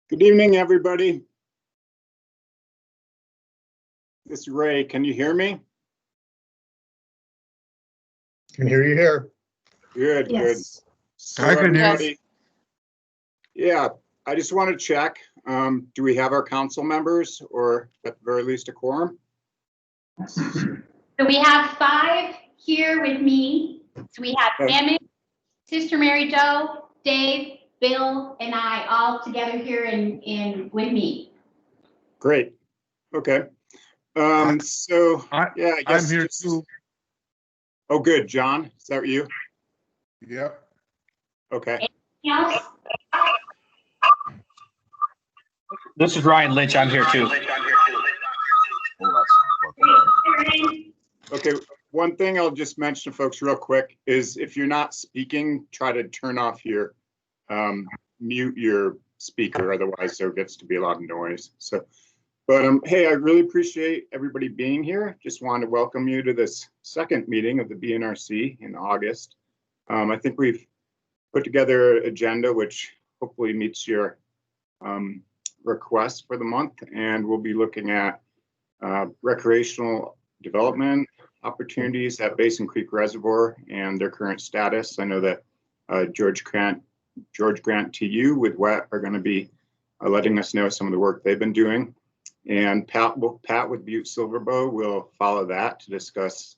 Good evening, everybody. This is Ray. Can you hear me? Can hear you here. Good, Yes. good. So I can hear everybody, yeah, I just want to check. Do we have our council members or at the very least a quorum? So we have 5 here with me. So we have Okay. Emmett, Sister Mary Jo, Dave, Bill, and I all together here in with me. Great. Okay. So yeah, I guess I'm here just, too. oh, good. John, is that you? Yep. Okay. Anything else? This is Ryan Lynch. I'm here too. Okay. One thing I'll just mention to folks real quick is if you're not speaking, try to turn off your mute your speaker, otherwise there gets to be a lot of noise. So, but hey, I really appreciate everybody being here. Just wanted to welcome you to this second meeting of the Dnrc in August. I think we've put together an agenda which hopefully meets your requests for the month, and we'll be looking at recreational development opportunities at Basin Creek Reservoir and their current status. I know that George Grant TU with WET are going to be letting us know some of the work they've been doing, and Pat with Butte Silverbow will follow that to discuss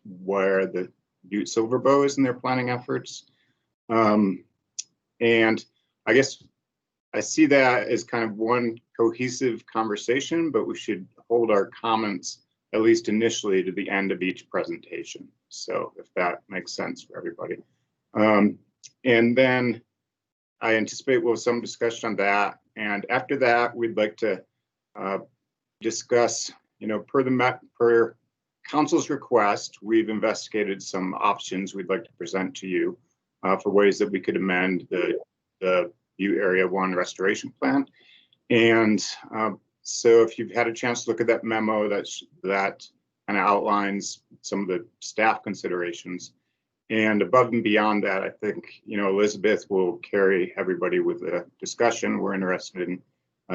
where the Butte Silverbow is in their planning efforts. And I guess I see that as kind of one cohesive conversation, but we should hold our comments at least initially to the end of each presentation. So if that makes sense for everybody. And then I anticipate we'll have some discussion on that. And after that, we'd like to discuss, per council's request, we've investigated some options we'd like to present to you for ways that we could amend the Butte Area 1 restoration plan. And so if you've had a chance to look at that memo, that kind of outlines some of the staff considerations. And above and beyond that, I think, Elizabeth will carry everybody with a discussion. We're interested in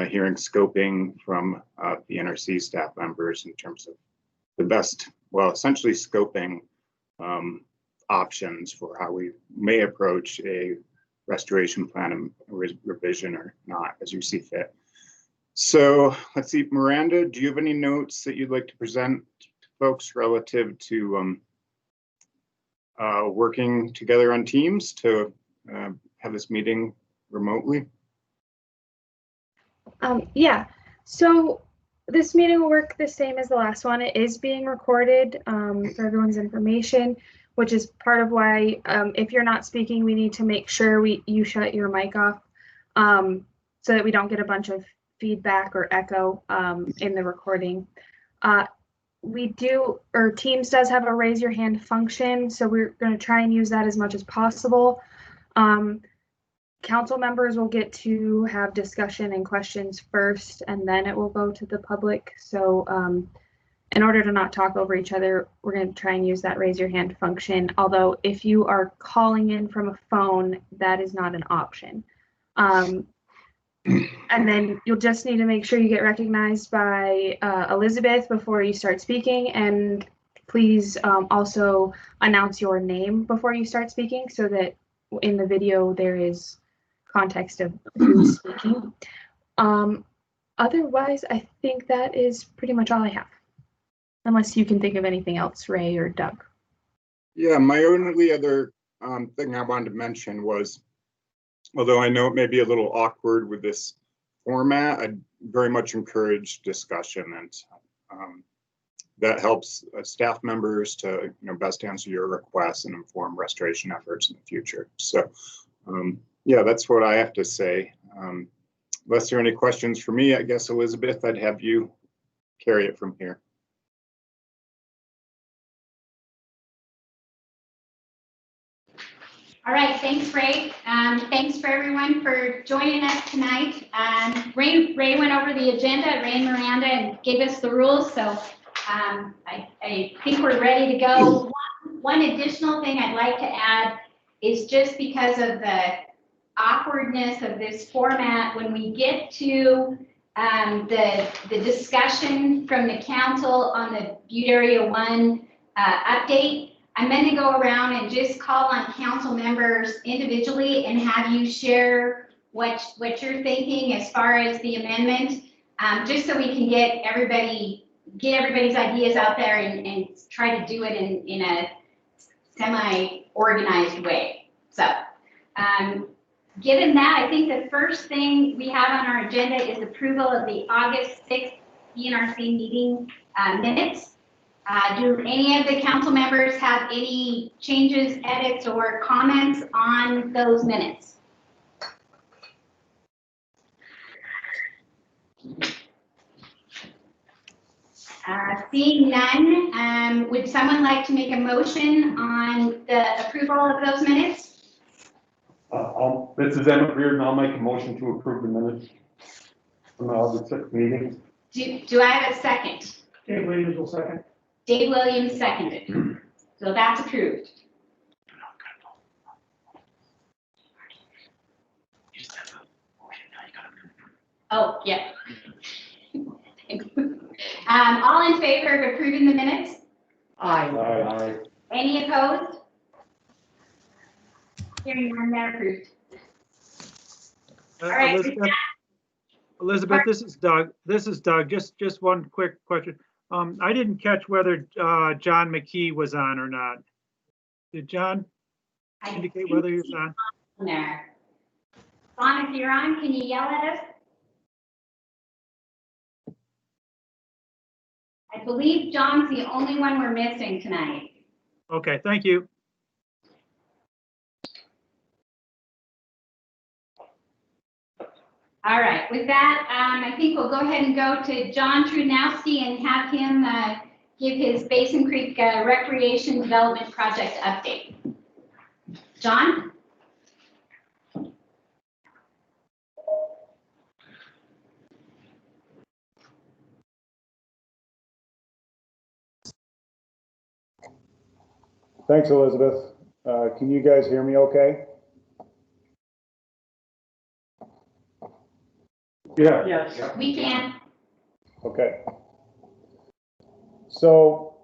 hearing scoping from the Enrc staff members in terms of the best, well, essentially scoping options for how we may approach a restoration plan and revision or not, as you see fit. So let's see, Miranda, do you have any notes that you'd like to present to folks relative to working together on teams to have this meeting remotely? Yeah, so this meeting will work the same as the last one. It is being recorded for everyone's information, which is part of why if you're not speaking, we need to make sure you shut your mic off so that we don't get a bunch of feedback or echo in the recording. Teams does have a raise your hand function, so we're going to try and use that as much as possible. Council members will get to have discussion and questions first, and then it will go to the public. So in order to not talk over each other, we're going to try and use that raise your hand function. Although if you are calling in from a phone, that is not an option. And then you'll just need to make sure you get recognized by Elizabeth before you start speaking, and please also announce your name before you start speaking so that in the video there is context of who's speaking. Otherwise, I think that is pretty much all I have, unless you can think of anything else, Ray or Doug. Yeah, my only other thing I wanted to mention was, although I know it may be a little awkward with this format, I very much encourage discussion, and that helps staff members to best answer your requests and inform restoration efforts in the future. So yeah, that's what I have to say. Unless there are any questions for me, I guess, Elizabeth, I'd have you carry it from here. All right, thanks, Ray. Thanks for everyone for joining us tonight. Ray went over the agenda, Ray and Miranda, and gave us the rules, so I think we're ready to go. One additional thing I'd like to add is just because of awkwardness of this format when we get to the discussion from the council on the Butte Area 1 update. I'm going to go around and just call on council members individually and have you share what you're thinking as far as the amendment, just so we can get everybody's ideas out there and try to do it in a semi-organized way. So given that, I think the first thing we have on our agenda is approval of the August 6th Dnrc meeting minutes. Do any of the council members have any changes, edits, or comments on those minutes? Seeing none, would someone like to make a motion on the approval of those minutes? This is Emmett Reardon. I'll make a motion to approve the minutes from the August 6th meeting. Do I have a second? Dave Williams will second. Dave Williams seconded. So that's approved. Oh, yeah. All in favor of approving the minutes? Aye. Aye. Any opposed? Hearing none, they're approved. All right. Elizabeth, this is Doug. Just one quick question. I didn't catch whether John McKee was on or not. Did John indicate whether he was on? There. John, if you're on, can you yell at us? I believe John's the only one we're missing tonight. Okay, thank you. All right, with that, I think we'll go ahead and go to John Trudnowski and have him give his Basin Creek Recreation Development Project update. John? Thanks, Elizabeth. Can you guys hear me okay? Yeah. Yes. We can. Okay. So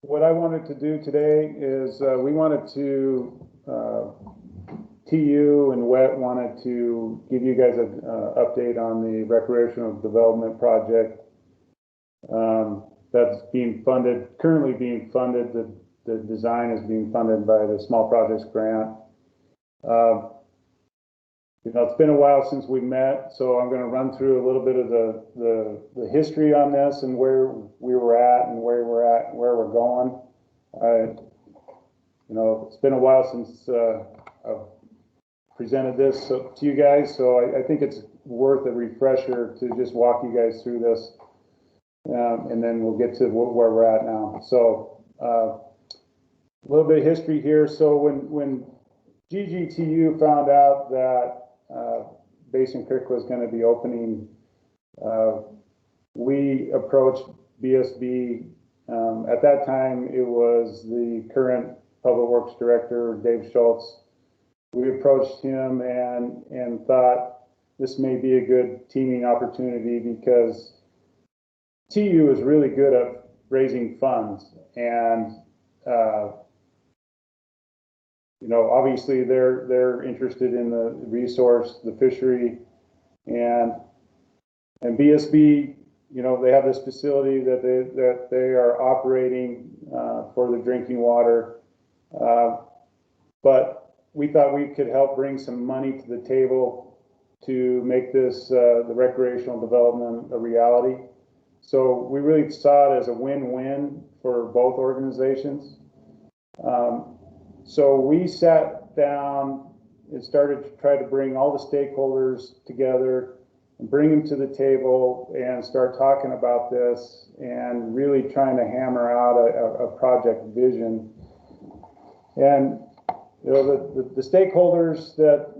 what I wanted to do today is we wanted to, TU and WET wanted to give you guys an update on the recreational development project that's being funded, currently being funded. The design is being funded by the Small Projects Grant. You know, it's been a while since we met, so I'm going to run through a little bit of the history on this and where we were at and where we're at, where we're going. You know, it's been a while since I've presented this to you guys, so I think it's worth a refresher to just walk you guys through this, and then we'll get to where we're at now. So a little bit of history here. So when GGTU found out that Basin Creek was going to be opening, we approached BSB. At that time, it was the current Public Works Director, Dave Schultz. We approached him and thought this may be a good teaming opportunity because TU is really good at raising funds, and you know, obviously they're interested in the resource, the fishery, and BSB. You know, they have this facility that they are operating for the drinking water, but we thought we could help bring some money to the table to make this the recreational development a reality. So we really saw it as a win-win for both organizations. So we sat down and started to try to bring all the stakeholders together and bring them to the table and start talking about this and really trying to hammer out a project vision. And you know, the stakeholders that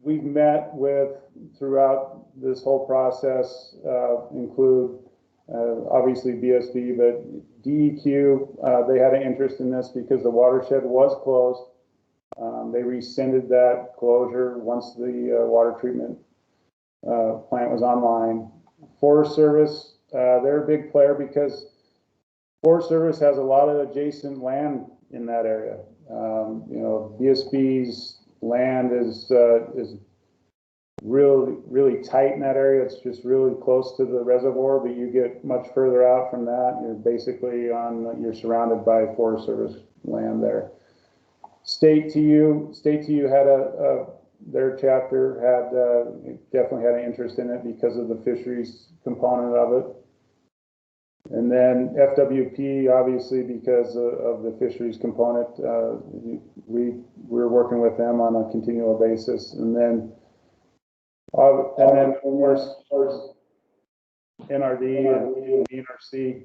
we've met with throughout this whole process include obviously BSB, but DEQ, they had an interest in this because the watershed was closed. They rescinded that closure once the water treatment plant was online. Forest Service, they're a big player because Forest Service has a lot of adjacent land in that area. You know, BSB's land is really tight in that area. It's just really close to the reservoir, but you get much further out from that, you're basically you're surrounded by Forest Service land there. State TU had their chapter definitely had an interest in it because of the fisheries component of it. And then FWP, obviously, because of the fisheries component, we're working with them on a continual basis. And then of course, NRD and Dnrc.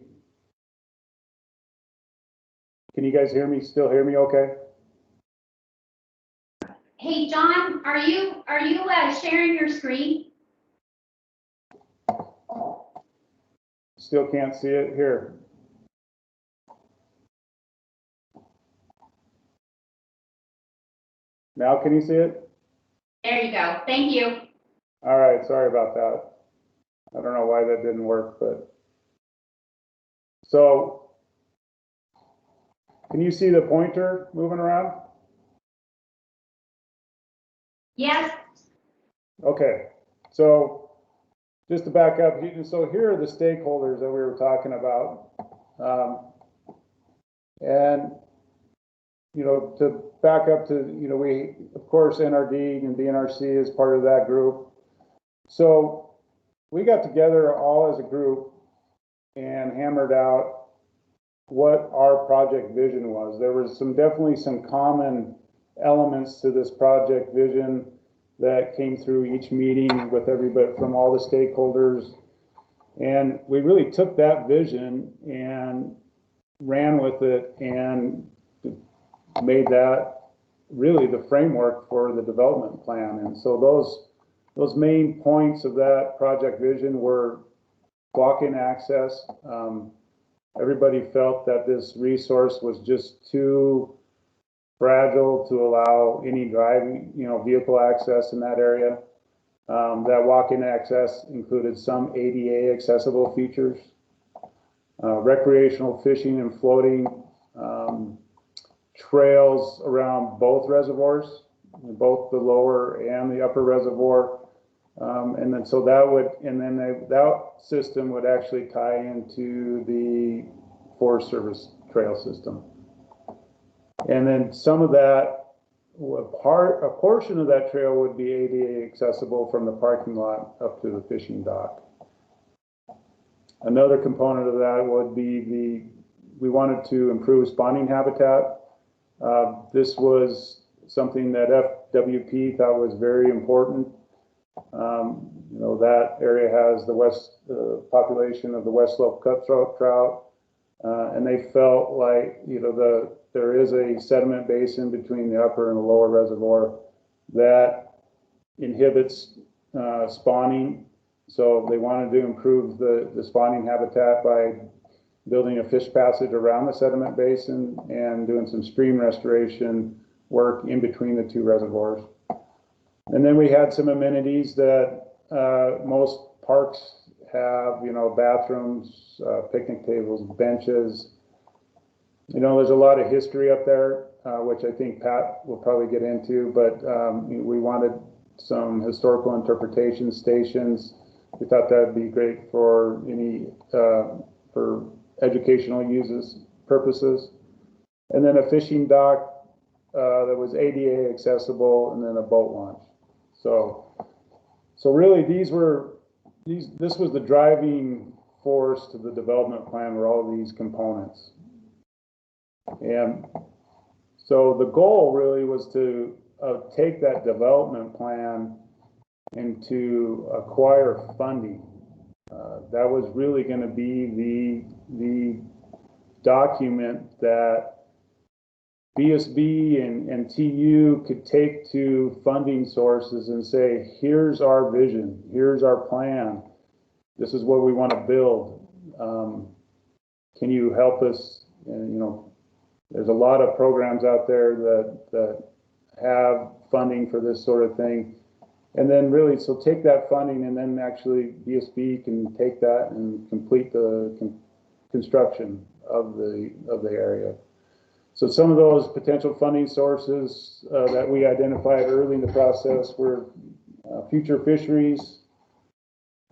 Can you guys still hear me okay? Hey, John, are you sharing your screen? Still can't see it here. Now can you see it? There you go. Thank you. All right, sorry about that. I don't know why that didn't work, but so can you see the pointer moving around? Yes. Okay, so just to back up, so here are the stakeholders that we were talking about. And, you know, to back up to, you know, we, of course, NRD and Dnrc is part of that group. So we got together all as a group and hammered out what our project vision was. There was definitely some common elements to this project vision that came through each meeting with everybody from all the stakeholders. And we really took that vision and ran with it and made that really the framework for the development plan. And so those main points of that project vision were walk-in access. Everybody felt that this resource was just too fragile to allow any driving, you know, vehicle access in that area. That walk-in access included some ADA accessible features, recreational fishing and floating, trails around both reservoirs, both the lower and the upper reservoir. And then so that system would actually tie into the Forest Service trail system. And then some of that, a portion of that trail would be ADA accessible from the parking lot up to the fishing dock. Another component of that would be we wanted to improve spawning habitat. This was something that FWP thought was very important. You know, that area has the population of the West Slope cutthroat trout, and they felt like, you know, there is a sediment basin between the upper and the lower reservoir that inhibits spawning. So they wanted to improve the spawning habitat by building a fish passage around the sediment basin and doing some stream restoration work in between the two reservoirs. And then we had some amenities that most parks have, you know, bathrooms, picnic tables, benches. You know, there's a lot of history up there, which I think Pat will probably get into, but we wanted some historical interpretation stations. We thought that would be great for for educational purposes. And then a fishing dock that was ADA accessible, and then a boat launch. So really this was the driving force to the development plan, were all these components. And so the goal really was to take that development plan and to acquire funding. That was really going to be the document that BSB and TU could take to funding sources and say, here's our vision, here's our plan, this is what we want to build. Can you help us? And, you know, there's a lot of programs out there that have funding for this sort of thing. And then really, so take that funding and then actually BSB can take that and complete the construction of the area. So some of those potential funding sources that we identified early in the process were future fisheries.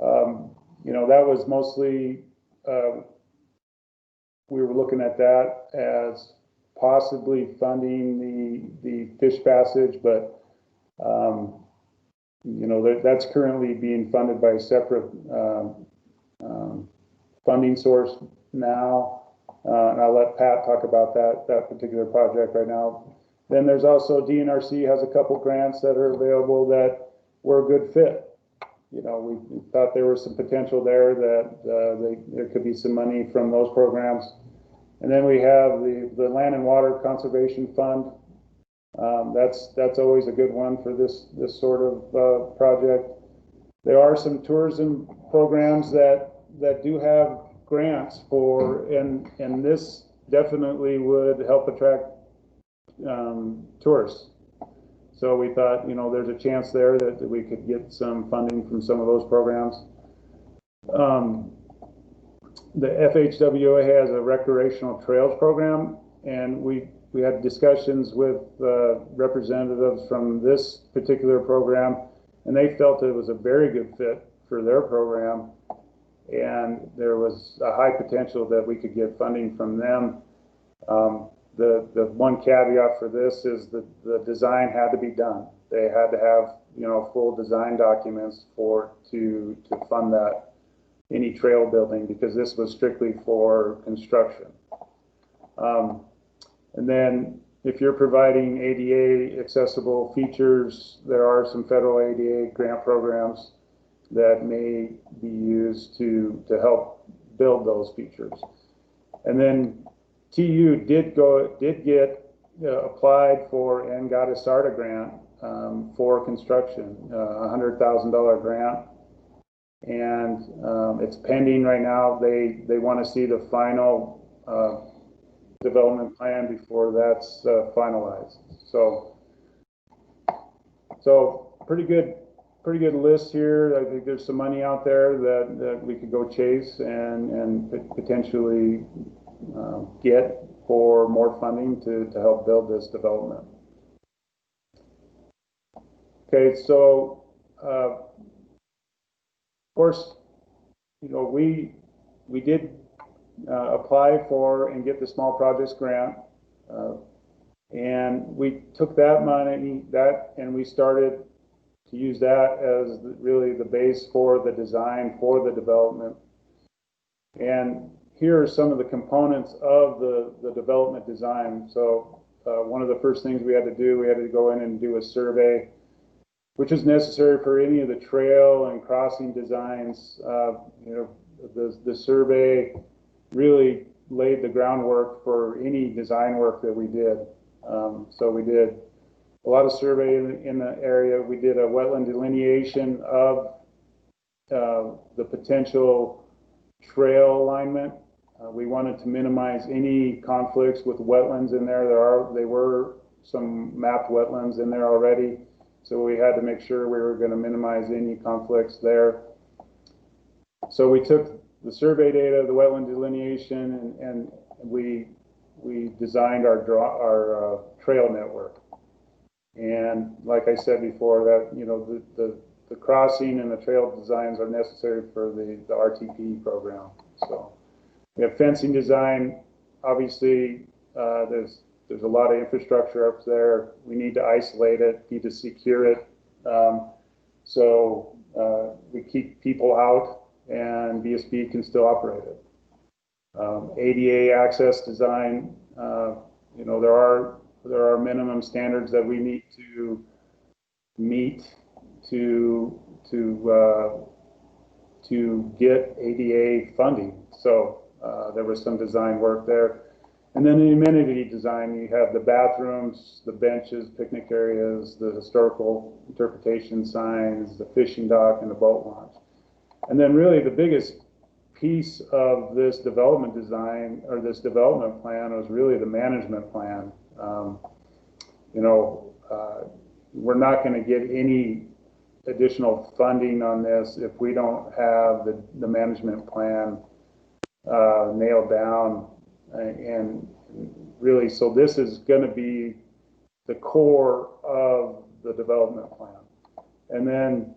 You know, that was mostly, we were looking at that as possibly funding the fish passage, but you know, that's currently being funded by a separate funding source now. And I'll let Pat talk about that particular project right now. Then there's also DNRC has a couple grants that are available that were a good fit. You know, we thought there was some potential there that there could be some money from those programs. And then we have the Land and Water Conservation Fund. That's always a good one for this sort of project. There are some tourism programs that do have grants for, and this definitely would help attract tourists. So we thought, you know, there's a chance there that we could get some funding from some of those programs. The FHWA has a recreational trails program, and we had discussions with representatives from this particular program, and they felt it was a very good fit for their program, and there was a high potential that we could get funding from them. The one caveat for this is that the design had to be done. They had to have, you know, full design documents to fund that, any trail building, because this was strictly for construction. And then if you're providing ADA accessible features, there are some federal ADA grant programs that may be used to help build those features. And then TU did get applied for and got a SARTA grant for construction, $100,000 grant, and it's pending right now. They want to see the final development plan before that's finalized. So pretty good list here. I think there's some money out there that we could go chase and potentially get for more funding to help build this development. Okay, so of course, you know, we did apply for and get the small projects grant, and we took that money and we started to use that as really the base for the design for the development. And here are some of the components of the development design. So one of the first things we had to do, we had to go in and do a survey, which is necessary for any of the trail and crossing designs. You know, the survey really laid the groundwork for any design work that we did. So we did a lot of survey in the area. We did a wetland delineation of the potential trail alignment. We wanted to minimize any conflicts with wetlands in there. There were some mapped wetlands in there already, so we had to make sure we were going to minimize any conflicts there. So we took the survey data, the wetland delineation, and we designed our trail network. And like I said before, that, you know, the crossing and the trail designs are necessary for the RTP program. So we have fencing design. Obviously, there's a lot of infrastructure up there. We need to isolate it, need to secure it. So we keep people out and BSB can still operate it. ADA access design, you know, there are minimum standards that we need to meet to get ADA funding. So there was some design work there. And then the amenity design, you have the bathrooms, the benches, picnic areas, the historical interpretation signs, the fishing dock, and the boat launch. And then really the biggest piece of this development design or this development plan was really the management plan. You know, we're not going to get any additional funding on this if we don't have the management plan nailed down. And really, so this is going to be the core of the development plan. And then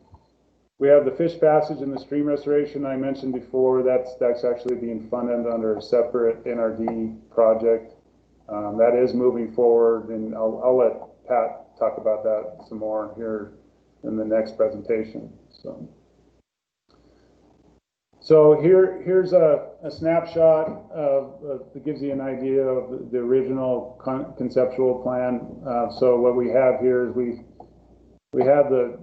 we have the fish passage and the stream restoration I mentioned before. That's actually being funded under a separate NRD project. That is moving forward, and I'll let Pat talk about that some more here in the next presentation. So here's a snapshot that gives you an idea of the original conceptual plan. So what we have here is we have the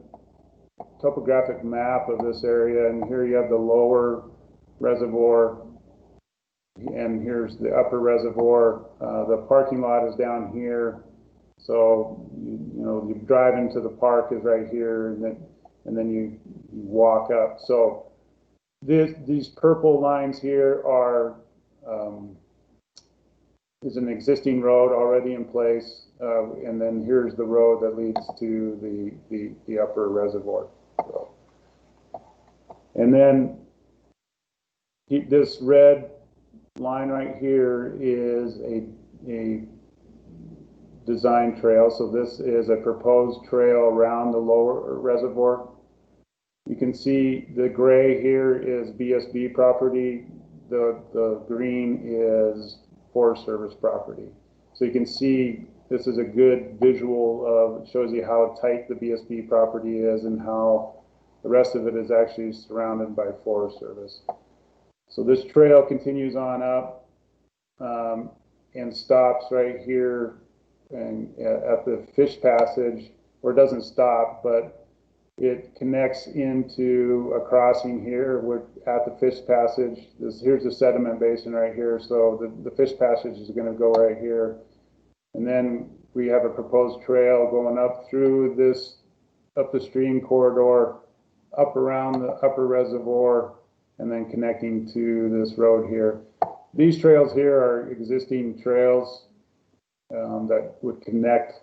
topographic map of this area, and here you have the lower reservoir, and here's the upper reservoir. The parking lot is down here, so you drive into the park is right here, and then you walk up. So these purple lines here are is an existing road already in place, and then here's the road that leads to the upper reservoir. And then this red line right here is a design trail. So this is a proposed trail around the lower reservoir. You can see the gray here is BSB property. The green is Forest Service property. So you can see this is a good visual of, it shows you how tight the BSB property is and how the rest of it is actually surrounded by Forest Service. So this trail continues on up and stops right here and at the fish passage, or it doesn't stop, but it connects into a crossing here. We're at the fish passage. Here's the sediment basin right here. So the fish passage is going to go right here. And then we have a proposed trail going up through this, up the stream corridor, up around the upper reservoir, and then connecting to this road here. These trails here are existing trails that would connect,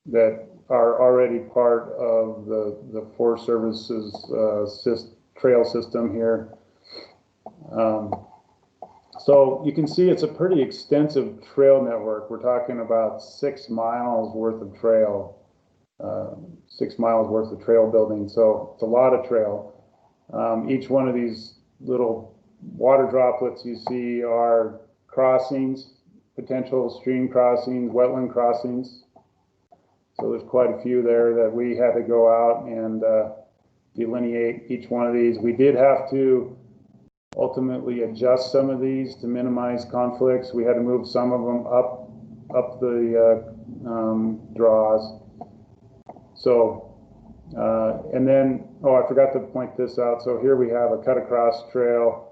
that are already part of the Forest Service's trail system here. So you can see it's a pretty extensive trail network. We're talking about 6 miles worth of trail, 6 miles worth of trail building. So it's a lot of trail. Each one of these little water droplets you see are crossings, potential stream crossings, wetland crossings. So there's quite a few there that we had to go out and delineate each one of these. We did have to ultimately adjust some of these to minimize conflicts. We had to move some of them up the draws. So, and then, oh, I forgot to point this out. So here we have a cut across trail.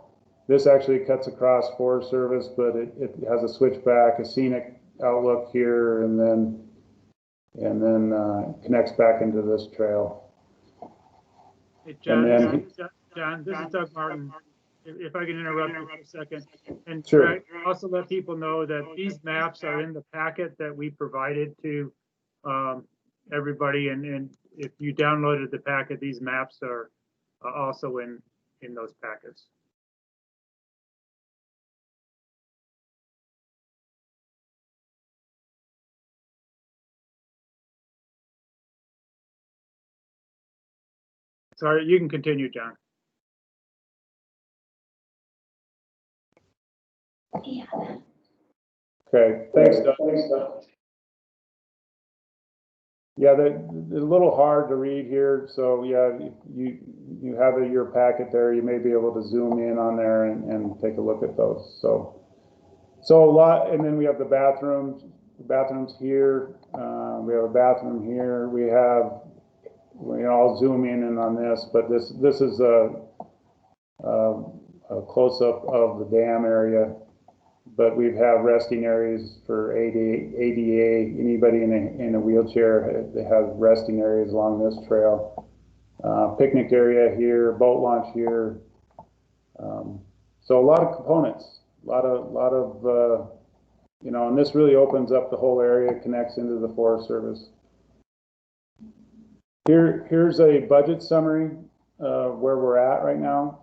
This actually cuts across Forest Service, but it has a switchback, a scenic outlook here, and then connects back into this trail. Hey, John, And John, this is Doug Martin. If I can interrupt you for a second. And Sure. I also let people know that these maps are in the packet that we provided to everybody. And if you downloaded the packet, these maps are also in those packets. Sorry, you can continue, John. Yeah. Okay, thanks, Doug. Yeah, they're a little hard to read here. So yeah, you have your packet there. You may be able to zoom in on there and take a look at those. So a lot, and then we have the bathrooms. The bathrooms here. We have a bathroom here. We have. I'll zoom in on this, but this is a close-up of the dam area. But we have resting areas for ADA. Anybody in a wheelchair, they have resting areas along this trail. Picnic area here, boat launch here. So a lot of components, a lot of and this really opens up the whole area, connects into the Forest Service. Here's a budget summary of where we're at right now.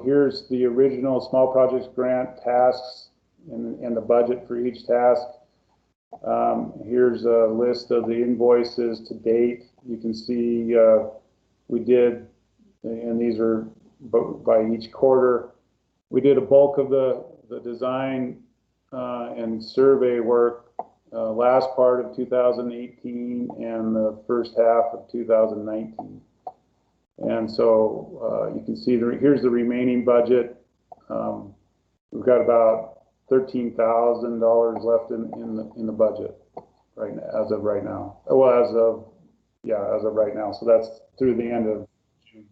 Here's the original small projects grant tasks and the budget for each task. Here's a list of the invoices to date. You can see we did, and these are by each quarter, we did a bulk of the design and survey work last part of 2018 and the first half of 2019. And so you can see here's the remaining budget. We've got about $13,000 left in the budget right now, as of right now. Well, as of right now. So that's through the end of June.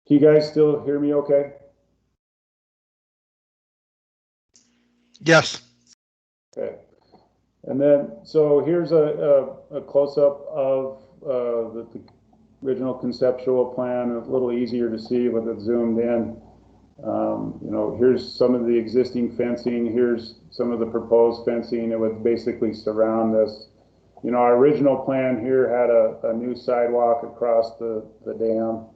Can you guys still hear me okay? Yes. Okay. And then, so here's a close-up of the original conceptual plan, a little easier to see with it zoomed in. Here's some of the existing fencing. Here's some of the proposed fencing. It would basically surround this. Our original plan here had a new sidewalk across the dam,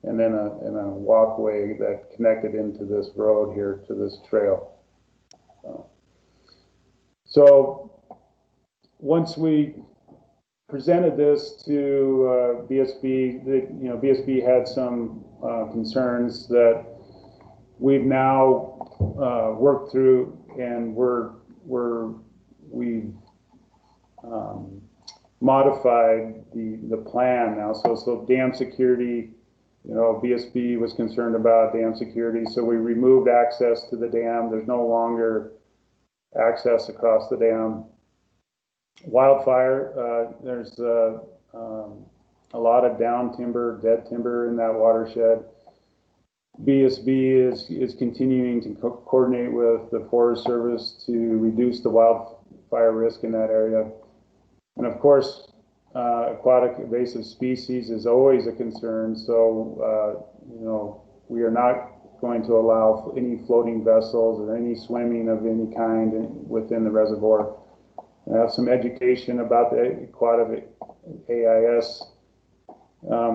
and then a walkway that connected into this road here to this trail. So once we presented this to BSB, BSB had some concerns that we've now worked through, and we've modified the plan now. So dam security, BSB was concerned about dam security, so we removed access to the dam. There's no longer access across the dam. Wildfire, there's a lot of down timber, dead timber in that watershed. BSB is continuing to coordinate with the Forest Service to reduce the wildfire risk in that area. And of course, aquatic invasive species is always a concern. So, we are not going to allow any floating vessels or any swimming of any kind within the reservoir. I have some education about the aquatic AIS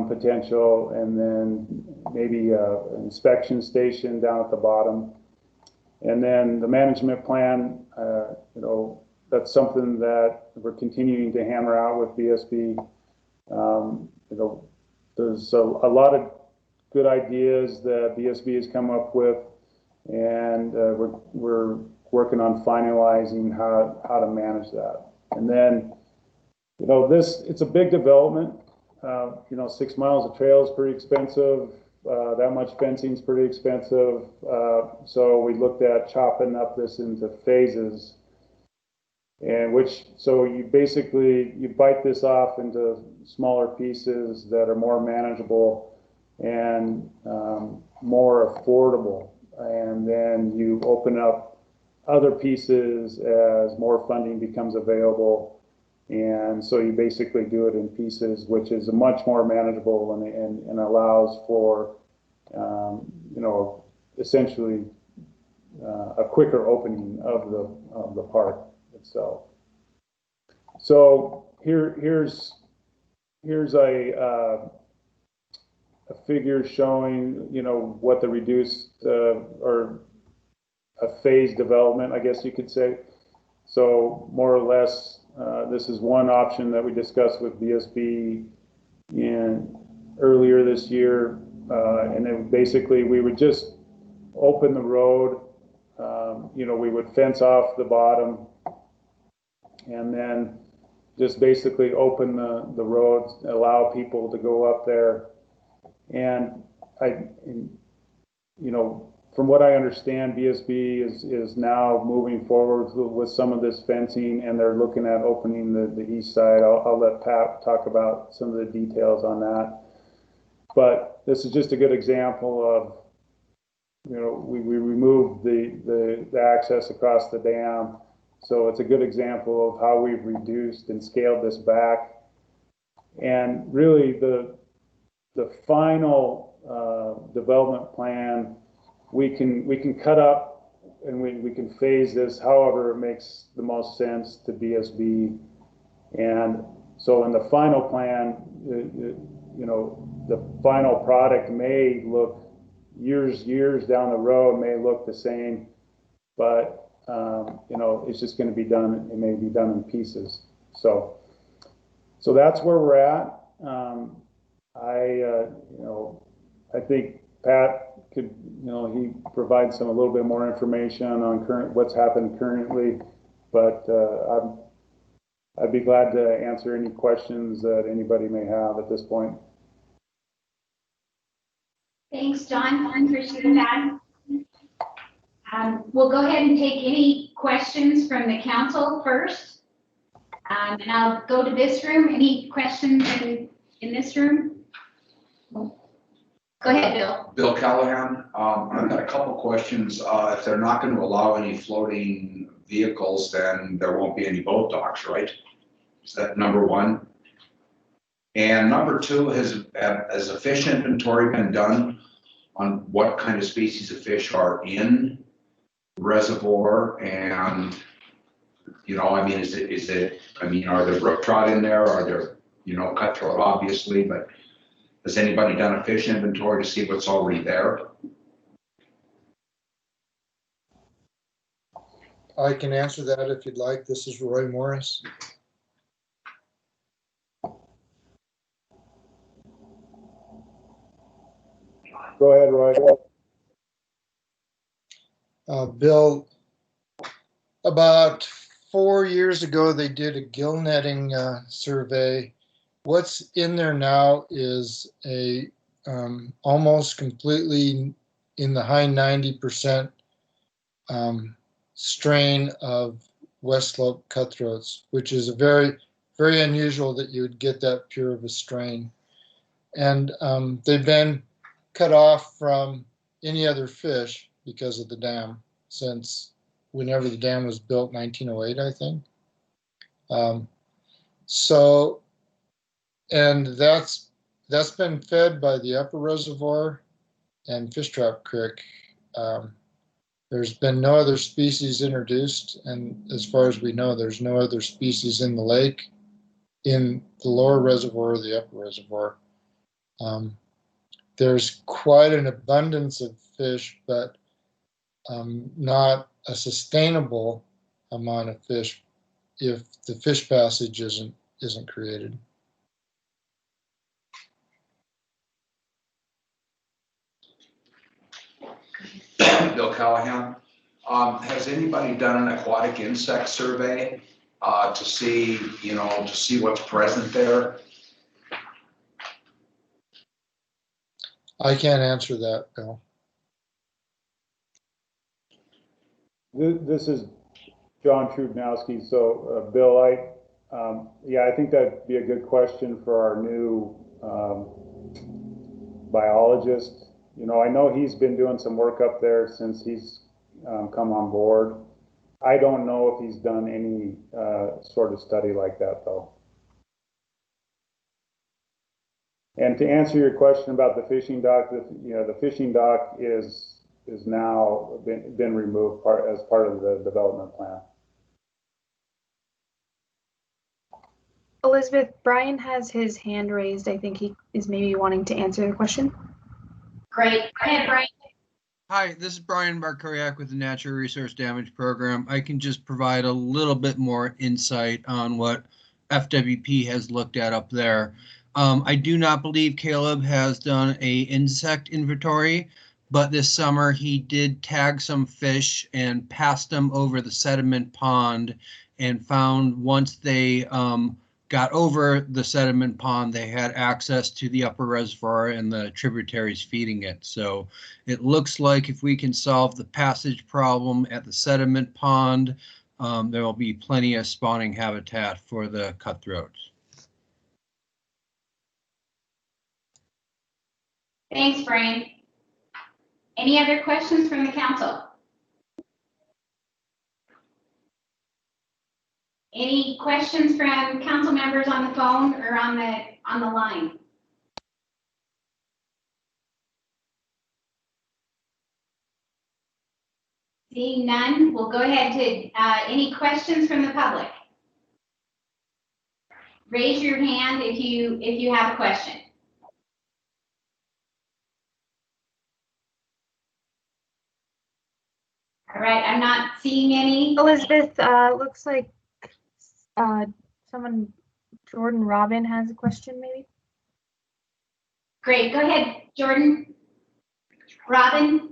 potential, and then maybe an inspection station down at the bottom. And then the management plan, that's something that we're continuing to hammer out with BSB. There's a lot of good ideas that BSB has come up with, and we're working on finalizing how to manage that. And then, it's a big development. 6 miles of trail is pretty expensive. That much fencing is pretty expensive. So we looked at chopping up this into phases, so you basically, you bite this off into smaller pieces that are more manageable and more affordable. And then you open up other pieces as more funding becomes available. And so you basically do it in pieces, which is much more manageable and allows for, essentially a quicker opening of the park itself. So here's a figure showing, what the reduced or a phase development, I guess you could say. So more or less, this is one option that we discussed with BSB earlier this year, and then basically we would just open the road. We would fence off the bottom, and then just basically open the roads, allow people to go up there. And from what I understand, BSB is now moving forward with some of this fencing, and they're looking at opening the east side. I'll let Pat talk about some of the details on that. But this is just a good example of, we removed the access across the dam. So it's a good example of how we've reduced and scaled this back. And really the final development plan, we can cut up and we can phase this however it makes the most sense to BSB. And so in the final plan, you know, the final product may look years down the road may look the same, but you know, it's just going to be done. It may be done in pieces. So that's where we're at. You know, I think Pat could, you know, he provides a little bit more information on what's happened currently, but I'd be glad to answer any questions that anybody may have at this point. Thanks, John. Appreciate that. We'll go ahead and take any questions from the council first. And I'll go to this room. Any questions in this room? Go ahead, Bill. Bill Callahan. I've got a couple questions. If they're not going to allow any floating vehicles, then there won't be any boat docks, right? Is that number one? And number two, has a fish inventory been done on what kind of species of fish are in the reservoir? And, you know, I mean, I mean, are there brook trout in there? Are there, you know, cutthroat, obviously, but has anybody done a fish inventory to see what's already there? I can answer that if you'd like. This is Roy Morris. Go ahead, Roy. Bill, about 4 years ago, they did a gill netting survey. What's in there now is a almost completely in the high 90% strain of West Slope cutthroats, which is a very, very unusual that you would get that pure of a strain. And they've been cut off from any other fish because of the dam since whenever the dam was built, 1908, I think. And that's been fed by the upper reservoir and Fish Trap Creek. There's been no other species introduced, and as far as we know, there's no other species in the lake, in the lower reservoir or the upper reservoir. There's quite an abundance of fish, but not a sustainable amount of fish if the fish passage isn't created. Bill Callahan. Has anybody done an aquatic insect survey to see, you know, to see what's present there? I can't answer that, Bill. This is John Trubnowski. So, Bill, yeah, I think that'd be a good question for our new biologist. You know, I know he's been doing some work up there since he's come on board. I don't know if he's done any sort of study like that, though. And to answer your question about the fishing dock, the fishing dock is now been removed as part of the development plan. Elizabeth, Brian has his hand raised. I think he is maybe wanting to answer the question. Great. Go ahead, Brian. Hi, this is Brian Barkariak with the Natural Resource Damage Program. I can just provide a little bit more insight on what FWP has looked at up there. I do not believe Caleb has done a insect inventory, but this summer he did tag some fish and passed them over the sediment pond and found once they got over the sediment pond, they had access to the upper reservoir and the tributaries feeding it. So it looks like if we can solve the passage problem at the sediment pond, there will be plenty of spawning habitat for the cutthroats. Thanks, Brian. Any other questions from the council? Any questions from council members on the phone or on the line? Seeing none, we'll go ahead to any questions from the public. Raise your hand if you have a question. All right, I'm not seeing any. Elizabeth, looks like someone, Jordan Robin, has a question maybe. Great, go ahead, Jordan. Robin.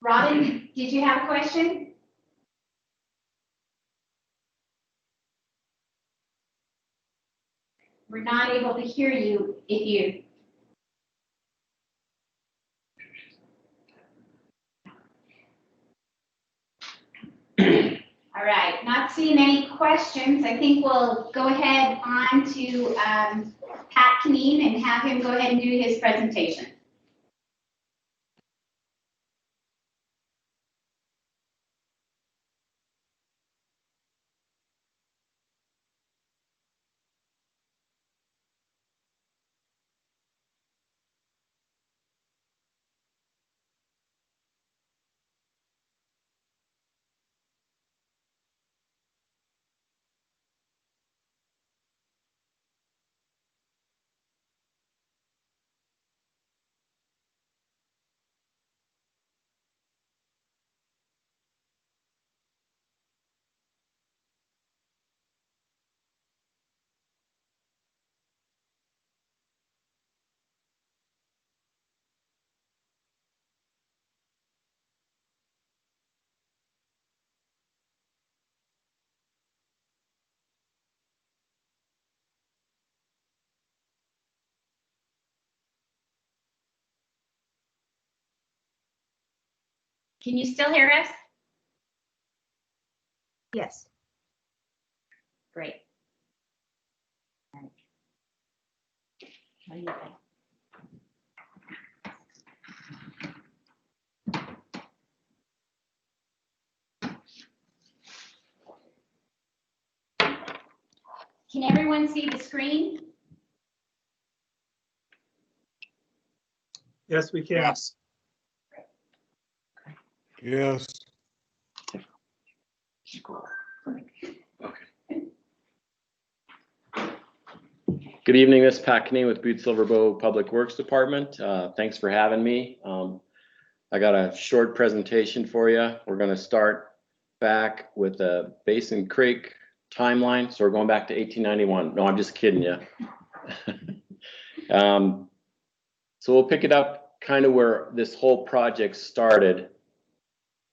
Robin, did you have a question? We're not able to hear you if you. All right, not seeing any questions. I think we'll go ahead on to Pat Kneen and have him go ahead and do his presentation. Can you still hear us? Yes. Great. Can everyone see the screen? Yes, we can. Yes. Yes. Good evening, this is Pat Knee with Butte Silverbow Public Works Department. Thanks for having me. I got a short presentation for you. We're going to start back with the Basin Creek timeline. So we're going back to 1891. No, I'm just kidding you. So we'll pick it up kind of where this whole project started.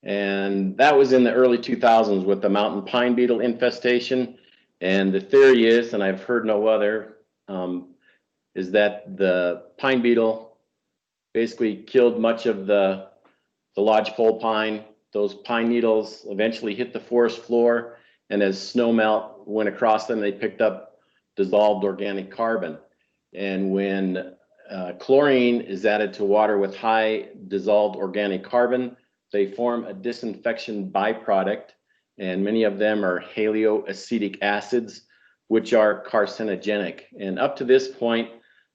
And that was in the early 2000s with the mountain pine beetle infestation. And the theory is, and I've heard no other, is that the pine beetle basically killed much of the lodgepole pine. Those pine needles eventually hit the forest floor, and as snow melt went across them, they picked up dissolved organic carbon. And when chlorine is added to water with high dissolved organic carbon, they form a disinfection byproduct, and many of them are haloacetic acids, which are carcinogenic. And up to this point,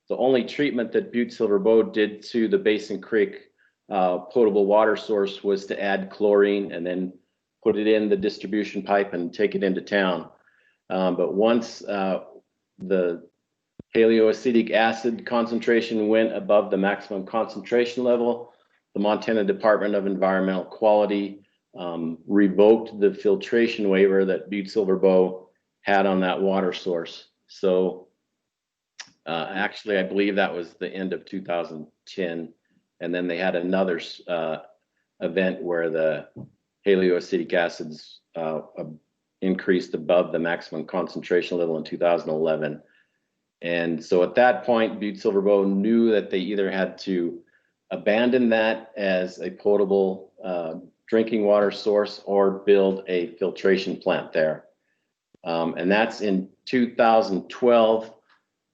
the only treatment that Butte Silverbow did to the Basin Creek potable water source was to add chlorine and then put it in the distribution pipe and take it into town. But once the haloacetic acid concentration went above the maximum concentration level, the Montana Department of Environmental Quality revoked the filtration waiver that Butte Silverbow had on that water source. So actually, I believe that was the end of 2010. And then they had another event where the haloacetic acids increased above the maximum concentration level in 2011. And so at that point, Butte Silverbow knew that they either had to abandon that as a potable drinking water source or build a filtration plant there. And that's in 2012.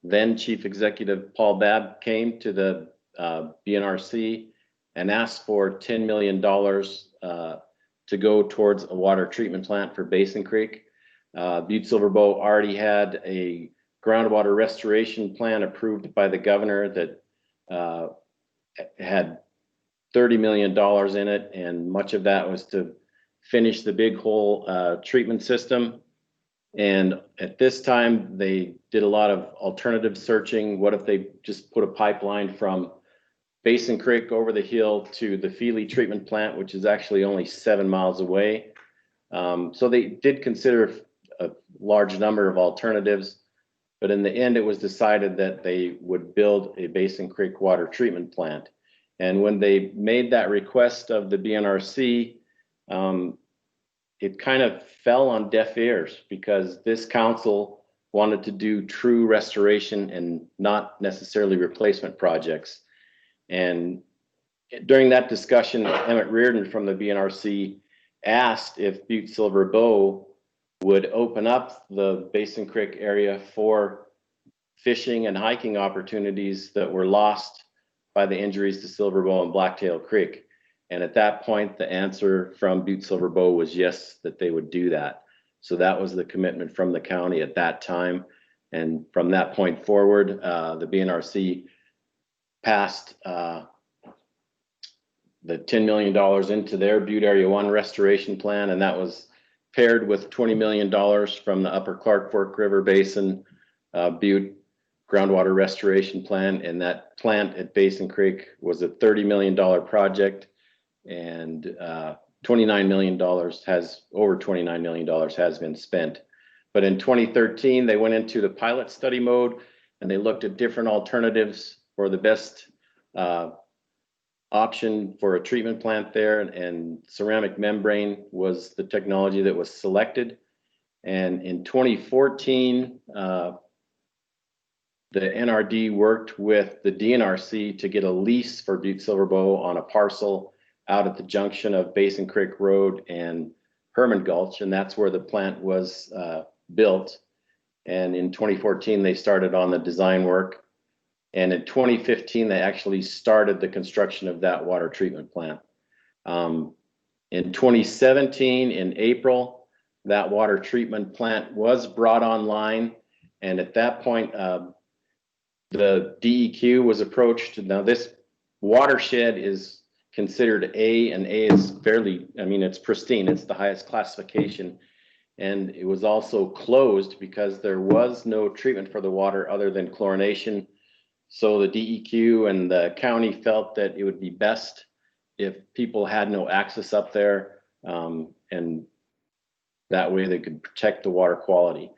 Then Chief Executive Paul Babb came to the Dnrc and asked for $10 million to go towards a water treatment plant for Basin Creek. Butte Silver Bow already had a groundwater restoration plan approved by the governor that had $30 million in it, and much of that was to finish the big hole treatment system. And at this time, they did a lot of alternative searching. What if they just put a pipeline from Basin Creek over the hill to the Feely treatment plant, which is actually only 7 miles away? So they did consider a large number of alternatives, but in the end, it was decided that they would build a Basin Creek water treatment plant. And when they made that request of the Dnrc, it kind of fell on deaf ears because this council wanted to do true restoration and not necessarily replacement projects. And during that discussion, Emmett Reardon from the Dnrc asked if Butte Silver Bow would open up the Basin Creek area for fishing and hiking opportunities that were lost by the injuries to Silver Bow and Blacktail Creek. And at that point, the answer from Butte Silver Bow was yes, that they would do that. So that was the commitment from the county at that time. And from that point forward, the Dnrc passed the $10 million into their Butte Area 1 restoration plan, and that was paired with $20 million from the Upper Clark Fork River Basin Butte groundwater restoration plan. And that plant at Basin Creek was a $30 million project, and over $29 million has been spent. But in 2013, they went into the pilot study mode, and they looked at different alternatives for the best option for a treatment plant there, and ceramic membrane was the technology that was selected. And in 2014, the NRD worked with the Dnrc to get a lease for Butte Silver Bow on a parcel out at the junction of Basin Creek Road and Herman Gulch, and that's where the plant was built. And in 2014, they started on the design work. And in 2015, they actually started the construction of that water treatment plant. In 2017, in April, that water treatment plant was brought online. And at that point, the DEQ was approached. Now, this watershed is considered A, and A is fairly, I mean, it's pristine. It's the highest classification. And it was also closed because there was no treatment for the water other than chlorination. So the DEQ and the county felt that it would be best if people had no access up there, and that way they could protect the water quality.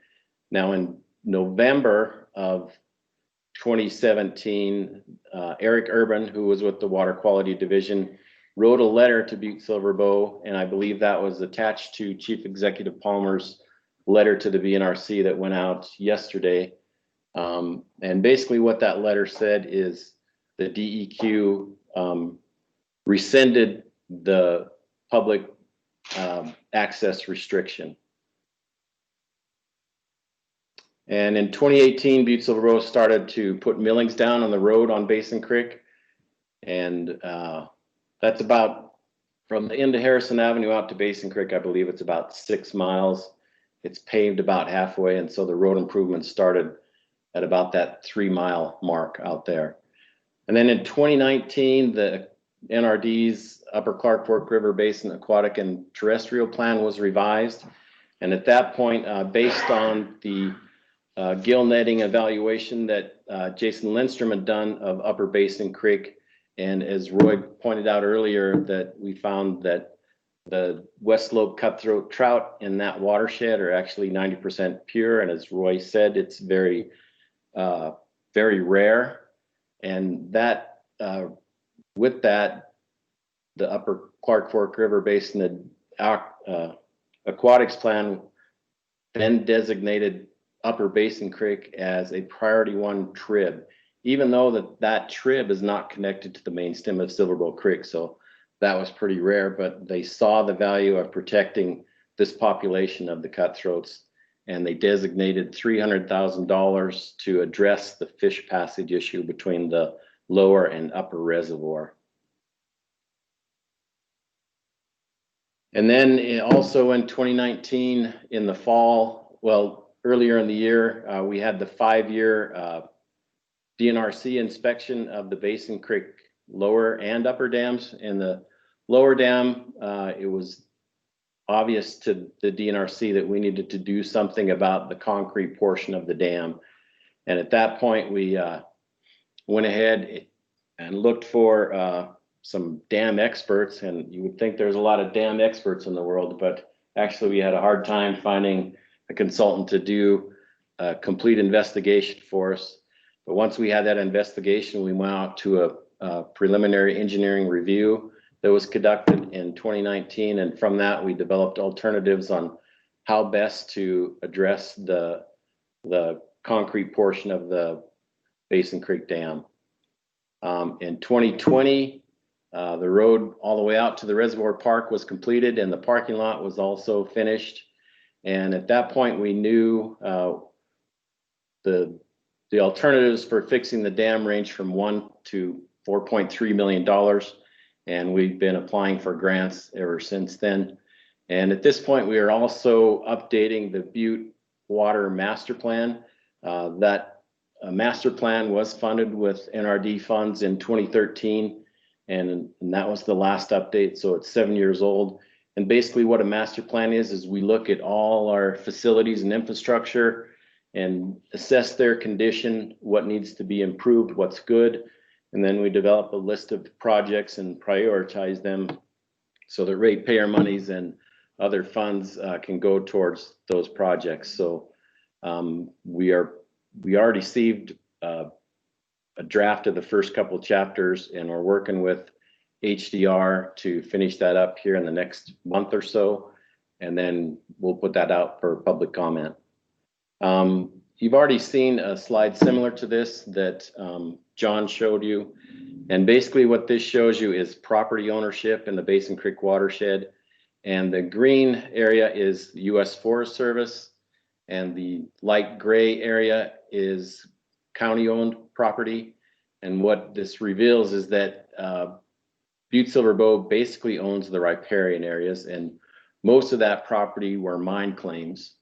Now, in November of 2017, Eric Urban, who was with the Water Quality Division, wrote a letter to Butte Silver Bow, and I believe that was attached to Chief Executive Palmer's letter to the Enrc that went out yesterday. And basically what that letter said is the DEQ rescinded the public access restriction. And in 2018, Butte Silver Bow started to put millings down on the road on Basin Creek. And that's about, from the end of Harrison Avenue out to Basin Creek, I believe it's about 6 miles. It's paved about halfway, and so the road improvements started at about that 3 mile mark out there. And then in 2019, the NRD's Upper Clark Fork River Basin Aquatic and Terrestrial Plan was revised. And at that point, based on the gill netting evaluation that Jason Lindstrom had done of Upper Basin Creek, and as Roy pointed out earlier, that we found that the West Slope cutthroat trout in that watershed are actually 90% pure. And as Roy said, it's very, very rare. And that, with that, the Upper Clark Fork River Basin Aquatics Plan then designated Upper Basin Creek as a priority 1 trib, even though that trib is not connected to the main stem of Silver Bow Creek. So that was pretty rare, but they saw the value of protecting this population of the cutthroats, and they designated $300,000 to address the fish passage issue between the lower and upper reservoir. And then also in 2019, in the fall, well, earlier in the year, we had the 5-year DNRC inspection of the Basin Creek lower and upper dams. In the lower dam, it was obvious to the DNRC that we needed to do something about the concrete portion of the dam. And at that point, we went ahead and looked for some dam experts, and you would think there's a lot of dam experts in the world, but actually we had a hard time finding a consultant to do a complete investigation for us. But once we had that investigation, we went out to a preliminary engineering review that was conducted in 2019. And from that, we developed alternatives on how best to address the concrete portion of the Basin Creek Dam. In 2020, the road all the way out to the Reservoir Park was completed, and the parking lot was also finished. And at that point, we knew the alternatives for fixing the dam range from $1 to $4.3 million. And we've been applying for grants ever since then. And at this point, we are also updating the Butte Water Master Plan. That master plan was funded with NRD funds in 2013. And that was the last update. So it's 7 years old. And basically what a master plan is we look at all our facilities and infrastructure and assess their condition, what needs to be improved, what's good. And then we develop a list of projects and prioritize them so that ratepayer monies and other funds can go towards those projects. So we already received a draft of the first couple chapters, and we're working with HDR to finish that up here in the next month or so, and then we'll put that out for public comment. You've already seen a slide similar to this that John showed you, and basically what this shows you is property ownership in the Basin Creek watershed, and the green area is U.S. Forest Service, and the light gray area is county-owned property. And what this reveals is that Butte Silver Bow basically owns the riparian areas, and most of that property were mine claims.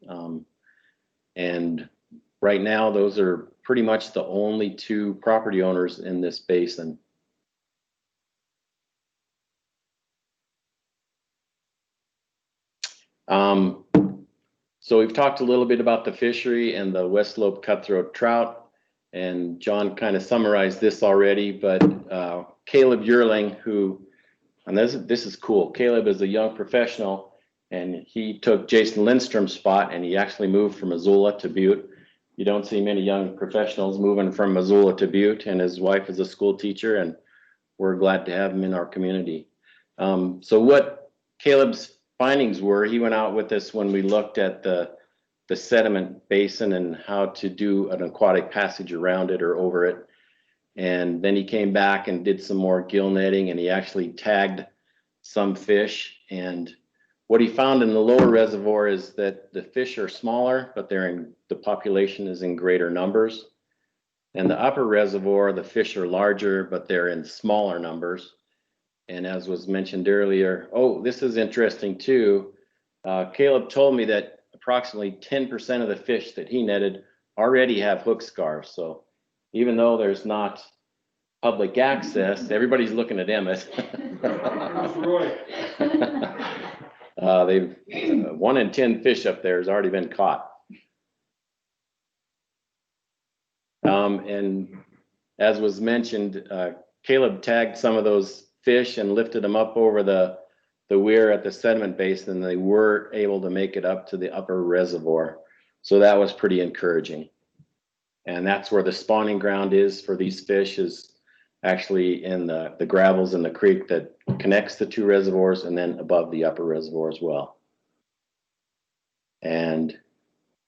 And right now, those are pretty much the only two property owners in this basin. So we've talked a little bit about the fishery and the West Slope cutthroat trout, and John kind of summarized this already, but Caleb Yearling, and this is cool. Caleb is a young professional, and he took Jason Lindstrom's spot, and he actually moved from Missoula to Butte. You don't see many young professionals moving from Missoula to Butte, and his wife is a school teacher, and we're glad to have him in our community. So what Caleb's findings were, he went out with us when we looked at the sediment basin and how to do an aquatic passage around it or over it. And then he came back and did some more gill netting, and he actually tagged some fish. And what he found in the lower reservoir is that the fish are smaller, but the population is in greater numbers. And the upper reservoir, the fish are larger, but they're in smaller numbers. And as was mentioned earlier, this is interesting too. Caleb told me that approximately 10% of the fish that he netted already have hook scars. So even though there's not public access, everybody's looking at Emmett. They've 1 in 10 fish up there has already been caught. And as was mentioned, Caleb tagged some of those fish and lifted them up over the weir at the sediment basin, and they were able to make it up to the upper reservoir. So that was pretty encouraging. And that's where the spawning ground is for these fish, is actually in the gravels in the creek that connects the two reservoirs, and then above the upper reservoir as well. And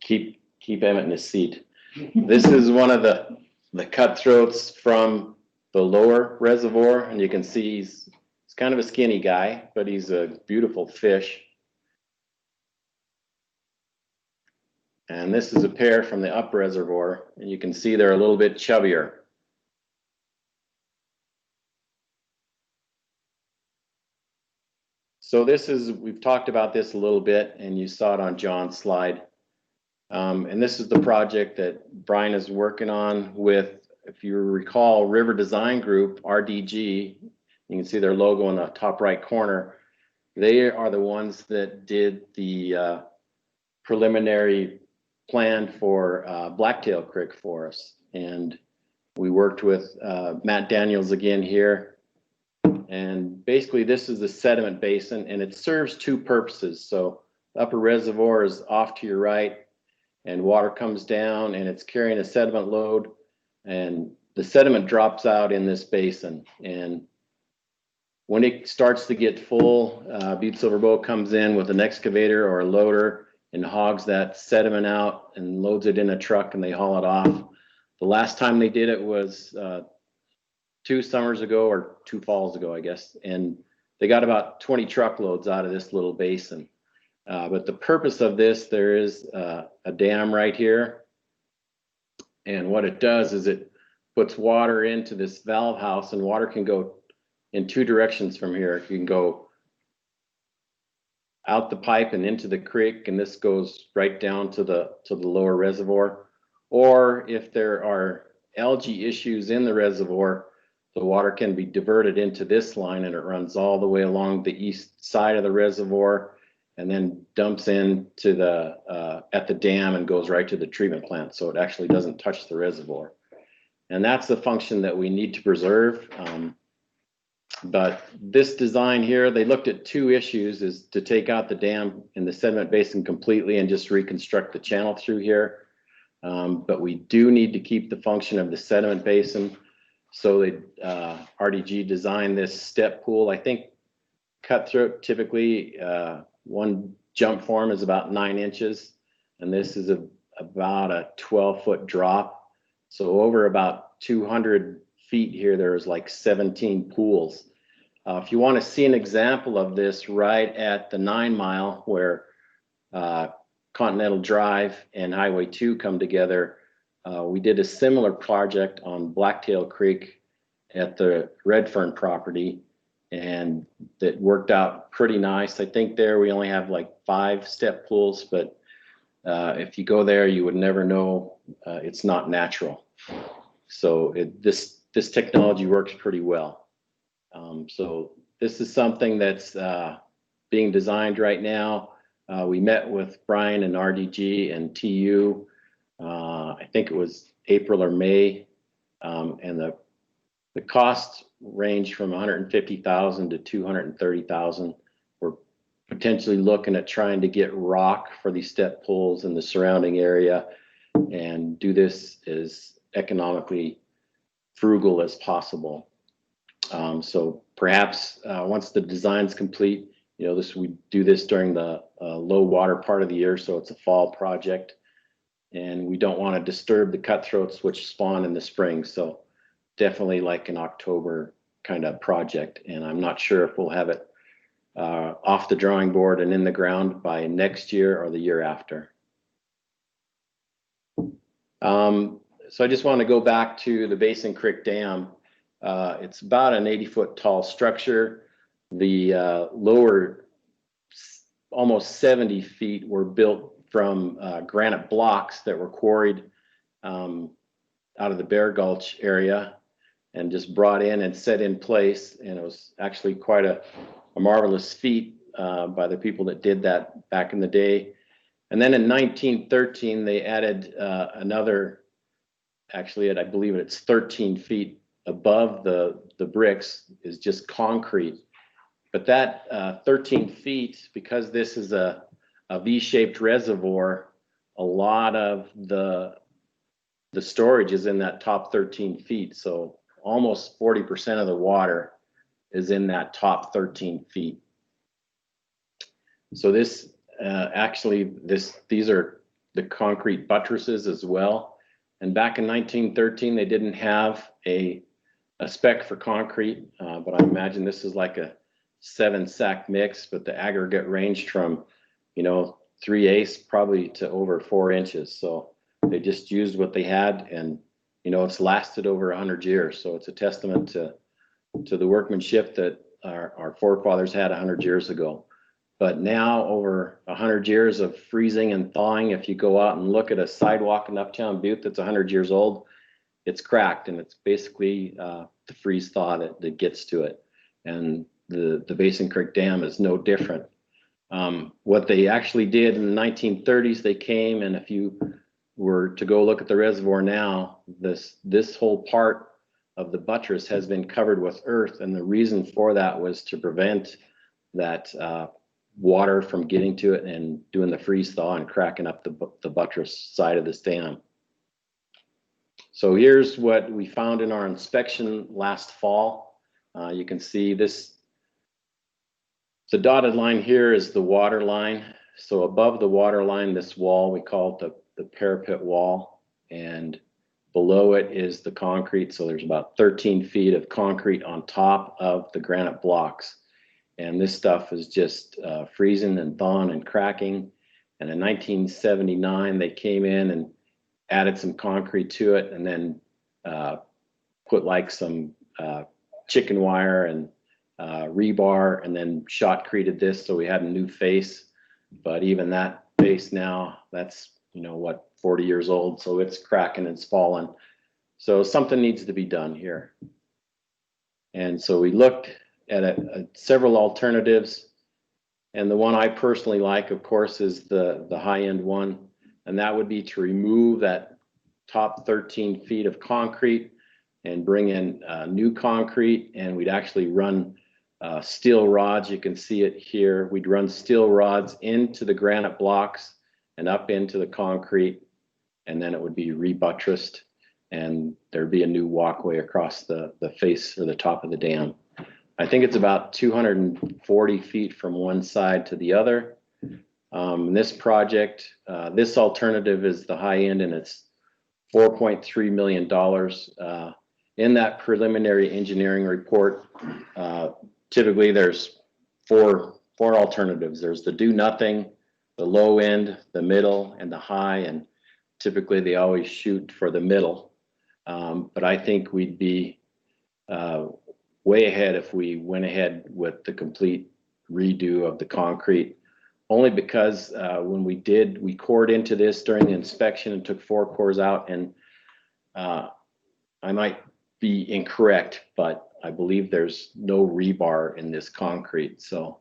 keep Emmett in his seat. This is one of the cutthroats from the lower reservoir, and you can see he's kind of a skinny guy, but he's a beautiful fish. And this is a pair from the upper reservoir, and you can see they're a little bit chubbier. So this is, we've talked about this a little bit, and you saw it on John's slide. And this is the project that Brian is working on with, if you recall, River Design Group, RDG. You can see their logo in the top right corner. They are the ones that did the preliminary plan for Blacktail Creek for us. And we worked with Matt Daniels again here. And basically this is the sediment basin, and it serves two purposes. So the upper reservoir is off to your right, and water comes down and it's carrying a sediment load, and the sediment drops out in this basin. And when it starts to get full, Butte Silverbow comes in with an excavator or a loader and hogs that sediment out and loads it in a truck, and they haul it off. The last time they did it was 2 summers ago, or 2 falls ago, I guess. And they got about 20 truckloads out of this little basin. But the purpose of this, there is a dam right here. And what it does is it puts water into this valve house, and water can go in 2 directions from here. You can go out the pipe and into the creek, and this goes right down to the lower reservoir. Or if there are algae issues in the reservoir, the water can be diverted into this line, and it runs all the way along the east side of the reservoir, and then dumps into the at the dam and goes right to the treatment plant. So it actually doesn't touch the reservoir. And that's the function that we need to preserve. But this design here, they looked at 2 issues: is to take out the dam and the sediment basin completely and just reconstruct the channel through here. But we do need to keep the function of the sediment basin. So they RDG designed this step pool. I think cutthroat typically one jump form is about 9 inches, and this is about a 12-foot drop. So over about 200 feet here, there's like 17 pools. If you want to see an example of this, right at the 9 mile where Continental Drive and Highway 2 come together, we did a similar project on Blacktail Creek at the Redfern property, and that worked out pretty nice. I think there we only have like 5 step pools, but if you go there, you would never know it's not natural. So this technology works pretty well. So this is something that's being designed right now. We met with Brian and RDG and TU. I think it was April or May, and the costs range from $150,000 to $230,000. We're potentially looking at trying to get rock for these step pools in the surrounding area and do this as economically frugal as possible. So perhaps once the design's complete, you know, we do this during the low water part of the year, so it's a fall project. And we don't want to disturb the cutthroats which spawn in the spring. So definitely like an October kind of project. And I'm not sure if we'll have it off the drawing board and in the ground by next year or the year after. So I just want to go back to the Basin Creek Dam. It's about an 80-foot tall structure. The lower almost 70 feet were built from granite blocks that were quarried out of the Bear Gulch area and just brought in and set in place. And it was actually quite a marvelous feat by the people that did that back in the day. And then in 1913, they added another, actually, I believe it's 13 feet above the bricks is just concrete. But that 13 feet, because this is a V-shaped reservoir, a lot of the storage is in that top 13 feet. So almost 40% of the water is in that top 13 feet. So this these are the concrete buttresses as well. And back in 1913, they didn't have a spec for concrete, but I imagine this is like a 7-sack mix, but the aggregate ranged from, 3/8 probably to over 4 inches. So they just used what they had, and it's lasted over 100 years. So it's a testament to the workmanship that our forefathers had 100 years ago. But now, over 100 years of freezing and thawing, if you go out and look at a sidewalk in uptown Butte that's 100 years old, it's cracked, and it's basically the freeze thaw that gets to it. And the Basin Creek Dam is no different. What they actually did in the 1930s, they came, and if you were to go look at the reservoir now, this whole part of the buttress has been covered with earth, and the reason for that was to prevent that water from getting to it and doing the freeze thaw and cracking up the buttress side of this dam. So here's what we found in our inspection last fall. You can see this, the dotted line here is the water line. So above the water line, this wall, we call it the parapet wall, and below it is the concrete. So there's about 13 feet of concrete on top of the granite blocks. And this stuff is just freezing and thawing and cracking. And in 1979, they came in and added some concrete to it, and then put like some chicken wire and rebar, and then shotcreted this, so we had a new face. But even that face now, that's, you know what, 40 years old, so it's cracking and it's falling. So something needs to be done here. And so we looked at several alternatives, and the one I personally like, of course, is the high-end one, and that would be to remove that top 13 feet of concrete and bring in new concrete, and we'd actually run steel rods. You can see it here. We'd run steel rods into the granite blocks and up into the concrete, and then it would be rebuttressed, and there'd be a new walkway across the face or the top of the dam. I think it's about 240 feet from one side to the other. This project, this alternative is the high end, and it's $4.3 million. In that preliminary engineering report, typically there's four alternatives. There's the do nothing, the low end, the middle, and the high, and typically they always shoot for the middle. But I think we'd be way ahead if we went ahead with the complete redo of the concrete, only because when we cored into this during the inspection and took 4 cores out, and I might be incorrect, but I believe there's no rebar in this concrete, so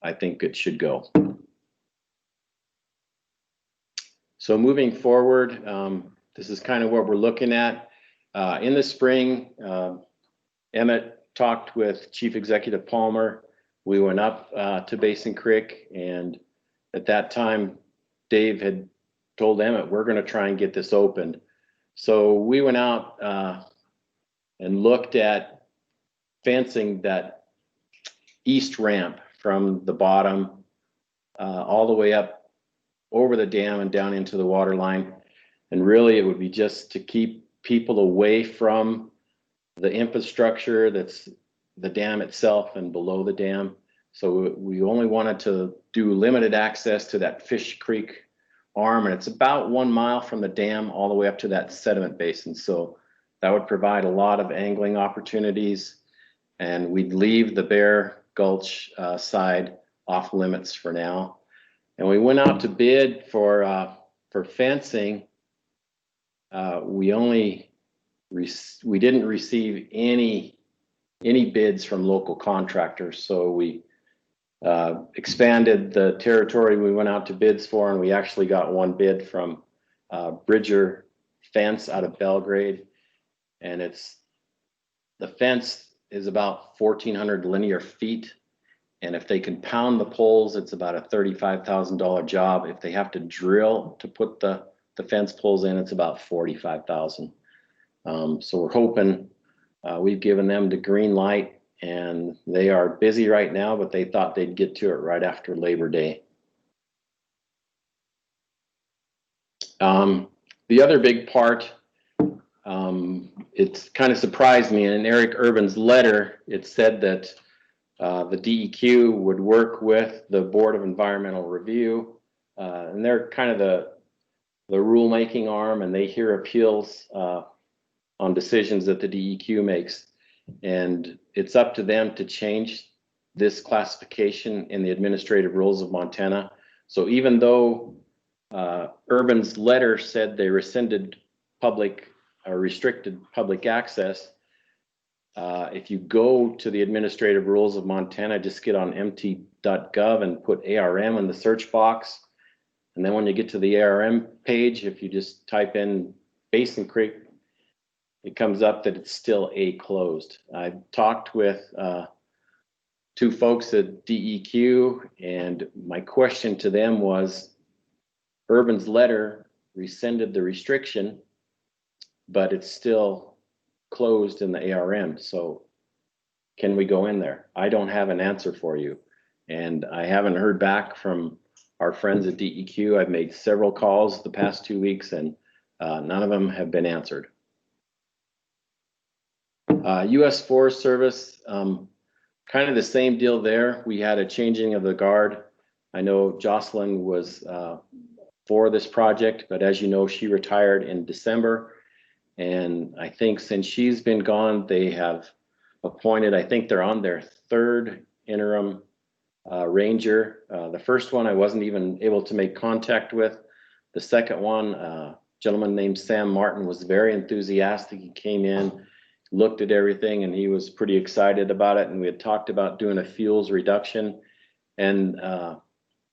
I think it should go. So moving forward, this is kind of what we're looking at. In the spring, Emmett talked with Chief Executive Palmer. We went up to Basin Creek, and at that time, Dave had told Emmett, we're going to try and get this opened. So we went out and looked at fencing that east ramp from the bottom all the way up over the dam and down into the water line. And really, it would be just to keep people away from the infrastructure that's the dam itself and below the dam. So we only wanted to do limited access to that Fish Creek arm, and it's about 1 mile from the dam all the way up to that sediment basin. So that would provide a lot of angling opportunities, and we'd leave the Bear Gulch side off limits for now. And we went out to bid for fencing. We didn't receive any bids from local contractors, so we expanded the territory we went out to bids for, and we actually got one bid from Bridger Fence out of Belgrade, and the fence is about 1,400 linear feet, and if they can pound the poles, it's about a $35,000 job. If they have to drill to put the fence poles in, it's about $45,000. So we're hoping, we've given them the green light, and they are busy right now, but they thought they'd get to it right after Labor Day. The other big part, it's kind of surprised me. In Eric Urban's letter, it said that the DEQ would work with the Board of Environmental Review, and they're kind of the rulemaking arm, and they hear appeals on decisions that the DEQ makes, and it's up to them to change this classification in the administrative rules of Montana. So even though Urban's letter said they rescinded public or restricted public access, if you go to the administrative rules of Montana, just get on mt.gov and put ARM in the search box. And then when you get to the ARM page, if you just type in Basin Creek, it comes up that it's still A closed. I've talked with 2 folks at DEQ, and my question to them was, Urban's letter rescinded the restriction, but it's still closed in the ARM. So can we go in there? I don't have an answer for you. And I haven't heard back from our friends at DEQ. I've made several calls the past 2 weeks, and none of them have been answered. U.S. Forest Service, kind of the same deal there. We had a changing of the guard. I know Jocelyn was for this project, but as you know, she retired in December. And I think since she's been gone, they have appointed, I think they're on their 3rd interim ranger. The first one I wasn't even able to make contact with. The second one, a gentleman named Sam Martin, was very enthusiastic. He came in, looked at everything, and he was pretty excited about it. And we had talked about doing a fuels reduction. And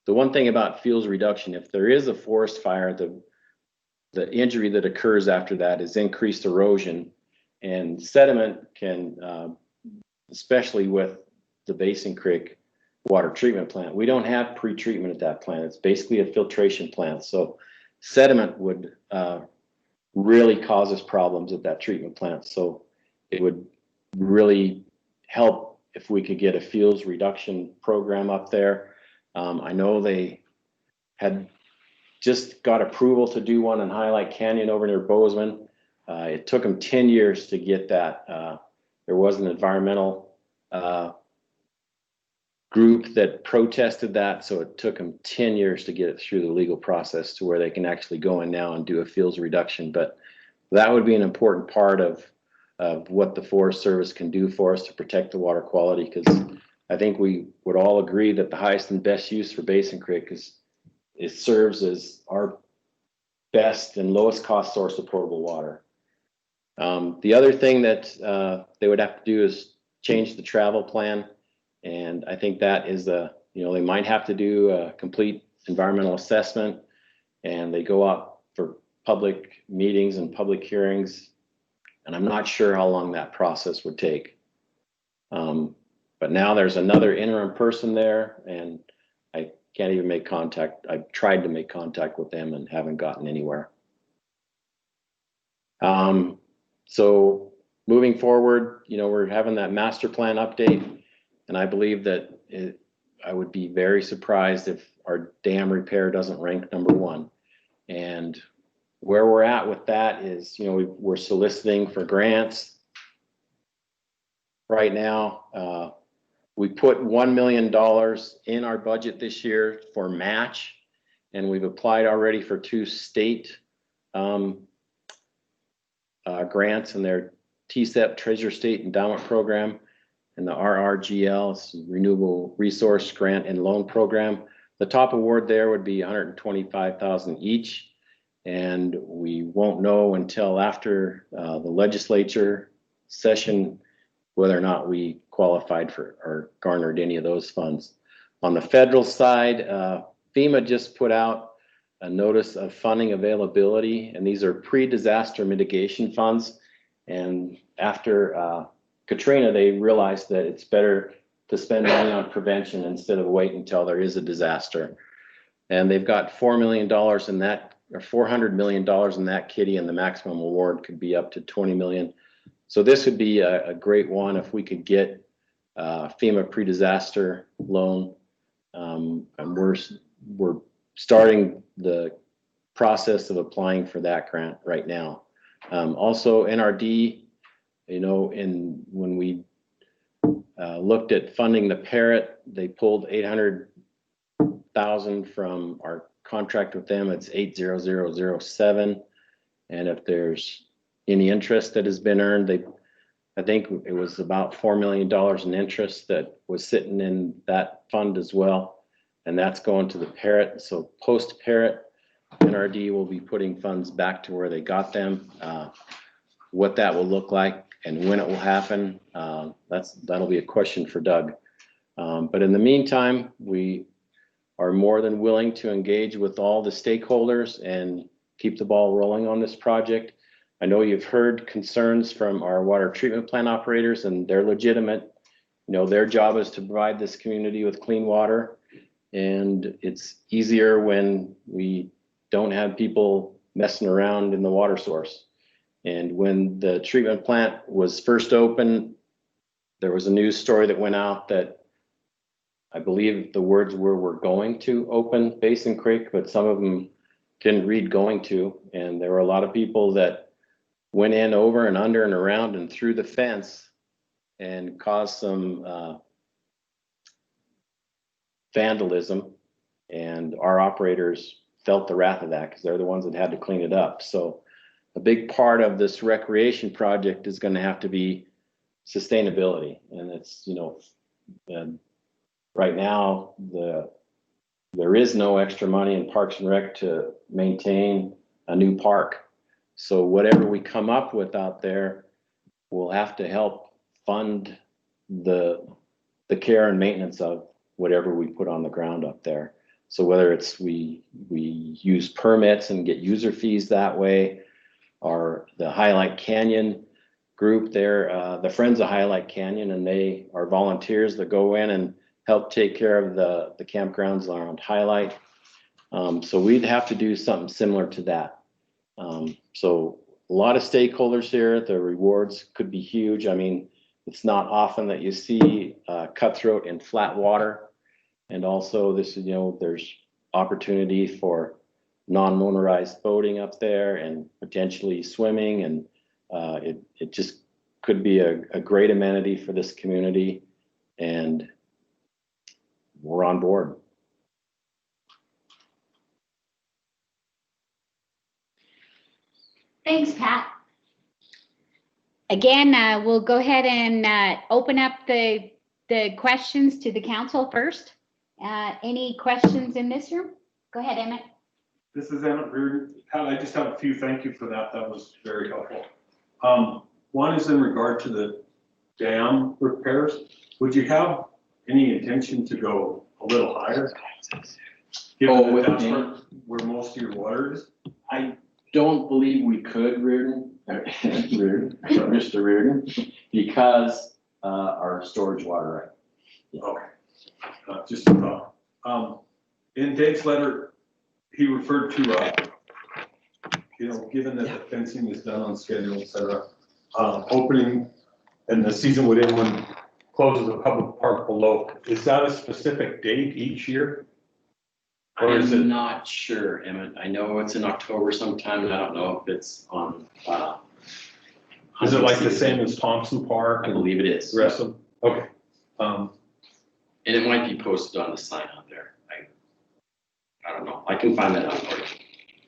the one thing about fuels reduction, if there is a forest fire, the injury that occurs after that is increased erosion, and sediment can, especially with the Basin Creek water treatment plant. We don't have pre-treatment at that plant. It's basically a filtration plant. So sediment would really cause us problems at that treatment plant. So it would really help if we could get a fuels reduction program up there. I know they had just got approval to do one in Highlight Canyon over near Bozeman. It took them 10 years to get that. There was an environmental group that protested that, so it took them 10 years to get it through the legal process to where they can actually go in now and do a fuels reduction. But that would be an important part of what the Forest Service can do for us to protect the water quality, because I think we would all agree that the highest and best use for Basin Creek is it serves as our best and lowest cost source of potable water. The other thing that they would have to do is change the travel plan. And I think that is they might have to do a complete environmental assessment, and they go out for public meetings and public hearings. And I'm not sure how long that process would take. But now there's another interim person there, and I can't even make contact. I've tried to make contact with them and haven't gotten anywhere. So moving forward, we're having that master plan update, and I believe that I would be very surprised if our dam repair doesn't rank #1. And where we're at with that is, we're soliciting for grants right now. We put $1 million in our budget this year for match, and we've applied already for 2 state grants in their TSEP Treasure State Endowment Program and the RRGL Renewable Resource Grant and Loan Program. The top award there would be $125,000 each, and we won't know until after the legislature session whether or not we qualified for or garnered any of those funds. On the federal side, FEMA just put out a notice of funding availability, and these are pre-disaster mitigation funds. And after Katrina, they realized that it's better to spend money on prevention instead of wait until there is a disaster. And they've got $4 million in that, or $400 million in that kitty, and the maximum award could be up to $20 million. So this would be a great one if we could get FEMA pre-disaster loan. And we're starting the process of applying for that grant right now. Also NRD, when we looked at funding the Parrot, they pulled $800,000 from our contract with them. It's 80007. And if there's any interest that has been earned, I think it was about $4 million in interest that was sitting in that fund as well. And that's going to the Parrot. So post Parrot, NRD will be putting funds back to where they got them. What that will look like and when it will happen, that'll be a question for Doug. But in the meantime, we are more than willing to engage with all the stakeholders and keep the ball rolling on this project. I know you've heard concerns from our water treatment plant operators, and they're legitimate. You know, their job is to provide this community with clean water, and it's easier when we don't have people messing around in the water source. And when the treatment plant was first opened, there was a news story that went out that I believe the words were, we're going to open Basin Creek, but some of them didn't read going to. And there were a lot of people that went in over and under and around and through the fence and caused some vandalism. And our operators felt the wrath of that because they're the ones that had to clean it up. So a big part of this recreation project is going to have to be sustainability. And it's, you know, right now, there is no extra money in Parks and Rec to maintain a new park. So whatever we come up with out there, we'll have to help fund the care and maintenance of whatever we put on the ground up there. So whether it's we use permits and get user fees that way, or the Highlight Canyon group, they're the Friends of Highlight Canyon, and they are volunteers that go in and help take care of the campgrounds around Highlight. So we'd have to do something similar to that. So a lot of stakeholders here, the rewards could be huge. I mean, it's not often that you see cutthroat in flat water. And also this is, you know, there's opportunity for non-motorized boating up there and potentially swimming. And it just could be a great amenity for this community. And we're on board. Thanks, Pat. Again, we'll go ahead and open up the questions to the council first. Any questions in this room? Go ahead, Emmett. This is Emmett Reardon. I just have a few. Thank you for that. That was very helpful. One is in regard to the dam repairs. Would you have any intention to go a little higher? Given that that's where most of your water is? I don't believe we could, Reardon, Mr. Reardon, because our storage water right. Okay. Just a thought. In Dave's letter, he referred to, you know, given that the fencing is done on schedule, et cetera, opening and the season would end when closes the public park below. Is that a specific date each year? Or is it? I'm not sure, Emmett. I know it's in October sometime, and I don't know if it's on. Is it like the same as Thompson Park? I believe it is. The rest of them? Okay. And it might be posted on the sign out there. I don't know. I can find that out for you.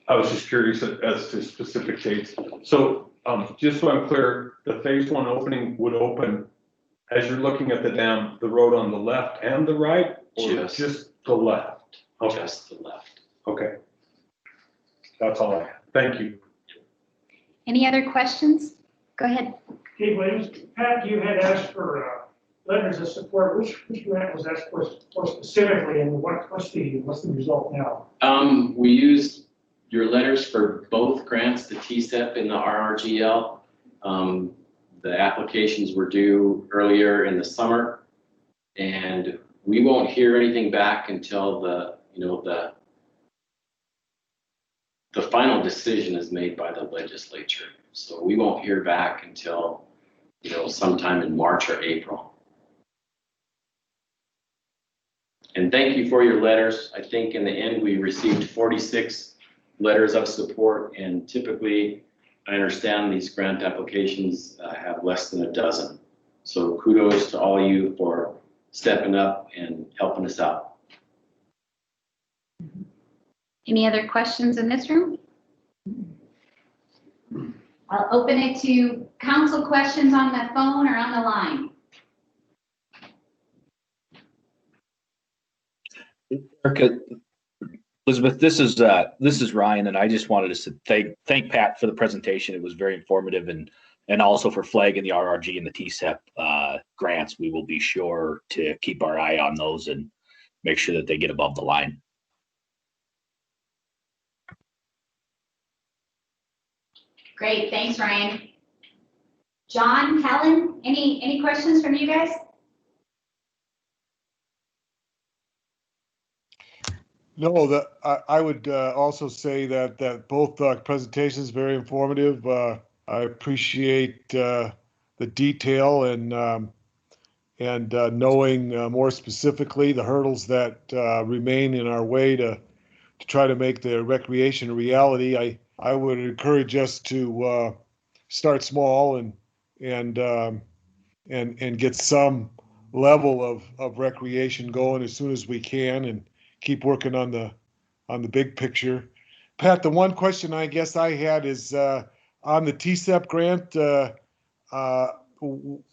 I was just curious as to specific dates. So just so I'm clear, the phase one opening would open as you're looking at the dam, the road on the left and the right, or just the left? Okay. Just the left. Okay. That's all I have. Thank you. Any other questions? Go ahead. Okay, Williams, Pat, you had asked for letters of support. Which grant was asked for specifically, and what's the result now? We used your letters for both grants, the TSEP and the RRGL. The applications were due earlier in the summer, and we won't hear anything back until the final decision is made by the legislature. So we won't hear back until, sometime in March or April. And thank you for your letters. I think in the end, we received 46 letters of support, and typically I understand these grant applications have less than a dozen. So kudos to all of you for stepping up and helping us out. Any other questions in this room? I'll open it to council questions on the phone or on the line. Elizabeth, this is Ryan, and I just wanted to thank Pat for the presentation. It was very informative, and also for flagging the RRG and the TCEP grants. We will be sure to keep our eye on those and make sure that they get above the line. Great, thanks, Ryan. John, Helen, any questions from you guys? No, I would also say that both presentations very informative. I appreciate the detail and knowing more specifically the hurdles that remain in our way to try to make the recreation a reality. I would encourage us to start small and get some level of recreation going as soon as we can, and keep working on the big picture. Pat, the one question I guess I had is on the TCEP grant.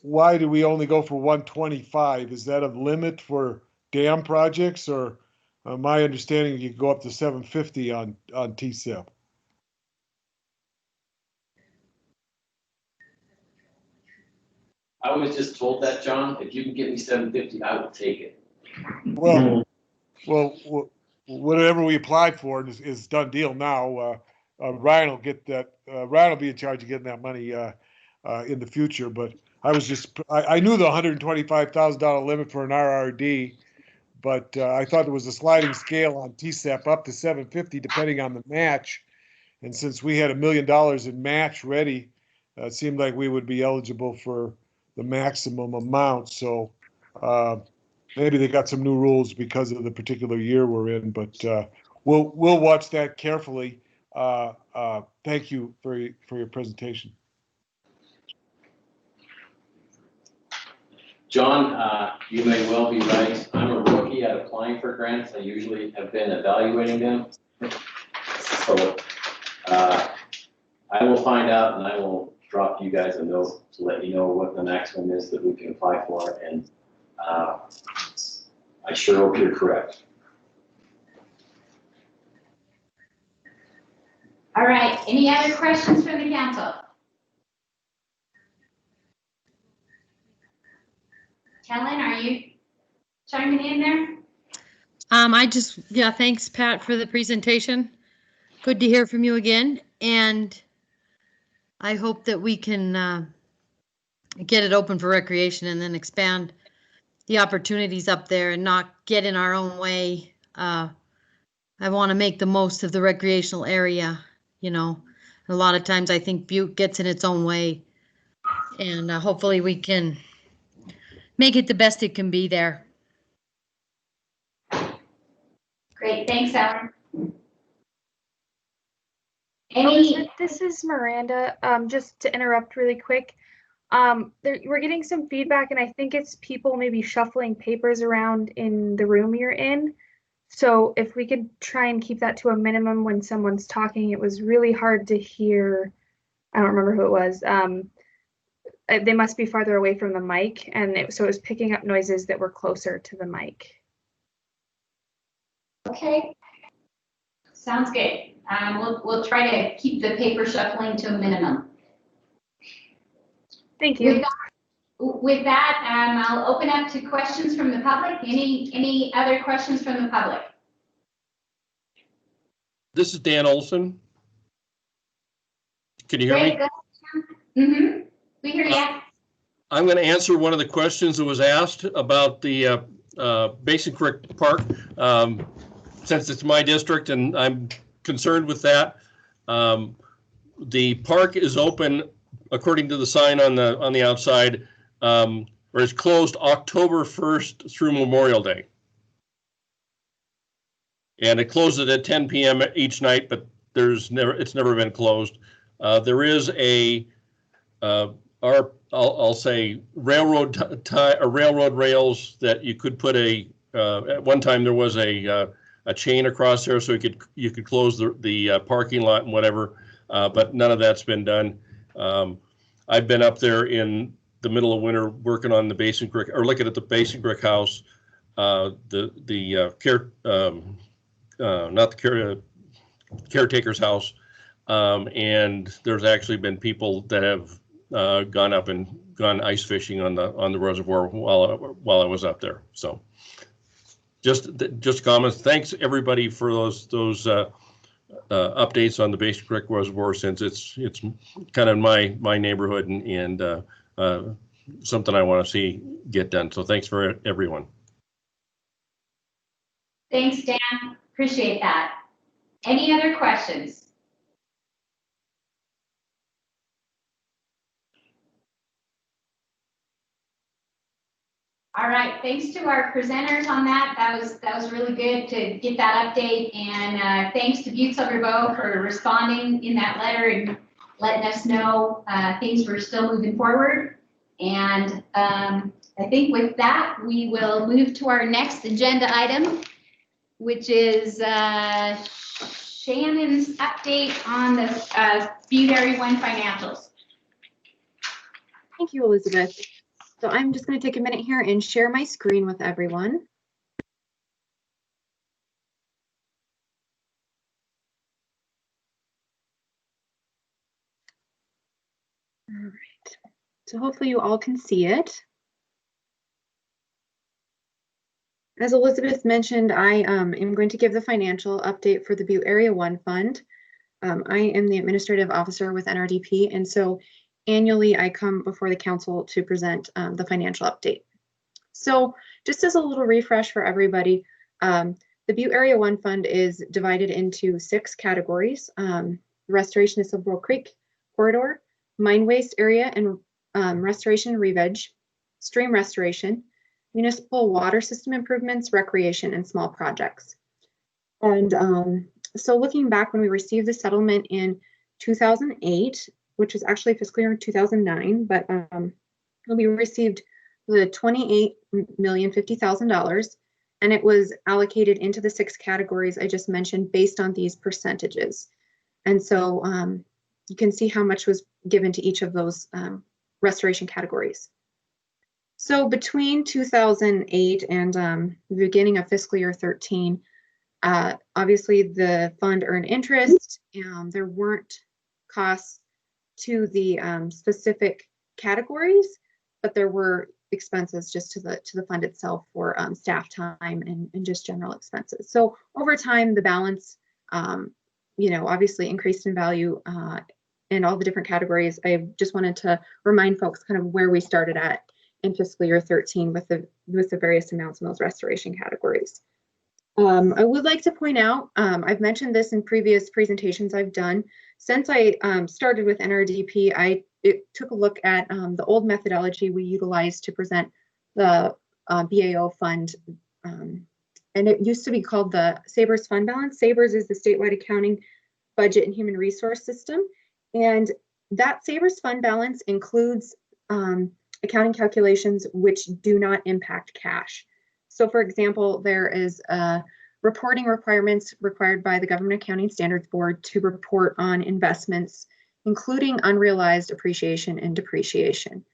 Why do we only go for 125? Is that a limit for dam projects, or my understanding you can go up to 750 on TCEP? I was just told that, John. If you can get me 750, I will take it. Well, whatever we applied for is done deal now. Ryan will get that. Ryan will be in charge of getting that money in the future. But I knew the $125,000 limit for an RRD, but I thought there was a sliding scale on TCEP up to 750 depending on the match. And since we had $1 million in match ready, it seemed like we would be eligible for the maximum amount. So maybe they got some new rules because of the particular year we're in, but we'll watch that carefully. Thank you for your presentation. John, you may well be right. I'm a rookie at applying for grants. I usually have been evaluating them. So I will find out, and I will drop you guys a note to let you know what the maximum is that we can apply for, and I sure hope you're correct. All right, any other questions from the council? Helen, are you chiming in there? Thanks, Pat, for the presentation. Good to hear from you again, and I hope that we can get it open for recreation and then expand the opportunities up there and not get in our own way. I want to make the most of the recreational area, you know. A lot of times I think Butte gets in its own way, and hopefully we can make it the best it can be there. Great, thanks, Helen. Elizabeth, this is Miranda. Just to interrupt really quick. We're getting some feedback, and I think it's people maybe shuffling papers around in the room you're in. So if we could try and keep that to a minimum when someone's talking. It was really hard to hear. I don't remember who it was. They must be farther away from the mic, and so it was picking up noises that were closer to the mic. Okay, sounds good. We'll try to keep the paper shuffling to a minimum. Thank you. With that, I'll open up to questions from the public. Any other questions from the public? This is Dan Olson. Can you hear me? Mm-hmm. We hear you. I'm going to answer one of the questions that was asked about the Basin Creek Park. Since it's my district and I'm concerned with that, the park is open according to the sign on the outside, or is closed October 1st through Memorial Day. And it closes at 10 p.m. each night, but it's never been closed. There is I'll say railroad rails that you could put at one time there was a chain across there so you could close the parking lot and whatever, but none of that's been done. I've been up there in the middle of winter working on the Basin Creek, or looking at the Basin Creek house, not the caretaker's house. And there's actually been people that have gone up and gone ice fishing on the reservoir while I was up there. So just comments. Thanks everybody for those updates on the Basin Creek Reservoir, since it's kind of my neighborhood and something I want to see get done. So thanks for everyone. Thanks, Dan. Appreciate that. Any other questions? All right, thanks to our presenters on that. That was really good to get that update, and thanks to Butte Silverbow for responding in that letter and letting us know things were still moving forward. And I think with that, we will move to our next agenda item, which is Shannon's update on the Butte Area 1 financials. Thank you, Elizabeth. So I'm just going to take a minute here and share my screen with everyone. All right, so hopefully you all can see it. As Elizabeth mentioned, I am going to give the financial update for the Butte Area 1 Fund. I am the administrative officer with NRDP, and so annually, I come before the council to present the financial update. So just as a little refresh for everybody, the Butte Area 1 Fund is divided into 6 categories: restoration of Silver Creek corridor, mine waste area and restoration and re-veg, stream restoration, municipal water system improvements, recreation, and small projects. And so looking back when we received the settlement in 2008, which was actually fiscal year 2009, but we received the $28,050,000, and it was allocated into the 6 categories I just mentioned based on these percentages. And so you can see how much was given to each of those restoration categories. So between 2008 and the beginning of fiscal year 13, obviously the fund earned interest. There weren't costs to the specific categories, but there were expenses just to the fund itself for staff time and just general expenses. So over time, the balance, obviously increased in value in all the different categories. I just wanted to remind folks kind of where we started at in fiscal year 13 with the various amounts in those restoration categories. I would like to point out, I've mentioned this in previous presentations I've done. Since I started with NRDP, I took a look at the old methodology we utilized to present the BAO fund. And it used to be called the SABRS fund balance. SABRS is the statewide accounting, budget, and human resource system. And that SABRS fund balance includes accounting calculations which do not impact cash. So for example, there is reporting requirements required by the Government Accounting Standards Board to report on investments, including unrealized appreciation and depreciation.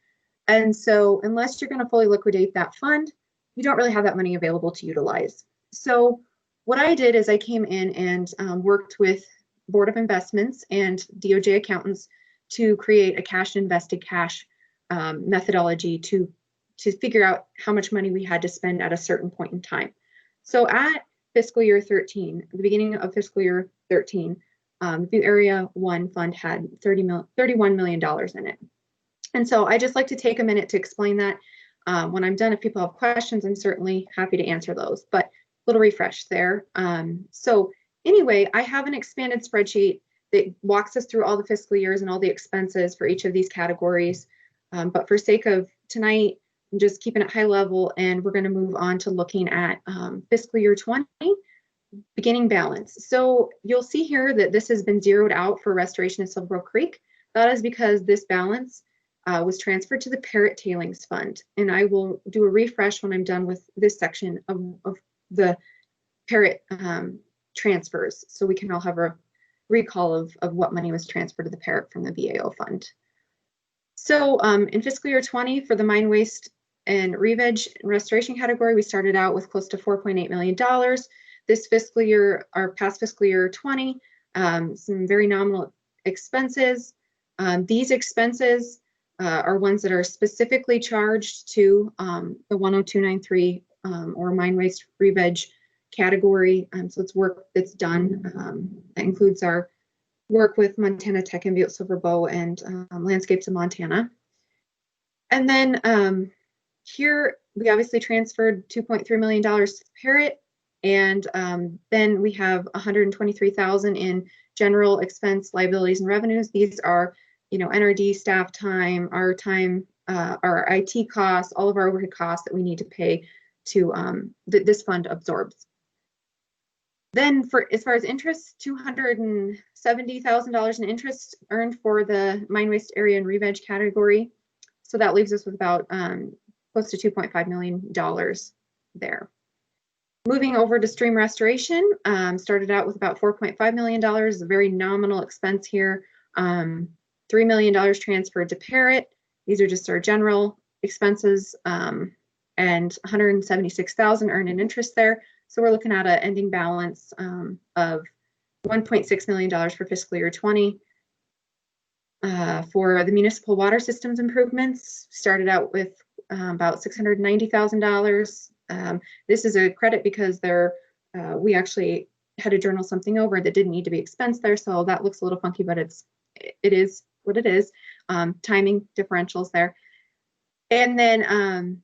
And so unless you're going to fully liquidate that fund, you don't really have that money available to utilize. So what I did is I came in and worked with Board of Investments and DOJ accountants to create a cash and invested cash methodology to figure out how much money we had to spend at a certain point in time. So at fiscal year 13, the beginning of fiscal year 13, the Butte Area 1 Fund had $31 million in it. And so I just like to take a minute to explain that. When I'm done, if people have questions, I'm certainly happy to answer those, but a little refresh there. So anyway, I have an expanded spreadsheet that walks us through all the fiscal years and all the expenses for each of these categories. But for sake of tonight, I'm just keeping it high level, and we're going to move on to looking at fiscal year 20 beginning balance. So you'll see here that this has been zeroed out for restoration of Silver Creek. That is because this balance was transferred to the Parrot Tailings Fund, and I will do a refresh when I'm done with this section of the Parrot transfers, so we can all have a recall of what money was transferred to the Parrot from the BAO fund. So in fiscal year 20 for the mine waste and re-veg and restoration category, we started out with close to $4.8 million. This fiscal year, our past fiscal year 20, some very nominal expenses. These expenses are ones that are specifically charged to the 10293 or mine waste re-veg category. So it's work that's done. That includes our work with Montana Tech and Butte Silver Bow and Landscapes of Montana. And then here we obviously transferred $2.3 million to Parrot, and then we have $123,000 in general expense liabilities and revenues. These are, NRD staff time, our IT costs, all of our overhead costs that we need to pay to this fund absorbs. Then as far as interest, $270,000 in interest earned for the mine waste area and re-veg category. So that leaves us with about close to $2.5 million there. Moving over to stream restoration, started out with about $4.5 million, a very nominal expense here. $3 million transferred to Parrot. These are just our general expenses, and $176,000 earned in interest there. So we're looking at an ending balance of $1.6 million for fiscal year 20. For the municipal water systems improvements, started out with about $690,000. This is a credit because we actually had to journal something over that didn't need to be expensed there, so that looks a little funky, but it is what it is. Timing differentials there. And then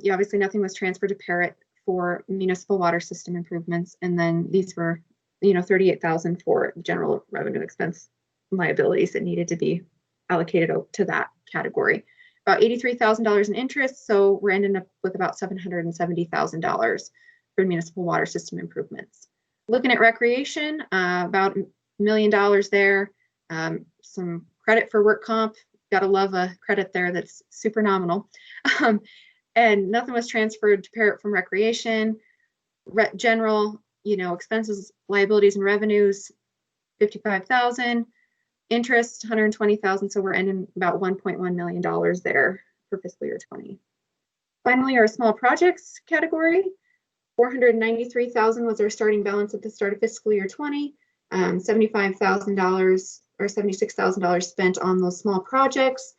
obviously nothing was transferred to Parrot for municipal water system improvements, and then these were $38,000 for general revenue expense liabilities that needed to be allocated to that category. About $83,000 in interest, so we're ending up with about $770,000 for municipal water system improvements. Looking at recreation, about $1 million there. Some credit for work comp, gotta love a credit there that's super nominal. And nothing was transferred to Parrot from recreation. General, expenses, liabilities, and revenues, $55,000. Interest, $120,000. So we're ending about $1.1 million there for fiscal year 20. Finally, our small projects category, $493,000 was our starting balance at the start of fiscal year 20. $75,000 or $76,000 spent on those small projects.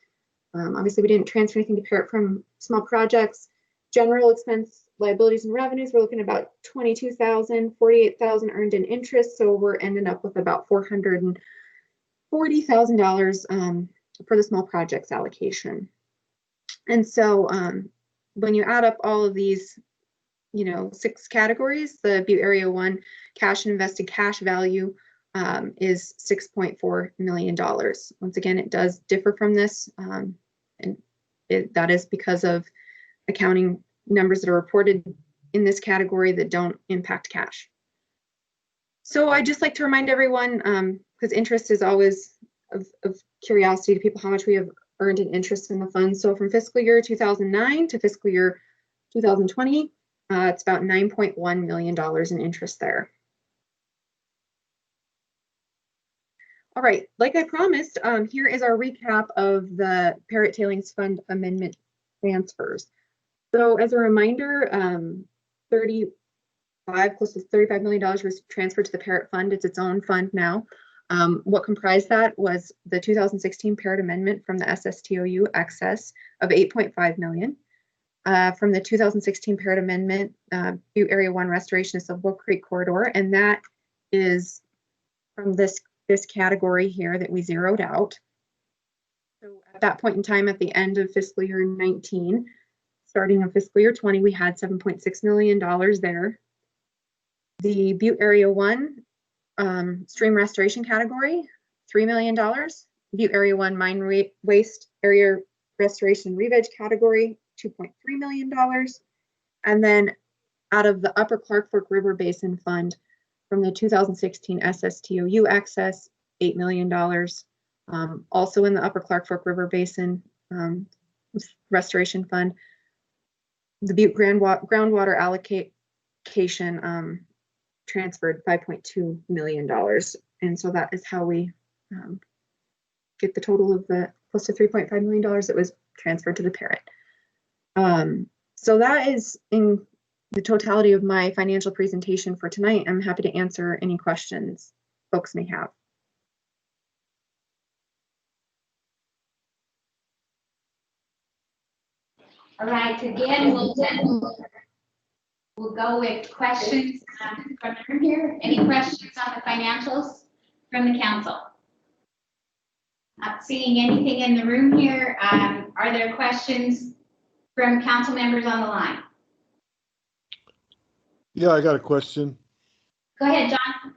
Obviously, we didn't transfer anything to Parrot from small projects. General expense, liabilities, and revenues, we're looking at about $22,000, $48,000 earned in interest. So we're ending up with about $440,000 for the small projects allocation. And so when you add up all of these, 6 categories, the Butte Area 1 cash and invested cash value is $6.4 million. Once again, it does differ from this, and that is because of accounting numbers that are reported in this category that don't impact cash. So I'd just like to remind everyone, because interest is always of curiosity to people, how much we have earned in interest in the fund. So from fiscal year 2009 to fiscal year 2020, it's about $9.1 million in interest there. All right, like I promised, here is our recap of the Parrot Tailings Fund amendment transfers. So as a reminder, close to $35 million was transferred to the Parrot Fund. It's its own fund now. What comprised that was the 2016 Parrot Amendment from the SSTOU excess of $8.5 million. From the 2016 Parrot Amendment, Butte Area 1 Restoration of Silver Creek Corridor, and that is from this category here that we zeroed out. So at that point in time, at the end of fiscal year 19, starting in fiscal year 20, we had $7.6 million there. The Butte Area 1 stream restoration category, $3 million. Butte Area 1 mine waste area restoration re-veg category, $2.3 million. And then out of the Upper Clark Fork River Basin Fund, from the 2016 SSTOU access, $8 million. Also in the Upper Clark Fork River Basin Restoration Fund, the Butte groundwater allocation transferred $5.2 million. And so that is how we get the total of the close to $3.5 million that was transferred to the Parrot. So that is in the totality of my financial presentation for tonight. I'm happy to answer any questions folks may have. All right, again, we'll go with questions from the room here. Any questions on the financials from the council? Not seeing anything in the room here. Are there questions from council members on the line? Yeah, I got a question. Go ahead, John.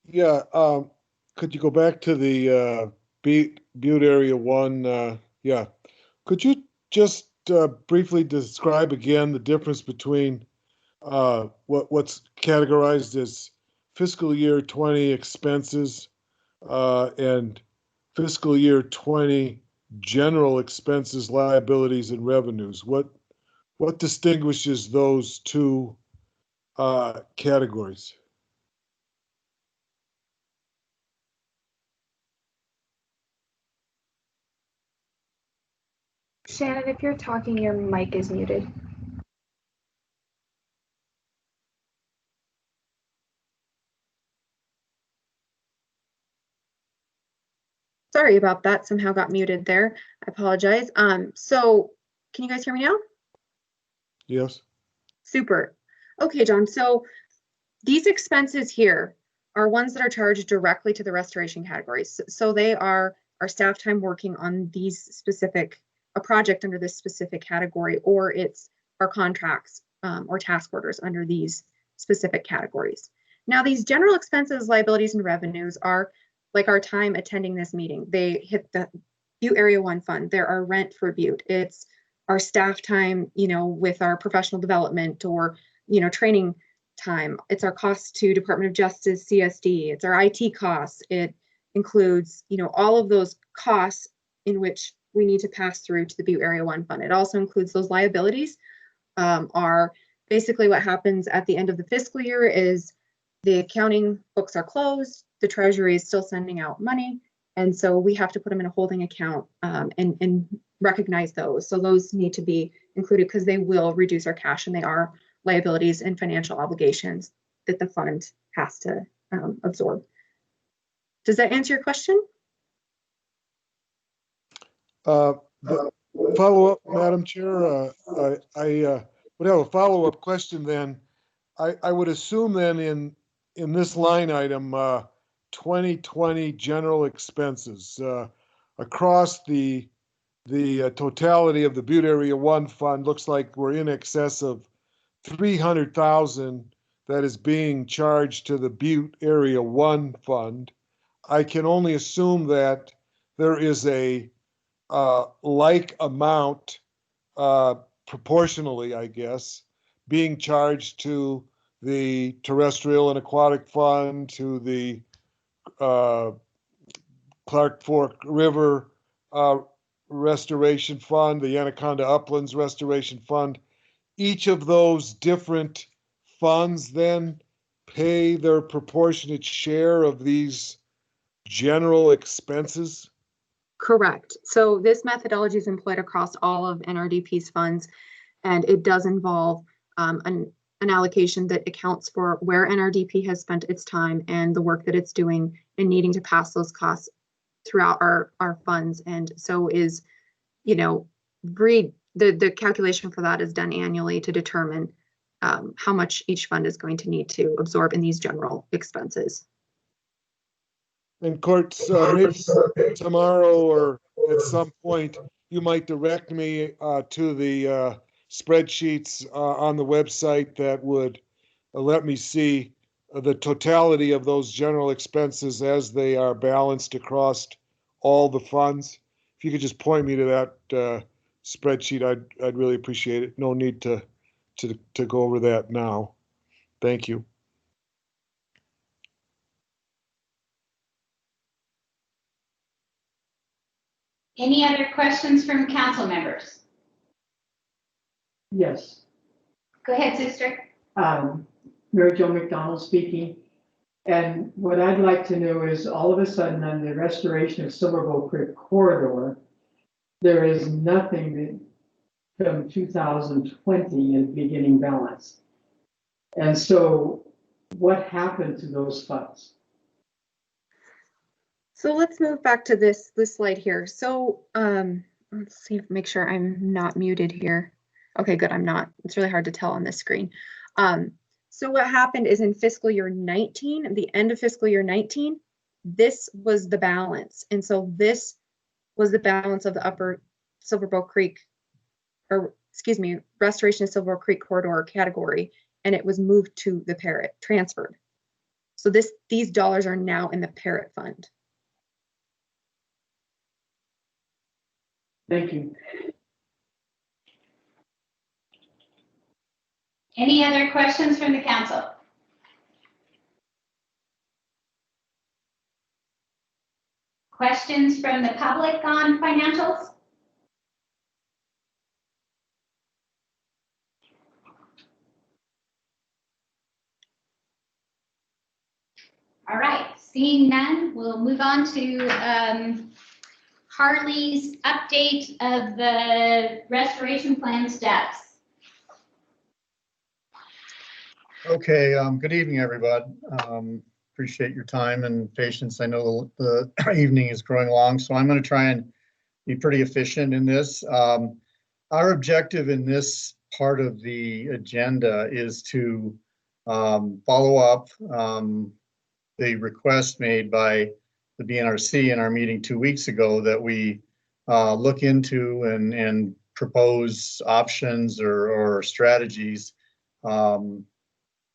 Yeah, could you go back to the Butte Area 1? Yeah, could you just briefly describe again the difference between what's categorized as fiscal year 20 expenses and fiscal year 20 general expenses, liabilities, and revenues? What distinguishes those two categories? Shannon, if you're talking, your mic is muted. Sorry about that. Somehow got muted there. I apologize. So can you guys hear me now? Yes. Super. Okay, John. So these expenses here are ones that are charged directly to the restoration categories. So they are our staff time working on these specific, a project under this specific category, or it's our contracts or task orders under these specific categories. Now, these general expenses, liabilities, and revenues are like our time attending this meeting. They hit the Butte Area 1 fund. There are rent for Butte. It's our staff time, you know, with our professional development or, you know, training time. It's our costs to Department of Justice, CSD. It's our IT costs. It includes, you know, all of those costs in which we need to pass through to the Butte Area 1 fund. It also includes those liabilities. Are basically what happens at the end of the fiscal year is the accounting books are closed, the Treasury is still sending out money, and so we have to put them in a holding account and recognize those. So those need to be included because they will reduce our cash, and they are liabilities and financial obligations that the fund has to absorb. Does that answer your question? Follow up, Madam Chair. I would have a follow-up question then. I would assume then in this line item, 2020 general expenses across the totality of the Butte Area 1 fund, looks like we're in excess of $300,000 that is being charged to the Butte Area 1 fund. I can only assume that there is a like amount proportionally, I guess, being charged to the Terrestrial and Aquatic Fund, to the Clark Fork River Restoration Fund, the Anaconda Uplands Restoration Fund. Each of those different funds then pay their proportionate share of these general expenses? Correct. So this methodology is employed across all of NRDP's funds, and it does involve an allocation that accounts for where NRDP has spent its time and the work that it's doing and needing to pass those costs throughout our funds. And so is, you know, the calculation for that is done annually to determine how much each fund is going to need to absorb in these general expenses. And Courts, maybe tomorrow or at some point, you might direct me to the spreadsheets on the website that would let me see the totality of those general expenses as they are balanced across all the funds. If you could just point me to that spreadsheet, I'd really appreciate it. No need to go over that now. Thank you. Any other questions from council members? Yes. Go ahead, sister. Mary Jo McDonald speaking. And what I'd like to know is all of a sudden on the restoration of Silver Bow Creek corridor, there is nothing that from 2020 in beginning balance. And so what happened to those funds? So let's move back to this slide here. So let's see, make sure I'm not muted here. Okay, good, I'm not. It's really hard to tell on this screen. So what happened is in fiscal year 19, at the end of fiscal year 19, this was the balance. And so this was the balance of the upper Silverbow Creek, or excuse me, restoration of Silverbow Creek corridor category, and it was moved to the Parrot, transferred. So these dollars are now in the Parrot fund. Thank you. Any other questions from the council? Questions from the public on financials? All right, seeing none, we'll move on to Harley's update of the restoration plan steps. Okay, good evening, everybody. Appreciate your time and patience. I know the evening is growing long, so I'm going to try and be pretty efficient in this. Our objective in this part of the agenda is to follow up the request made by the Dnrc in our meeting 2 weeks ago that we look into and propose options or strategies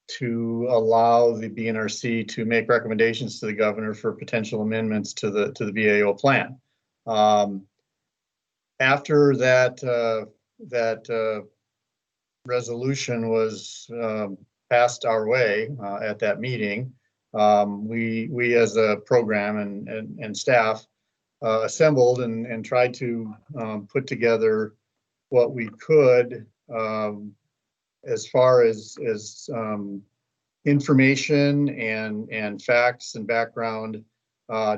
to allow the Dnrc to make recommendations to the governor for potential amendments to the BAO plan. After that resolution was passed our way at that meeting, we as a program and staff assembled and tried to put together what we could as far as information and facts and background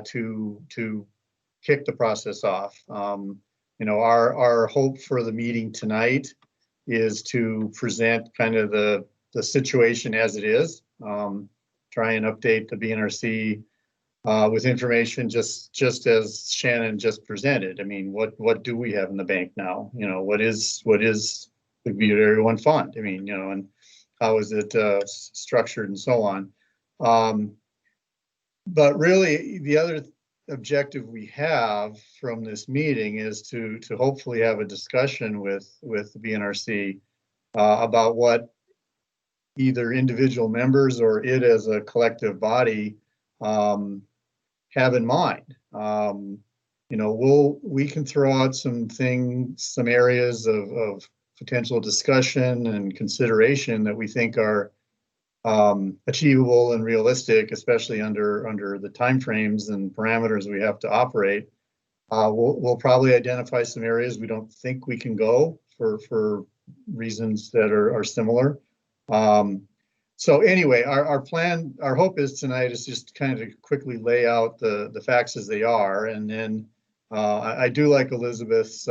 to kick the process off. You know, our hope for the meeting tonight is to present kind of the situation as it is, try and update the Dnrc with information just as Shannon just presented. I mean, what do we have in the bank now? You know, what is the Butte Area 1 fund? I mean, you know, and how is it structured and so on. But really, the other objective we have from this meeting is to hopefully have a discussion with the Dnrc about what either individual members or it as a collective body have in mind. You know, we can throw out some areas of potential discussion and consideration that we think are achievable and realistic, especially under the timeframes and parameters we have to operate. We'll probably identify some areas we don't think we can go for reasons that are similar. So anyway, our plan, our hope is tonight is just kind of quickly lay out the facts as they are, and then I do like Elizabeth's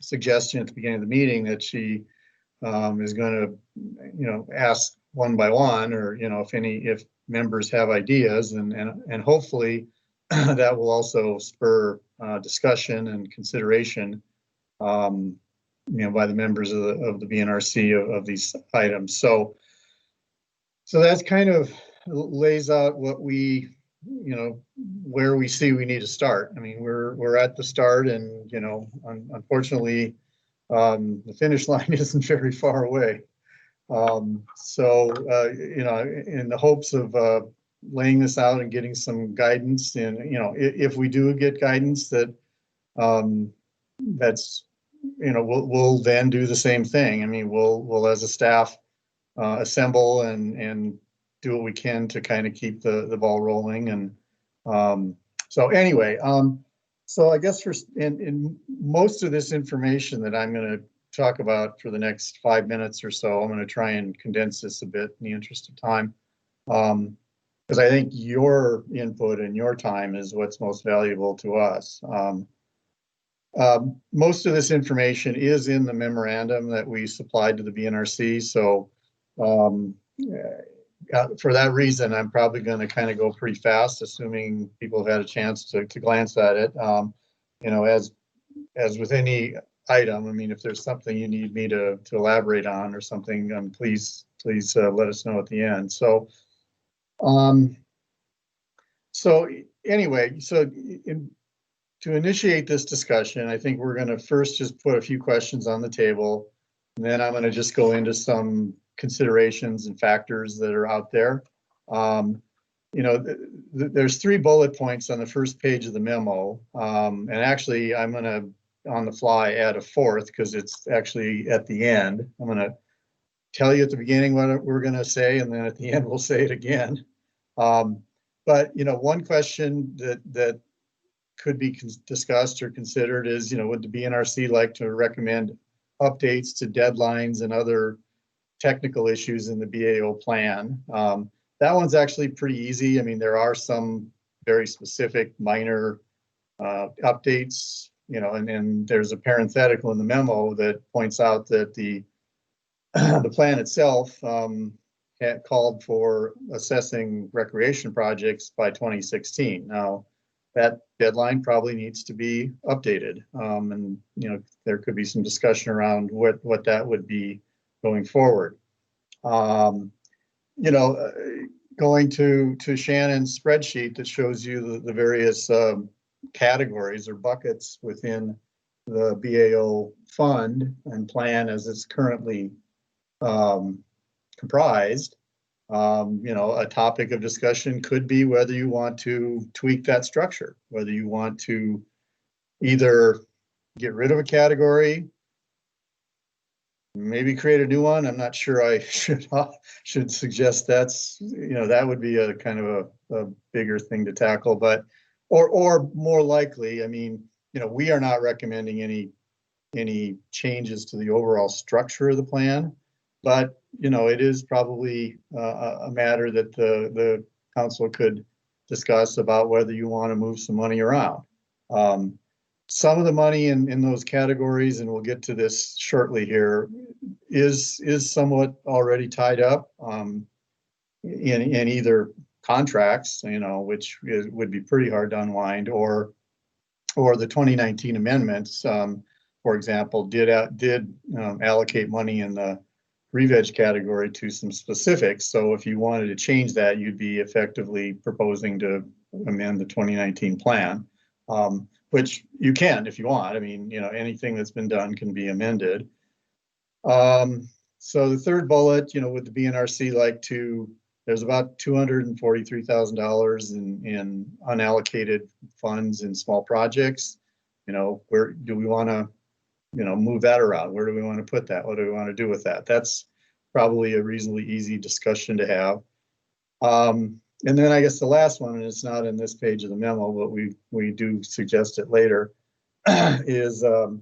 suggestion at the beginning of the meeting that she is going to, you know, ask one by one, or, you know, if members have ideas, and hopefully that will also spur discussion and consideration, you know, by the members of the Dnrc of these items. So that's kind of lays out what we, you know, where we see we need to start. I mean, we're at the start, and, you know, unfortunately, the finish line isn't very far away. So, you know, in the hopes of laying this out and getting some guidance, and, you know, if we do get guidance that that's, you know, we'll then do the same thing. I mean, we'll as a staff assemble and do what we can to kind of keep the ball rolling. And so anyway, so I guess in most of this information that I'm going to talk about for the next 5 minutes or so, I'm going to try and condense this a bit in the interest of time, because I think your input and your time is what's most valuable to us. Most of this information is in the memorandum that we supplied to the BNRC. So for that reason, I'm probably going to kind of go pretty fast, assuming people have had a chance to glance at it. You know, as with any item, I mean, if there's something you need me to elaborate on or something, please let us know at the end. So anyway, to initiate this discussion, I think we're going to first just put a few questions on the table, and then I'm going to just go into some considerations and factors that are out there. You know, there's 3 bullet points on the first page of the memo, and actually I'm going to, on the fly, add a 4th because it's actually at the end. I'm going to tell you at the beginning what we're going to say, and then at the end we'll say it again. But you know, one question that could be discussed or considered is, you know, would the BNRC like to recommend updates to deadlines and other technical issues in the BAO plan? That one's actually pretty easy. I mean, there are some very specific minor updates, you know, and there's a parenthetical in the memo that points out that the plan itself had called for assessing recreation projects by 2016. Now, that deadline probably needs to be updated. And, you know, there could be some discussion around what that would be going forward. You know, going to Shannon's spreadsheet that shows you the various categories or buckets within the BAO fund and plan as it's currently comprised. You know, a topic of discussion could be whether you want to tweak that structure, whether you want to either get rid of a category, maybe create a new one. I'm not sure I should suggest that's, you know, that would be a kind of a bigger thing to tackle, but or more likely, I mean, you know, we are not recommending any changes to the overall structure of the plan. But, you know, it is probably a matter that the council could discuss about whether you want to move some money around. Some of the money in those categories, and we'll get to this shortly here, is somewhat already tied up in either contracts, you know, which would be pretty hard to unwind, or the 2019 amendments, for example, did allocate money in the re-veg category to some specifics. So if you wanted to change that, you'd be effectively proposing to amend the 2019 plan, which you can if you want. I mean, you know, anything that's been done can be amended. So the third bullet, you know, would the BNRC like to, there's about $243,000 in unallocated funds in small projects. You know, where do we want to, you know, move that around? Where do we want to put that? What do we want to do with that? That's probably a reasonably easy discussion to have. And then I guess the last one, and it's not in this page of the memo, but we do suggest it later, is, you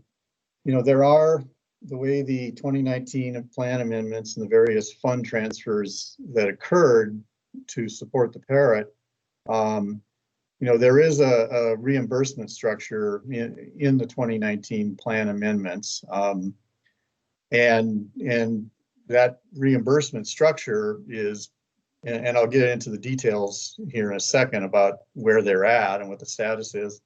know, there are, the way the 2019 plan amendments and the various fund transfers that occurred to support the Parrot, you know, there is a reimbursement structure in the 2019 plan amendments. And that reimbursement structure is, and I'll get into the details here in a second about where they're at and what the status is.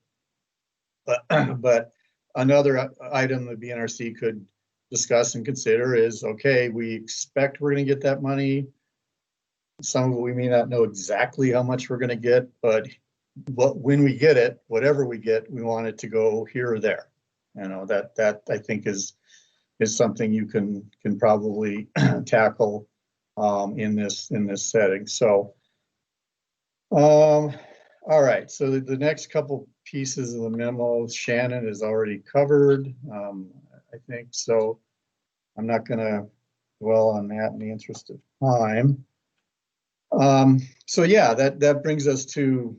But another item the BNRC could discuss and consider is, okay, we expect we're going to get that money. Some of it we may not know exactly how much we're going to get, but when we get it, whatever we get, we want it to go here or there. You know, that I think is something you can probably tackle in this setting. So, all right. So the next couple pieces of the memo, Shannon has already covered, I think. So I'm not going to dwell on that in the interest of time. So yeah, that brings us to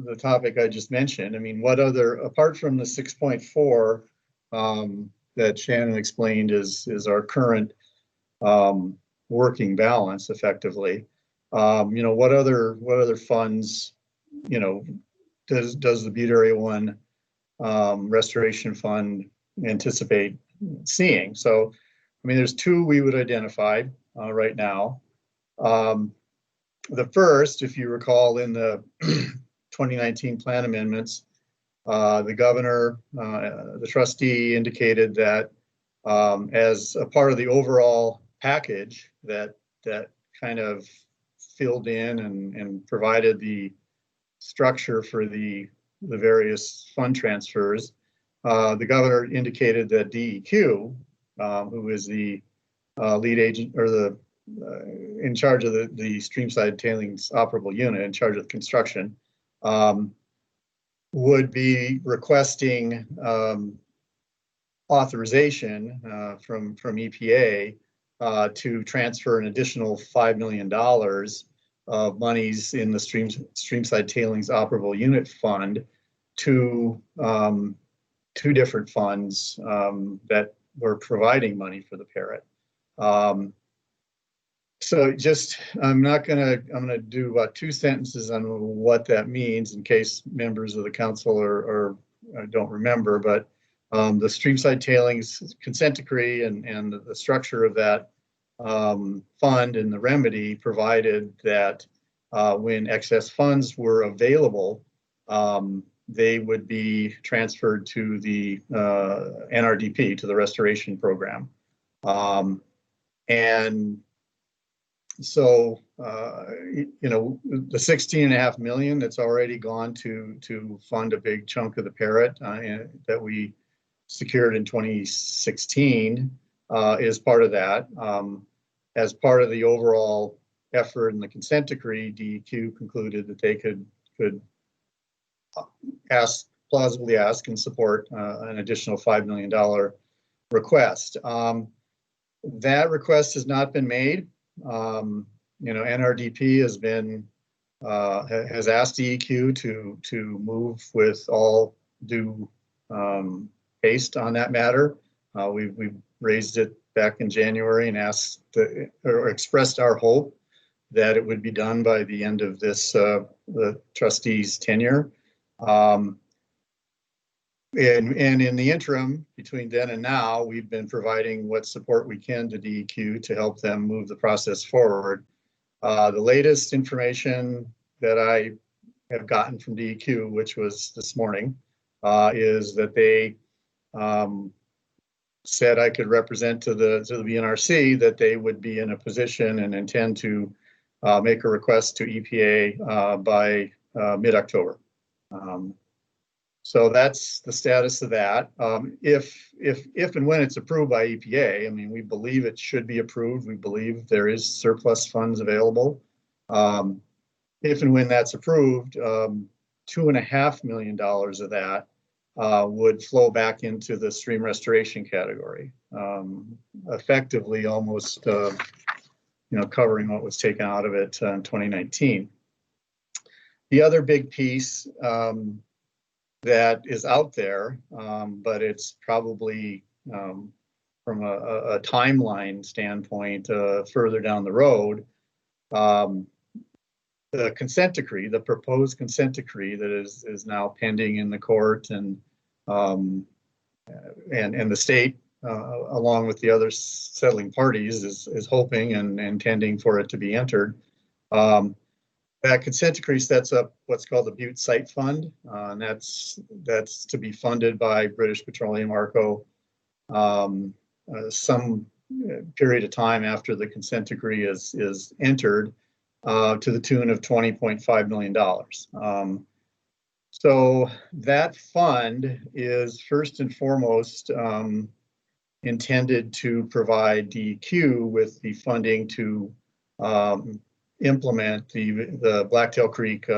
the topic I just mentioned. I mean, what other, apart from the 6.4 that Shannon explained is our current working balance effectively, you know, what other funds, you know, does the Butte Area 1 restoration fund anticipate seeing. So, I mean, there's two we would identify right now. The first, if you recall, in the 2019 plan amendments, the governor, the trustee indicated that as a part of the overall package that kind of filled in and provided the structure for the various fund transfers, the governor indicated that DEQ, who is the lead agent or the in charge of the Streamside Tailings Operable Unit, in charge of construction, would be requesting authorization from EPA to transfer an additional $5 million of monies in the Streamside Tailings Operable Unit Fund to two different funds that were providing money for the Parrot. So just, I'm gonna do about 2 sentences on what that means in case members of the council or don't remember, but the Streamside Tailings consent decree and the structure of that fund and the remedy provided that when excess funds were available, they would be transferred to the NRDP, to the restoration program. And so, you know, the 16.5 million that's already gone to fund a big chunk of the Parrot that we secured in 2016 is part of that. As part of the overall effort in the consent decree, DEQ concluded that they could plausibly ask and support an additional $5 million request. That request has not been made. You know, NRDP has asked DEQ to move with all due haste on that matter. We've raised it back in January and asked or expressed our hope that it would be done by the end of this the trustee's tenure. And in the interim, between then and now, we've been providing what support we can to DEQ to help them move the process forward. The latest information that I have gotten from DEQ, which was this morning, is that they said I could represent to the Dnrc that they would be in a position and intend to make a request to EPA by mid-October. So that's the status of that. If and when it's approved by EPA, I mean, we believe it should be approved. We believe there is surplus funds available. If and when that's approved, $2.5 million of that would flow back into the stream restoration category, effectively almost, you know, covering what was taken out of it in 2019. The other big piece that is out there, but it's probably from a timeline standpoint further down the road. The consent decree, the proposed consent decree that is now pending in the court and the state, along with the other settling parties, is hoping and intending for it to be entered. That consent decree sets up what's called the Butte Site Fund, and that's to be funded by British Petroleum ARCO some period of time after the consent decree is entered, to the tune of $20.5 million. So that fund is first and foremost intended to provide DEQ with the funding to implement the Blacktail Creek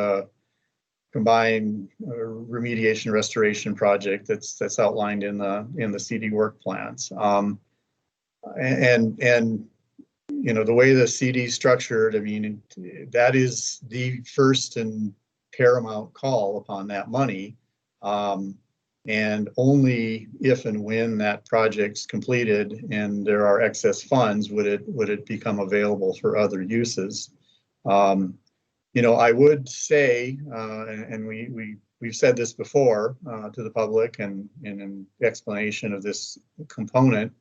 combined remediation restoration project that's outlined in the CD work plans. And you know, the way the CD is structured, I mean, that is the first and paramount call upon that money. And only if and when that project's completed and there are excess funds would it become available for other uses. You know, I would say, and we we've said this before to the public and in explanation of this component,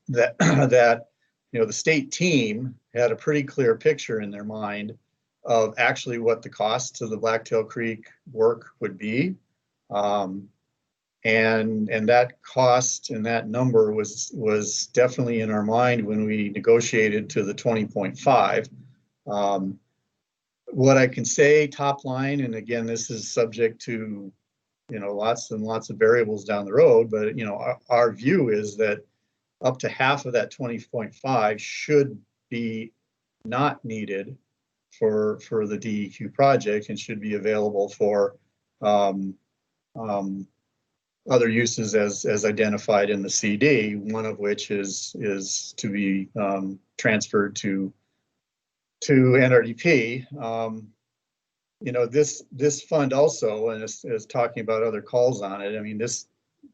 that that the state team had a pretty clear picture in their mind of actually what the costs of the Blacktail Creek work would be. And that cost and that number was definitely in our mind when we negotiated to the 20.5. What I can say top line, and again, this is subject to, lots and lots of variables down the road, but, our view is that up to half of that 20.5 should be not needed for the DEQ project and should be available for other uses as identified in the CD, one of which is to be transferred to NRDP. This fund also, and is talking about other calls on it. I mean, this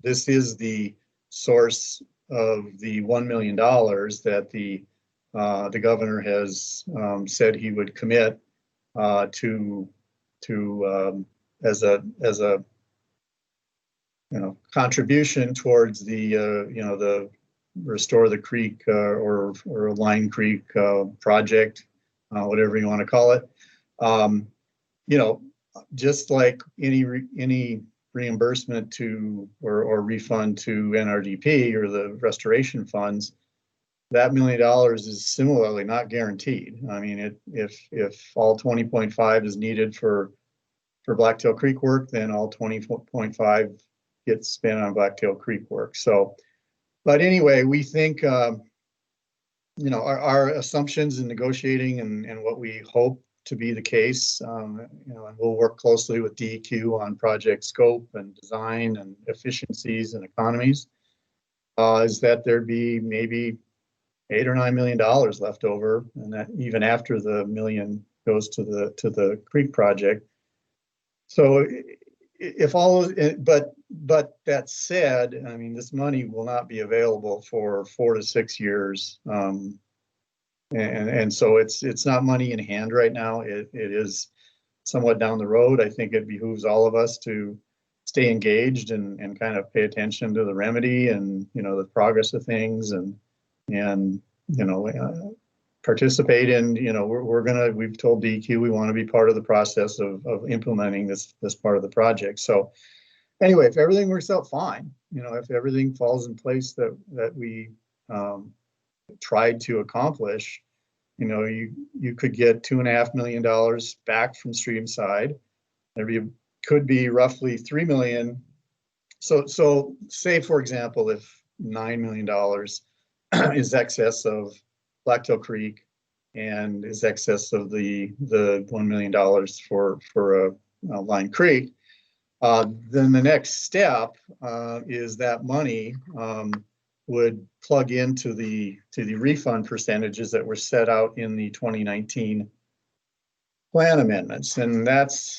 is the source of the $1 million that the governor has said he would commit to as a contribution towards the the Restore the Creek or Line Creek project, whatever you want to call it. Just like any reimbursement to or refund to NRDP or the restoration funds, that $1 million is similarly not guaranteed. I mean, if all 20.5 is needed for Blacktail Creek work, then all 20.5 gets spent on Blacktail Creek work. So, but anyway, we think our assumptions in negotiating and what we hope to be the case, and we'll work closely with DEQ on project scope and design and efficiencies and economies, is that there'd be maybe $8 or $9 million left over, and that even after the $1 million goes to the Creek project. So if all, but that said, I mean, this money will not be available for 4 to 6 years. And so it's not money in hand right now. It is somewhat down the road. I think it behooves all of us to stay engaged and kind of pay attention to the remedy and, the progress of things and participate in, we've told DEQ we want to be part of the process of implementing this part of the project. So anyway, if everything works out fine, if everything falls in place that we tried to accomplish, you could get $2.5 million back from Streamside. Could be roughly $3 million. So say, for example, if $9 million is excess of Blacktail Creek and is excess of the $1 million for Line Creek, then the next step is that money would plug into the refund percentages that were set out in the 2019 plan amendments, and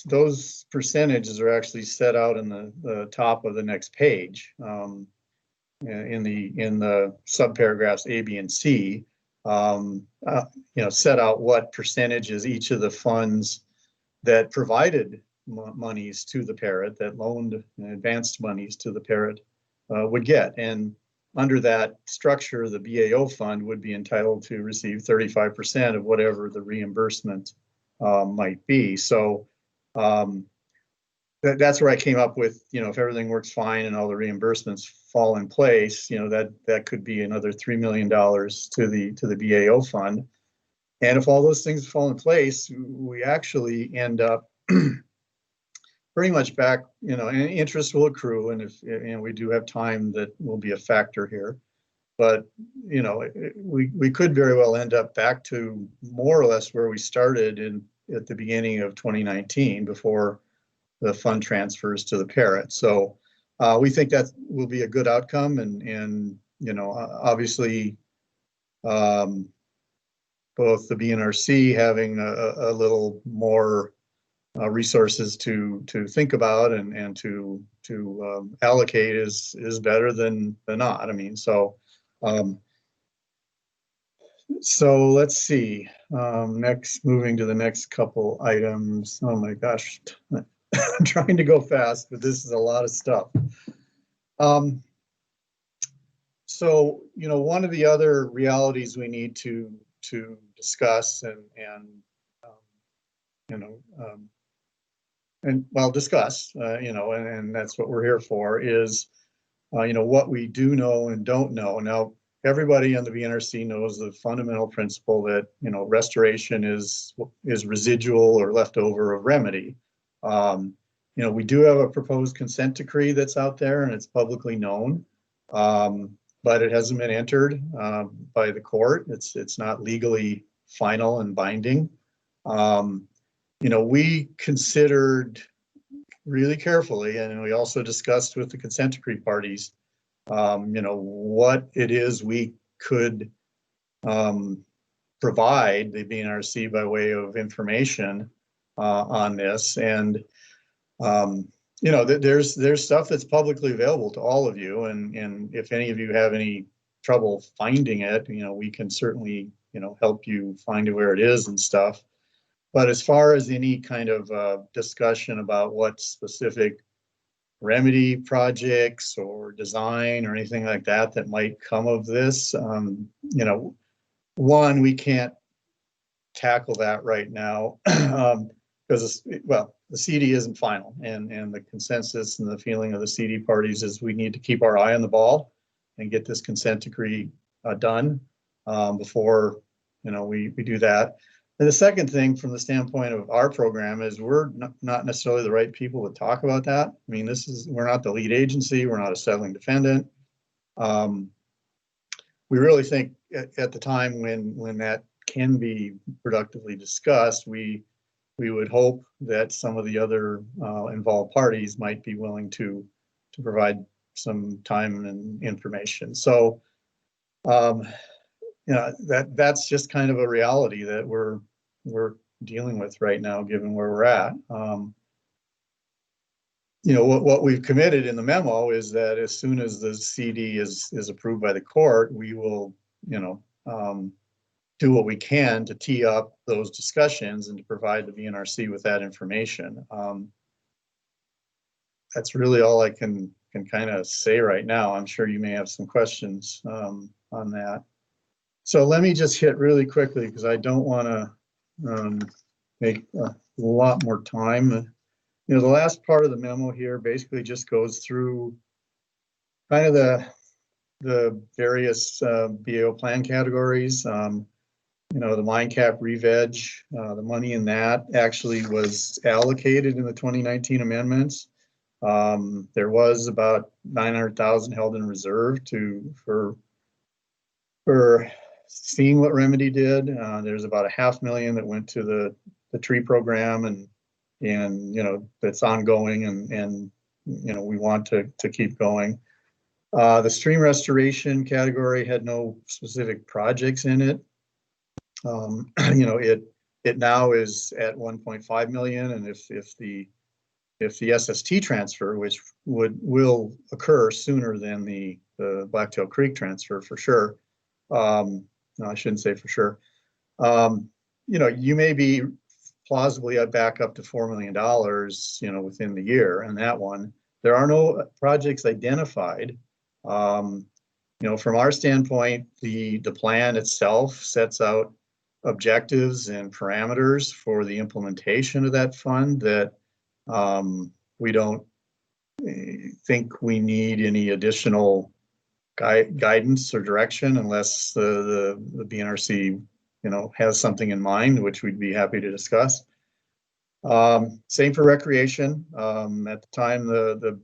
those percentages are actually set out in the top of the next page in the subparagraphs A, B, and C. Set out what percentages each of the funds that provided monies to the Parrot, that loaned and advanced monies to the Parrot, would get. And under that structure, the BAO fund would be entitled to receive 35% of whatever the reimbursement might be. So that's where I came up with, if everything works fine and all the reimbursements fall in place, that could be another $3 million to the BAO fund. And if all those things fall in place, we actually end up pretty much back, and interest will accrue, and if we do have time, that will be a factor here. But we could very well end up back to more or less where we started at the beginning of 2019 before the fund transfers to the Parrot. So we think that will be a good outcome, and obviously both the Dnrc having a little more resources to think about and to allocate is better than not. I mean, so let's see. Moving to the next couple items. Oh my gosh, I'm trying to go fast, but this is a lot of stuff. So, you know, one of the other realities we need to discuss and you know, and well, discuss, you know, and that's what we're here for is, you know, what we do know and don't know. Now, everybody on the BNRC knows the fundamental principle that, you know, restoration is residual or leftover of remedy. You know, we do have a proposed consent decree that's out there and it's publicly known, but it hasn't been entered by the court. It's not legally final and binding. You know, we considered really carefully, and we also discussed with the consent decree parties, you know, what it is we could provide the BNRC by way of information on this. And, you know, there's stuff that's publicly available to all of you. And if any of you have any trouble finding it, you know, we can certainly, you know, help you find where it is and stuff. But as far as any kind of discussion about what specific remedy projects or design or anything like that that might come of this, you know, one, we can't tackle that right now because, well, the CD isn't final, and the consensus and the feeling of the CD parties is we need to keep our eye on the ball and get this consent decree done before, you know, we do that. And the second thing from the standpoint of our program is we're not necessarily the right people to talk about that. I mean, we're not the lead agency. We're not a settling defendant. We really think at the time when that can be productively discussed, we would hope that some of the other involved parties might be willing to provide some time and information. So, you know, that's just kind of a reality that we're dealing with right now, given where we're at. You know, what we've committed in the memo is that as soon as the CD is approved by the court, we will, you know, do what we can to tee up those discussions and to provide the BNRC with that information. That's really all I can kind of say right now. I'm sure you may have some questions on that. So let me just hit really quickly because I don't want to make a lot more time. You know, the last part of the memo here basically just goes through kind of the various BAO plan categories. You know, the mine cap re-veg, the money in that actually was allocated in the 2019 amendments. There was about 900,000 held in reserve for seeing what Remedy did. There's about $500,000 that went to the tree program and you know, that's ongoing and you know, we want to keep going. The stream restoration category had no specific projects in it. You know, it now is at 1.5 million, and if the SST transfer, which will occur sooner than the Blacktail Creek transfer for sure. No, I shouldn't say for sure. You know, you may be plausibly back up to $4 million, you know, within the year. And that one, there are no projects identified. You know, from our standpoint, the plan itself sets out objectives and parameters for the implementation of that fund that we don't think we need any additional guidance or direction unless the BNRC, you know, has something in mind, which we'd be happy to discuss. Same for recreation. At the time, the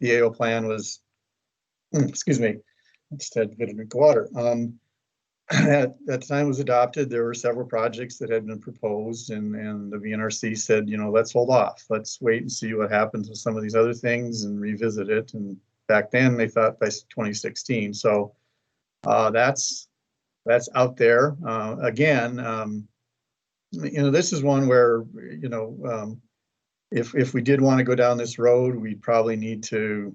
AO plan was, excuse me, just had a bit of drink of water. At that time was adopted, there were several projects that had been proposed, and the BNRC said, you know, let's hold off. Let's wait and see what happens with some of these other things and revisit it. And back then they thought by 2016. So that's out there. Again, you know, this is one where, you know, if we did want to go down this road, we'd probably need to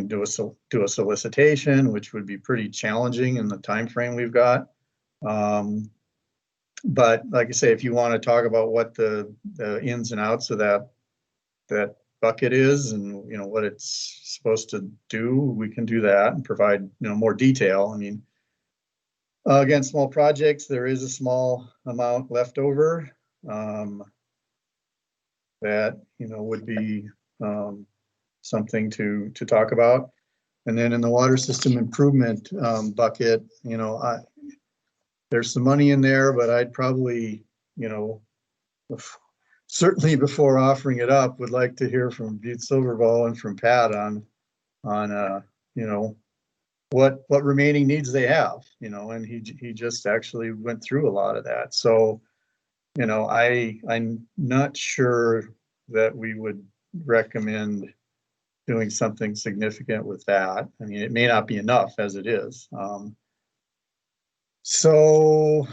do a solicitation, which would be pretty challenging in the time frame we've got. But like I say, if you want to talk about what the ins and outs of that bucket is and, you know, what it's supposed to do, we can do that and provide, you know, more detail. I mean, again, small projects, there is a small amount left over that, you know, would be something to talk about. And then in the water system improvement bucket, you know, there's some money in there, but I'd probably, you know, certainly before offering it up, would like to hear from Butte Silverbow and from Pat on you know, what remaining needs they have, you know, and he just actually went through a lot of that. So, you know, I'm not sure that we would recommend doing something significant with that. I mean, it may not be enough as it is. So,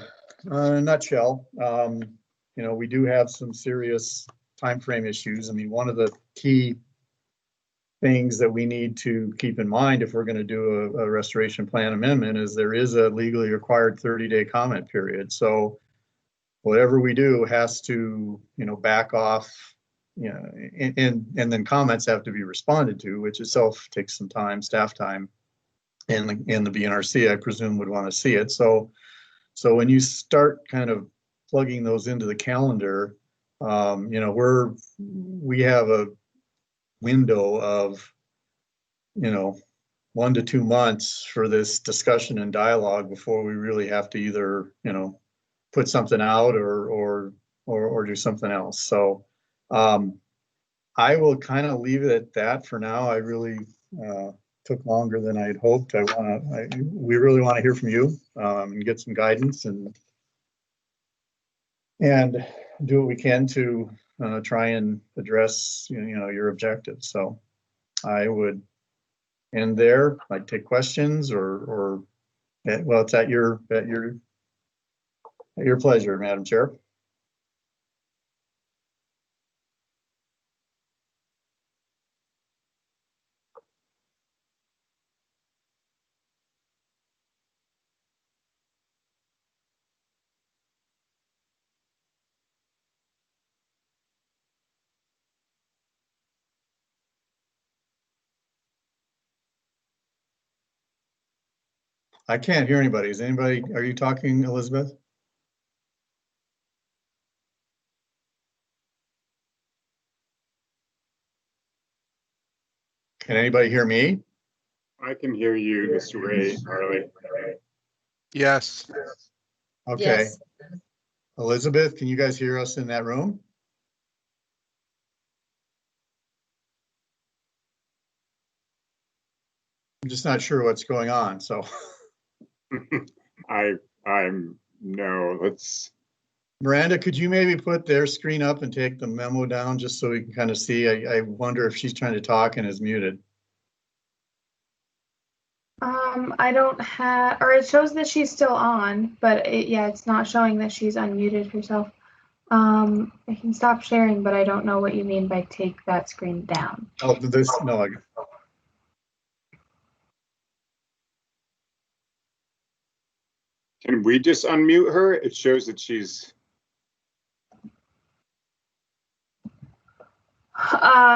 in a nutshell, you know, we do have some serious timeframe issues. I mean, one of the key things that we need to keep in mind if we're going to do a restoration plan amendment is there is a legally required 30-day comment period. So whatever we do has to, you know, back off, you know, and then comments have to be responded to, which itself takes some time, staff time, and the BNRC, I presume, would want to see it. So when you start kind of plugging those into the calendar, you know, we have a window of, you know, 1 to 2 months for this discussion and dialogue before we really have to either, you know, put something out or do something else. So I will kind of leave it at that for now. I really took longer than I'd hoped. We really want to hear from you and get some guidance and do what we can to try and address, you know, your objectives. So I would end there. I'd take questions or well, it's at your pleasure, Madam Chair. I can't hear anybody. Is anybody, are you talking, Elizabeth? Can anybody hear me? I can hear you, Mr. Ray, Harley. Yes. Okay. Yes. Elizabeth, can you guys hear us in that room? I'm just not sure what's going on, so. No, let's. Miranda, could you maybe put their screen up and take the memo down just so we can kind of see? I wonder if she's trying to talk and is muted. I don't have, or it shows that she's still on, but yeah, it's not showing that she's unmuted herself. I can stop sharing, but I don't know what you mean by take that screen down. Oh, no. Can we just unmute her? It shows that she's.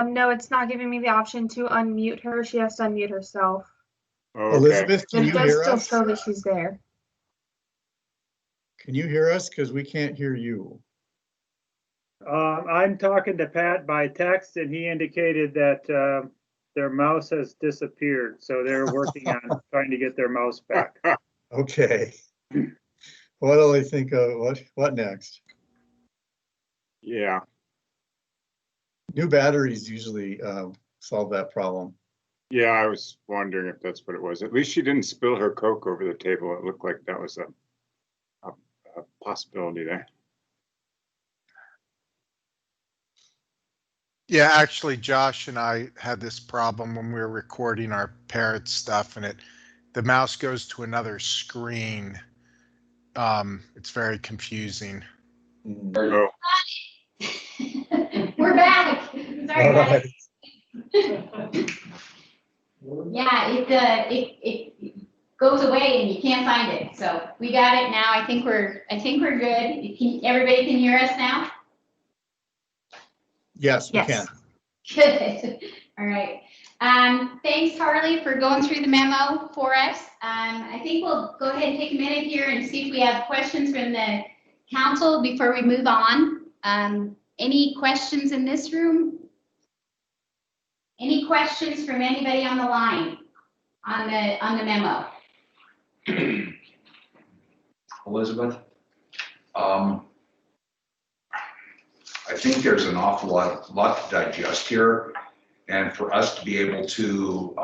No, it's not giving me the option to unmute her. She has to unmute herself. Okay. Elizabeth, can you hear us? It does still show that she's there. Can you hear us? Because we can't hear you. I'm talking to Pat by text, and he indicated that their mouse has disappeared. So they're working on trying to get their mouse back. Okay. What do I think of? What next? Yeah. New batteries usually solve that problem. Yeah, I was wondering if that's what it was. At least she didn't spill her Coke over the table. It looked like that was a possibility there. Yeah, actually, Josh and I had this problem when we were recording our Parrot stuff, and the mouse goes to another screen. It's very confusing. Oh. We're back. Sorry, guys. Yeah, it goes away and you can't find it. So we got it now. I think we're good. Everybody can hear us now? Yes, we can. Good. All right. Thanks, Harley, for going through the memo for us. I think we'll go ahead and take a minute here and see if we have questions from the council before we move on. Any questions in this room? Any questions from anybody on the line on the memo? Elizabeth, I think there's an awful lot to digest here, and for us to be able to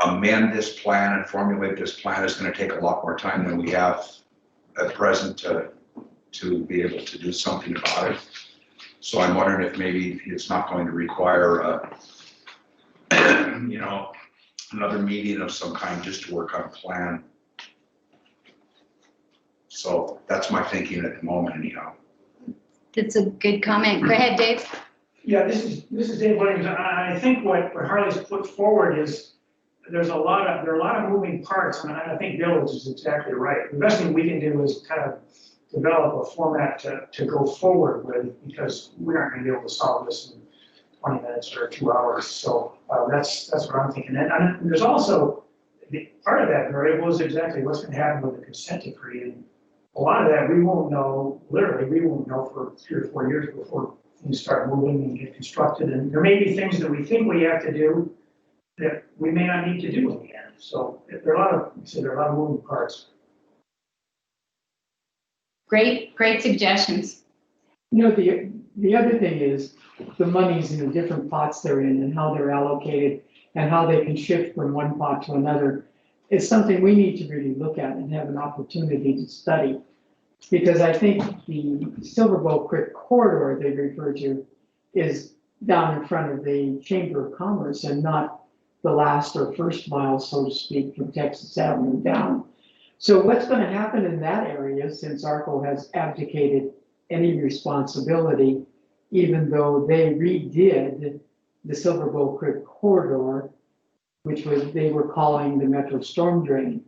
amend this plan and formulate this plan is going to take a lot more time than we have at present to be able to do something about it. So I'm wondering if maybe it's not going to require you know, another meeting of some kind just to work on a plan. So that's my thinking at the moment, anyhow. That's a good comment. Go ahead, Dave. Yeah, this is Dave Williams. I think what Harley's put forward is there are a lot of moving parts, and I think Bill is exactly right. The best thing we can do is kind of develop a format to go forward with, because we aren't going to be able to solve this in 20 minutes or 2 hours. So that's what I'm thinking. And there's also part of that variable is exactly what's going to happen with the consent decree. And a lot of that we won't know, literally, we won't know for 3 or 4 years before things start moving and get constructed. And there may be things that we think we have to do that we may not need to do in the end. So there are a lot of moving parts. Great suggestions. You know, the other thing is the monies in the different pots they're in and how they're allocated and how they can shift from one pot to another. It's something we need to really look at and have an opportunity to study. Because I think the Silver Bow Creek corridor they refer to is down in front of the Chamber of Commerce and not the last or first mile, so to speak, from Texas Avenue down. So what's going to happen in that area, since ARCO has abdicated any responsibility, even though they redid the Silver Bow Creek corridor, which they were calling the Metro Storm Drain,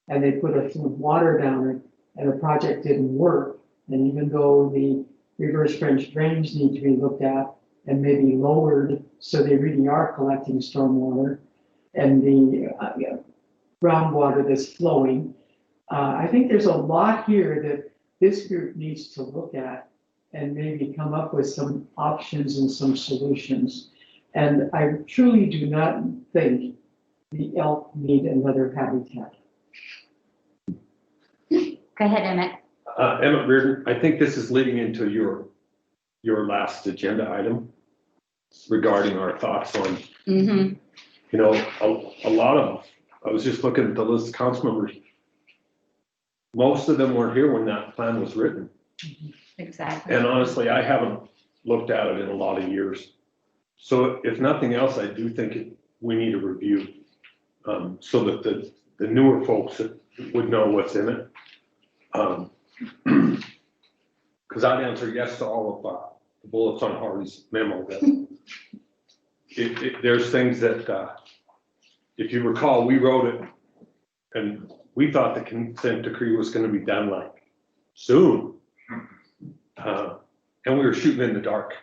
and they put a flood of water down it, and the project didn't work. And even though the reverse French drains need to be looked at and maybe lowered, so they really are collecting stormwater and the groundwater that's flowing. I think there's a lot here that this group needs to look at and maybe come up with some options and some solutions. And I truly do not think the elk need another habitat. Go ahead, Emmett. Emmett Reardon, I think this is leading into your last agenda item regarding our thoughts on, you know, a lot of, I was just looking at the list of council members. Most of them weren't here when that plan was written. Exactly. And honestly, I haven't looked at it in a lot of years. So if nothing else, I do think we need a review so that the newer folks would know what's in it. Because I'd answer yes to all of the bullets on Harley's memo. That there's things that, if you recall, we wrote it and we thought the consent decree was going to be done like soon. And we were shooting in the dark.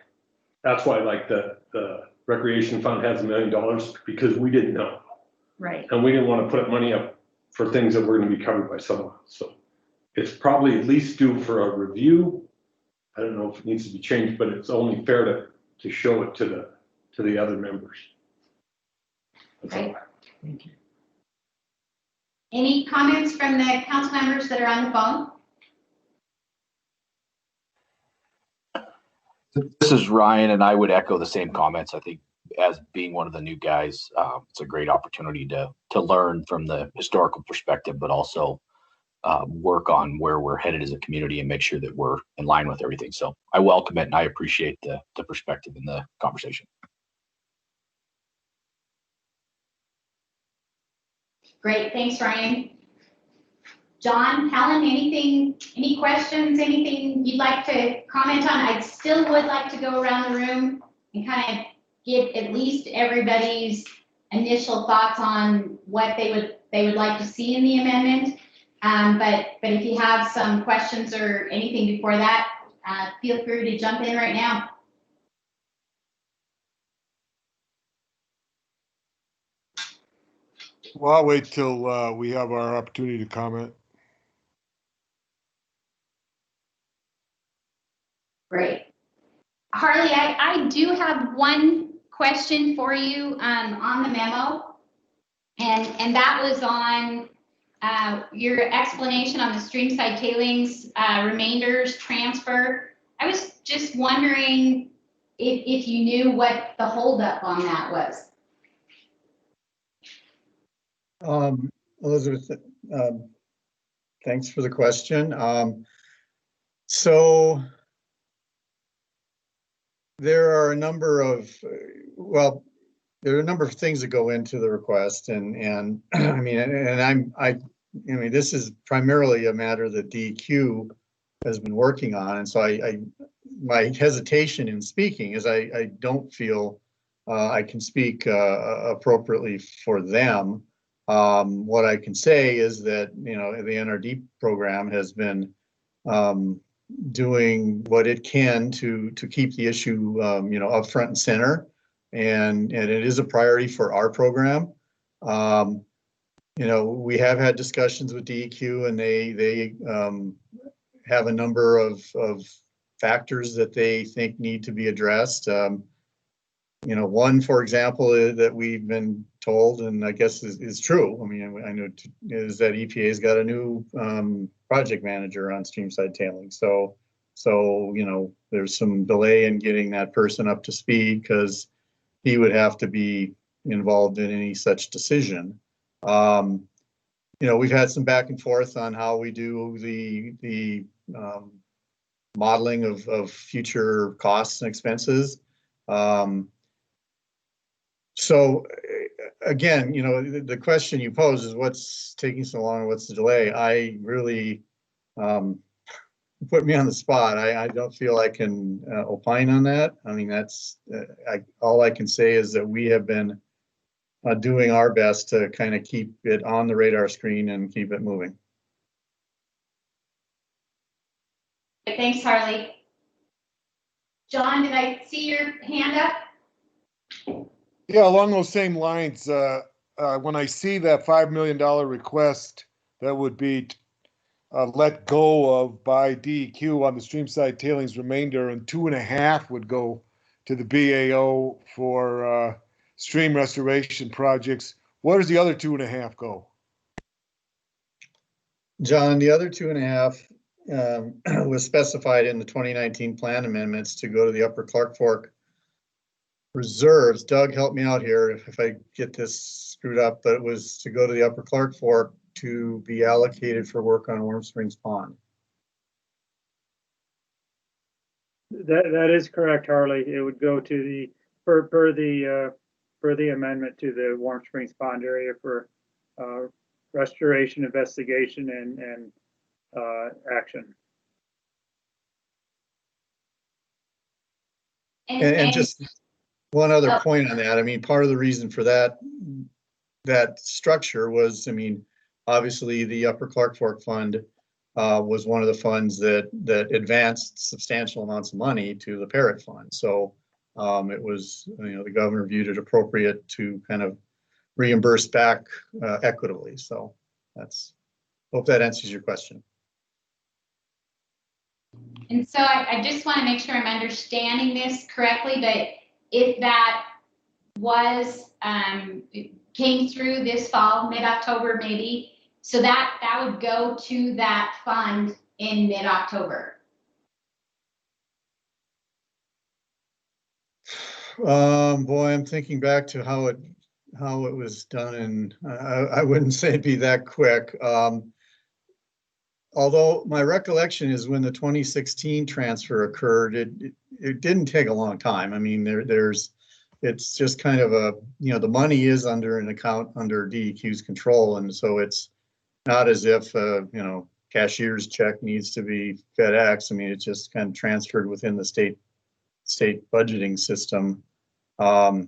That's why like the recreation fund has $1 million, because we didn't know. Right. And we didn't want to put money up for things that were going to be covered by someone else. So it's probably at least due for a review. I don't know if it needs to be changed, but it's only fair to show it to the other members. That's right. all. Thank you. Any comments from the council members that are on the phone? This is Ryan, and I would echo the same comments. I think as being one of the new guys, it's a great opportunity to learn from the historical perspective, but also work on where we're headed as a community and make sure that we're in line with everything. So I welcome it and I appreciate the perspective in the conversation. Great, thanks, Ryan. John, Helen, any questions, anything you'd like to comment on? I still would like to go around the room and kind of get at least everybody's initial thoughts on what they would they would like to see in the amendment. But if you have some questions or anything before that, feel free to jump in right now. Well, I'll wait till we have our opportunity to comment. Great. Harley, I do have one question for you on the memo, and that was on your explanation on the streamside tailings remainders transfer. I was just wondering if you knew what the holdup on that was. Elizabeth, thanks for the question. So there are a number of, well, there are a number of things that go into the request, and I mean, this is primarily a matter that DEQ has been working on, and so my hesitation in speaking is I don't feel I can speak appropriately for them. What I can say is that, you know, the NRD program has been doing what it can to keep the issue, you know, up front and center, and it is a priority for our program. You know, we have had discussions with DEQ, and they have a number of factors that they think need to be addressed. You know, one, for example, that we've been told, and I guess is true, I mean, I know, is that EPA's got a new project manager on streamside tailings. So, you know, there's some delay in getting that person up to speed because he would have to be involved in any such decision. You know, we've had some back and forth on how we do the modeling of future costs and expenses. So again, you know, the question you pose is what's taking so long, what's the delay? I really, put me on the spot. I don't feel I can opine on that. I mean, that's, all I can say is that we have been doing our best to kind of keep it on the radar screen and keep it moving. Thanks, Harley. John, did I see your hand up? Yeah, along those same lines, when I see that $5 million request that would be let go of by DEQ on the streamside tailings remainder, and 2.5 would go to the BAO for stream restoration projects, where does the other 2.5 go? John, the other 2.5 was specified in the 2019 plan amendments to go to the Upper Clark Fork reserves. Doug, help me out here if I get this screwed up, but it was to go to the Upper Clark Fork to be allocated for work on Warm Springs Pond. That is correct, Harley. It would go to the per the amendment to the Warm Springs Pond area for restoration, investigation, and action. And just one other point on that. I mean, part of the reason for that structure was, I mean, obviously the Upper Clark Fork Fund was one of the funds that advanced substantial amounts of money to the Parrot Fund. So it was, you know, the governor viewed it appropriate to kind of reimburse back equitably. So hope that answers your question. And so I just want to make sure I'm understanding this correctly, but if that was, came through this fall, mid-October maybe, so that would go to that fund in mid-October. Boy, I'm thinking back to how it was done, and I wouldn't say it'd be that quick. Although my recollection is when the 2016 transfer occurred, it didn't take a long time. I mean, it's just kind of a, you know, the money is under an account under DEQ's control, and so it's not as if you know, cashier's check needs to be FedEx. I mean, it's just kind of transferred within the state budgeting system. But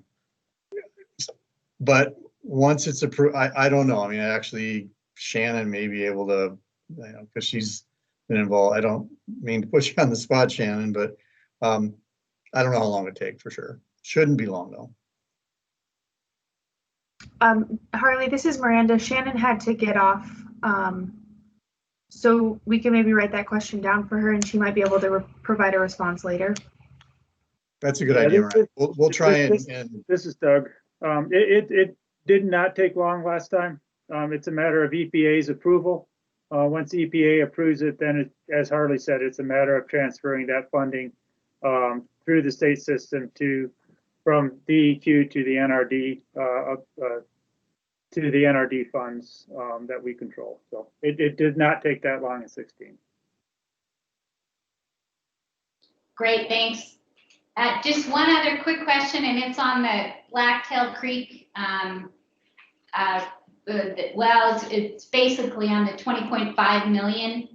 once it's approved, I don't know. I mean, actually, Shannon may be able to, because she's been involved. I don't mean to put you on the spot, Shannon, but I don't know how long it takes for sure. Shouldn't be long though. Harley, this is Miranda. Shannon had to get off. So we can maybe write that question down for her and she might be able to provide a response later. That's a good idea, right? We'll try and. This is Doug. It did not take long last time. It's a matter of EPA's approval. Once EPA approves it, then as Harley said, it's a matter of transferring that funding through the state system from DEQ to the NRD to the NRD funds that we control. So it did not take that long in 16. Great, thanks. Just one other quick question, and it's on the Blacktail Creek. Well, it's basically on the 20.5 million.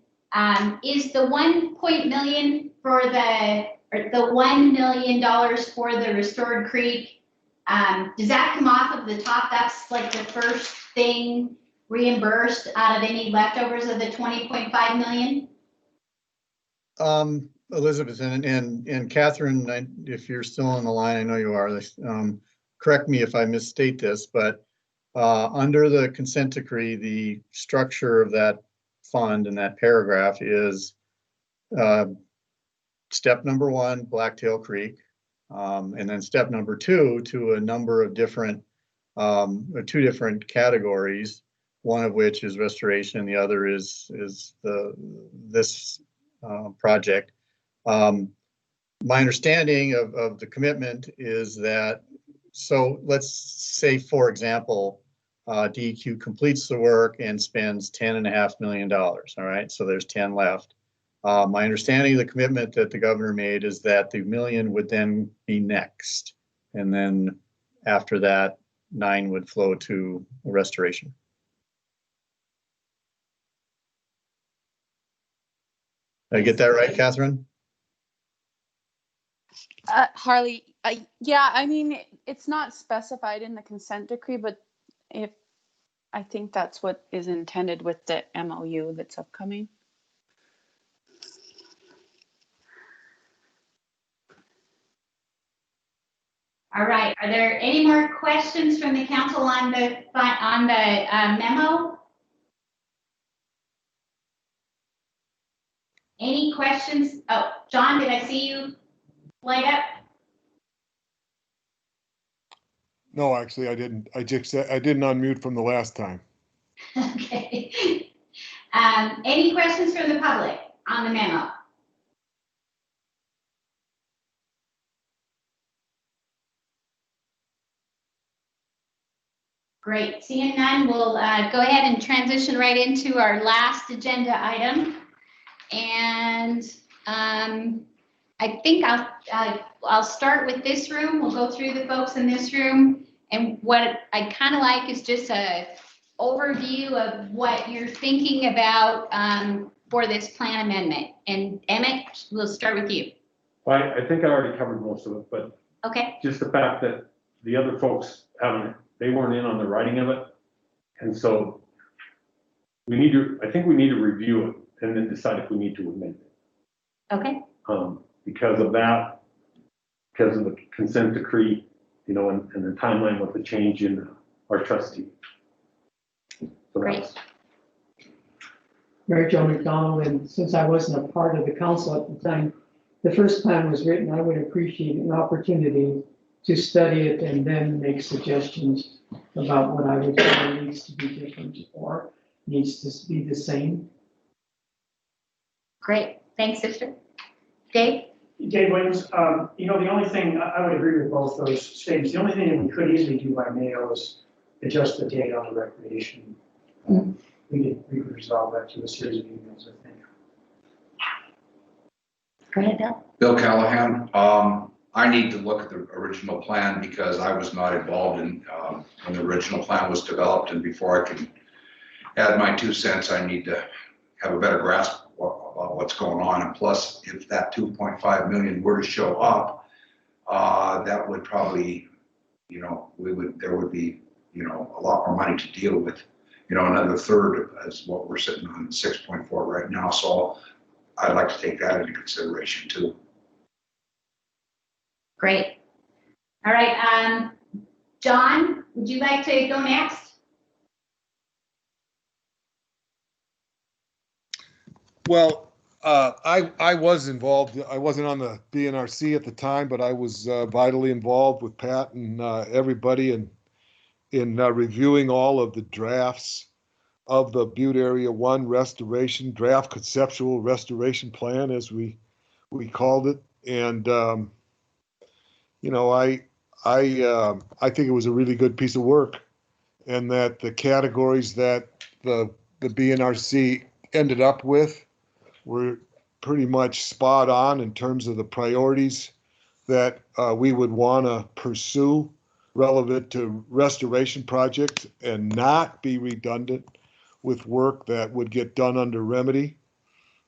Is the $1 million for the $1 million for the restored creek? Does that come off of the top? That's like the first thing reimbursed out of any leftovers of the 20.5 million? Elizabeth and Catherine, if you're still on the line, I know you are. Correct me if I misstate this, but under the consent decree, the structure of that fund and that paragraph is step number 1, Blacktail Creek, and then step number 2 to a number of different, 2 different categories, one of which is restoration, the other is this project. My understanding of the commitment is that, so let's say, for example, DEQ completes the work and spends $10.5 million. All right, so there's 10 left. My understanding of the commitment that the governor made is that the $1 million would then be next, and then after that, 9 would flow to restoration. Did I get that right, Catherine? Harley, yeah, I mean, it's not specified in the consent decree, but I think that's what is intended with the MOU that's upcoming. All right, are there any more questions from the council on the memo? Any questions? Oh, John, did I see you light up? No, actually, I didn't. I didn't unmute from the last time. Okay. Any questions from the public on the memo? Great, seeing none, we'll go ahead and transition right into our last agenda item. And I think I'll start with this room. We'll go through the folks in this room. And what I kind of like is just a overview of what you're thinking about for this plan amendment. And Emmett, we'll start with you. Well, I think I already covered most of it, but okay. Just the fact that the other folks they weren't in on the writing of it. And so I think we need to review it and then decide if we need to amend it. Okay. Because of that, because of the consent decree, and the timeline with the change in our trustee. So great. Mary Jo McDonald, and since I wasn't a part of the council at the time the first plan was written, I would appreciate an opportunity to study it and then make suggestions about what I would say needs to be different or needs to be the same. Great, thanks, sister. Dave? Dave Williams, the only thing, I would agree with both those statements. The only thing that we could easily do by mail is adjust the date on the recreation. We could resolve that through a series of emails, I think. Go ahead, Bill. Bill Callahan. I need to look at the original plan because I was not involved in when the original plan was developed, and before I can add my 2 cents, I need to have a better grasp about what's going on. And plus, if that 2.5 million were to show up, that would probably, there would be, you know, a lot more money to deal with. You know, another third is what we're sitting on 6.4 right now. So I'd like to take that into consideration too. Great. All right, John, would you like to go next? Well, I was involved. I wasn't on the Dnrc at the time, but I was vitally involved with Pat and everybody in reviewing all of the drafts of the Butte Area 1 restoration, draft conceptual restoration plan, as we called it. And, you know, I think it was a really good piece of work, and that the categories that the BNRC ended up with were pretty much spot on in terms of the priorities that we would want to pursue relevant to restoration projects and not be redundant with work that would get done under remedy.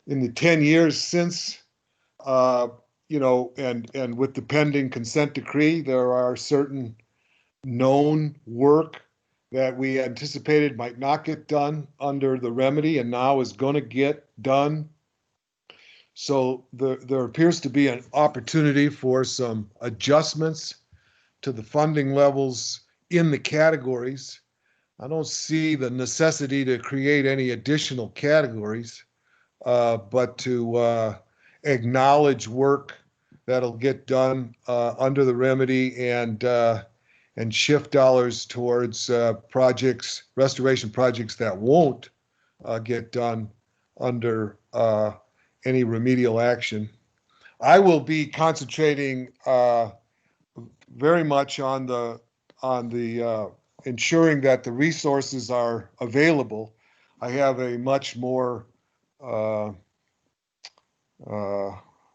In the 10 years since, you know, and with the pending consent decree, there are certain known work that we anticipated might not get done under the remedy and now is going to get done. So there appears to be an opportunity for some adjustments to the funding levels in the categories. I don't see the necessity to create any additional categories, but to acknowledge work that'll get done under the remedy and shift dollars towards projects, restoration projects that won't get done under any remedial action. I will be concentrating very much on the ensuring that the resources are available. I have a much more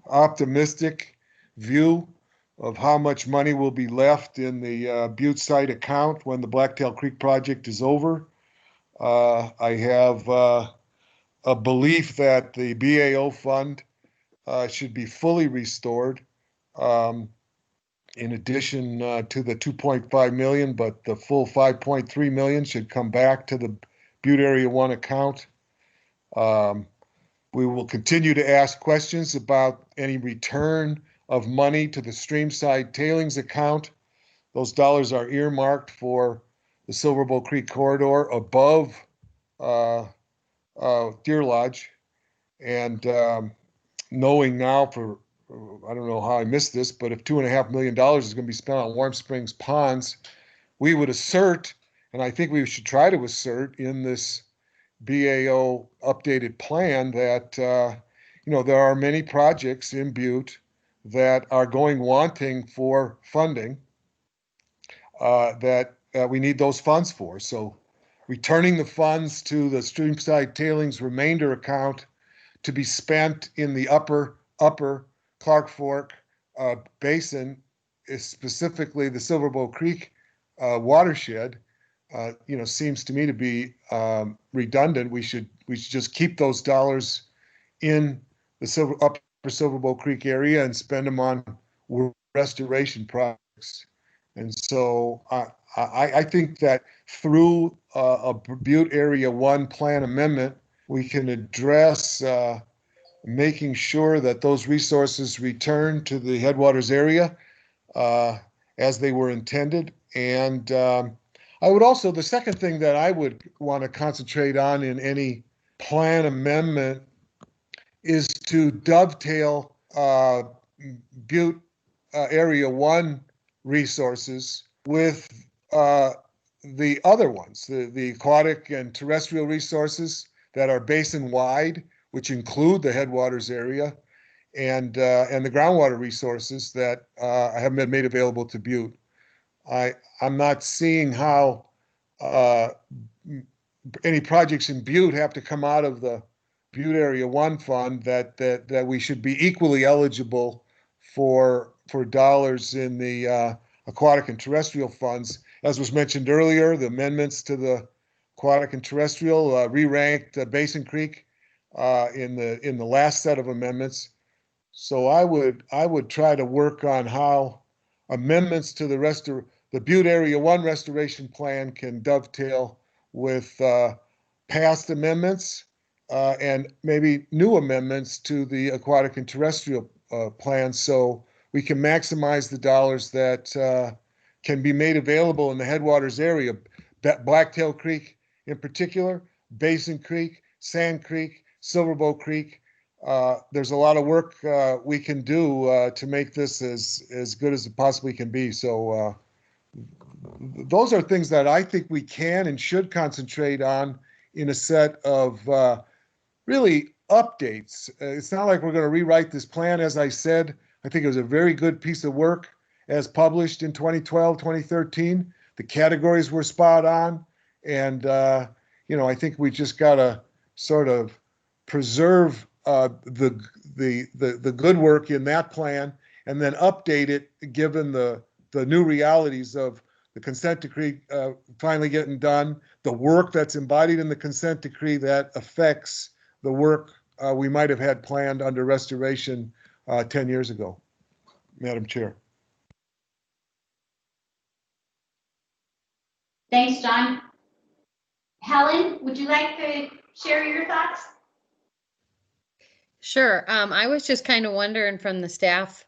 optimistic view of how much money will be left in the Butte site account when the Blacktail Creek project is over. I have a belief that the BAO fund should be fully restored, in addition to the 2.5 million, but the full 5.3 million should come back to the Butte Area 1 account. We will continue to ask questions about any return of money to the Streamside Tailings account. Those dollars are earmarked for the Silverbow Creek corridor above Deer Lodge, and knowing now I don't know how I missed this, but if $2.5 million is going to be spent on Warm Springs ponds, we would assert, and I think we should try to assert in this BAO updated plan that, you know, there are many projects in Butte that are going wanting for funding that we need those funds for. So returning the funds to the Streamside Tailings remainder account to be spent in the upper Clark Fork Basin, is specifically the Silverbow Creek watershed, you know, seems to me to be redundant. We should just keep those dollars in the upper Silverbow Creek area and spend them on restoration projects. And so I think that through a Butte Area 1 plan amendment, we can address making sure that those resources return to the headwaters area as they were intended. And I would also, the second thing that I would want to concentrate on in any plan amendment is to dovetail Butte Area 1 resources with the other ones, the aquatic and terrestrial resources that are basin-wide, which include the headwaters area, and the groundwater resources that have been made available to Butte. I'm not seeing how any projects in Butte have to come out of the Butte Area 1 fund that we should be equally eligible for dollars in the aquatic and terrestrial funds. As was mentioned earlier, the amendments to the aquatic and terrestrial re-ranked Basin Creek in the last set of amendments. So I would try to work on how amendments to the the Butte Area 1 restoration plan can dovetail with past amendments and maybe new amendments to the aquatic and terrestrial plans, so we can maximize the dollars that can be made available in the headwaters area. Blacktail Creek in particular, Basin Creek, Sand Creek, Silverbow Creek. There's a lot of work we can do to make this as good as it possibly can be. So those are things that I think we can and should concentrate on in a set of really updates. It's not like we're going to rewrite this plan. As I said, I think it was a very good piece of work as published in 2012, 2013. The categories were spot on. And, you know, I think we just got to sort of preserve the good work in that plan and then update it given the new realities of the consent decree finally getting done, the work that's embodied in the consent decree that affects the work we might have had planned under restoration 10 years ago. Madam Chair. Thanks, John. Helen, would you like to share your thoughts? Sure. I was just kind of wondering from the staff,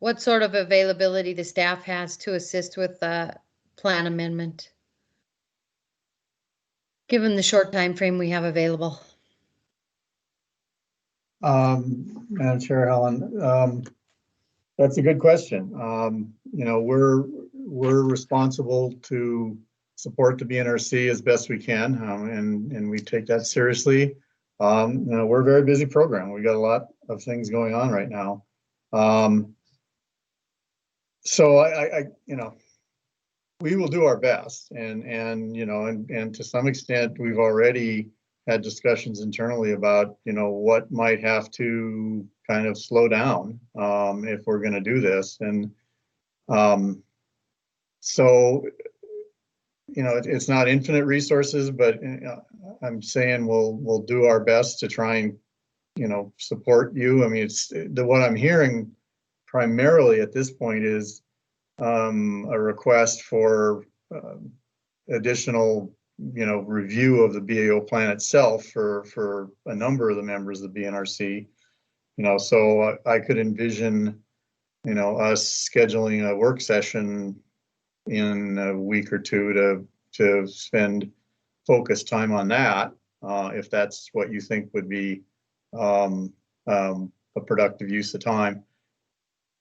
what sort of availability the staff has to assist with the plan amendment, given the short time frame we have available. Madam Chair, Helen, that's a good question. You know, we're responsible to support the BNRC as best we can, and we take that seriously. You know, we're a very busy program. We got a lot of things going on right now. So I you know, we will do our best, and you know, and to some extent, we've already had discussions internally about, you know, what might have to kind of slow down if we're going to do this. And so, you know, it's not infinite resources, but I'm saying we'll do our best to try and, you know, support you. I mean, it's what I'm hearing primarily at this point is a request for additional, you know, review of the BAO plan itself for a number of the members of the BNRC. You know, so I could envision, you know, us scheduling a work session in a week or two to spend focused time on that, if that's what you think would be a productive use of time.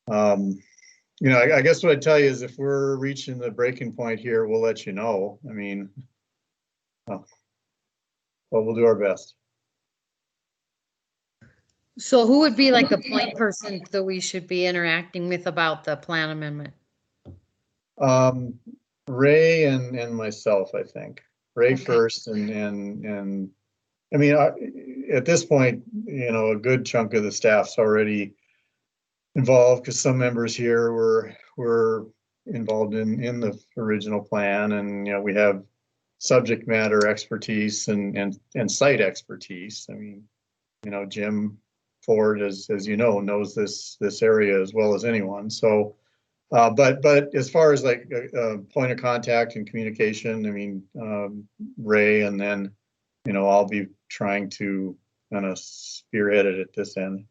You know, I guess what I'd tell you is if we're reaching the breaking point here, we'll let you know. I mean, but we'll do our best. So who would be like the point person that we should be interacting with about the plan amendment? Ray and myself, I think. Ray okay. First, and I mean, at this point, you know, a good chunk of the staff's already involved because some members here were involved in the original plan, and you know, we have subject matter expertise and site expertise. I mean, you know, Jim Ford, as you know, knows this area as well as anyone. So, but as far as like a point of contact and communication, I mean, Ray, and then, you know, I'll be trying to kind of spearhead it at this end.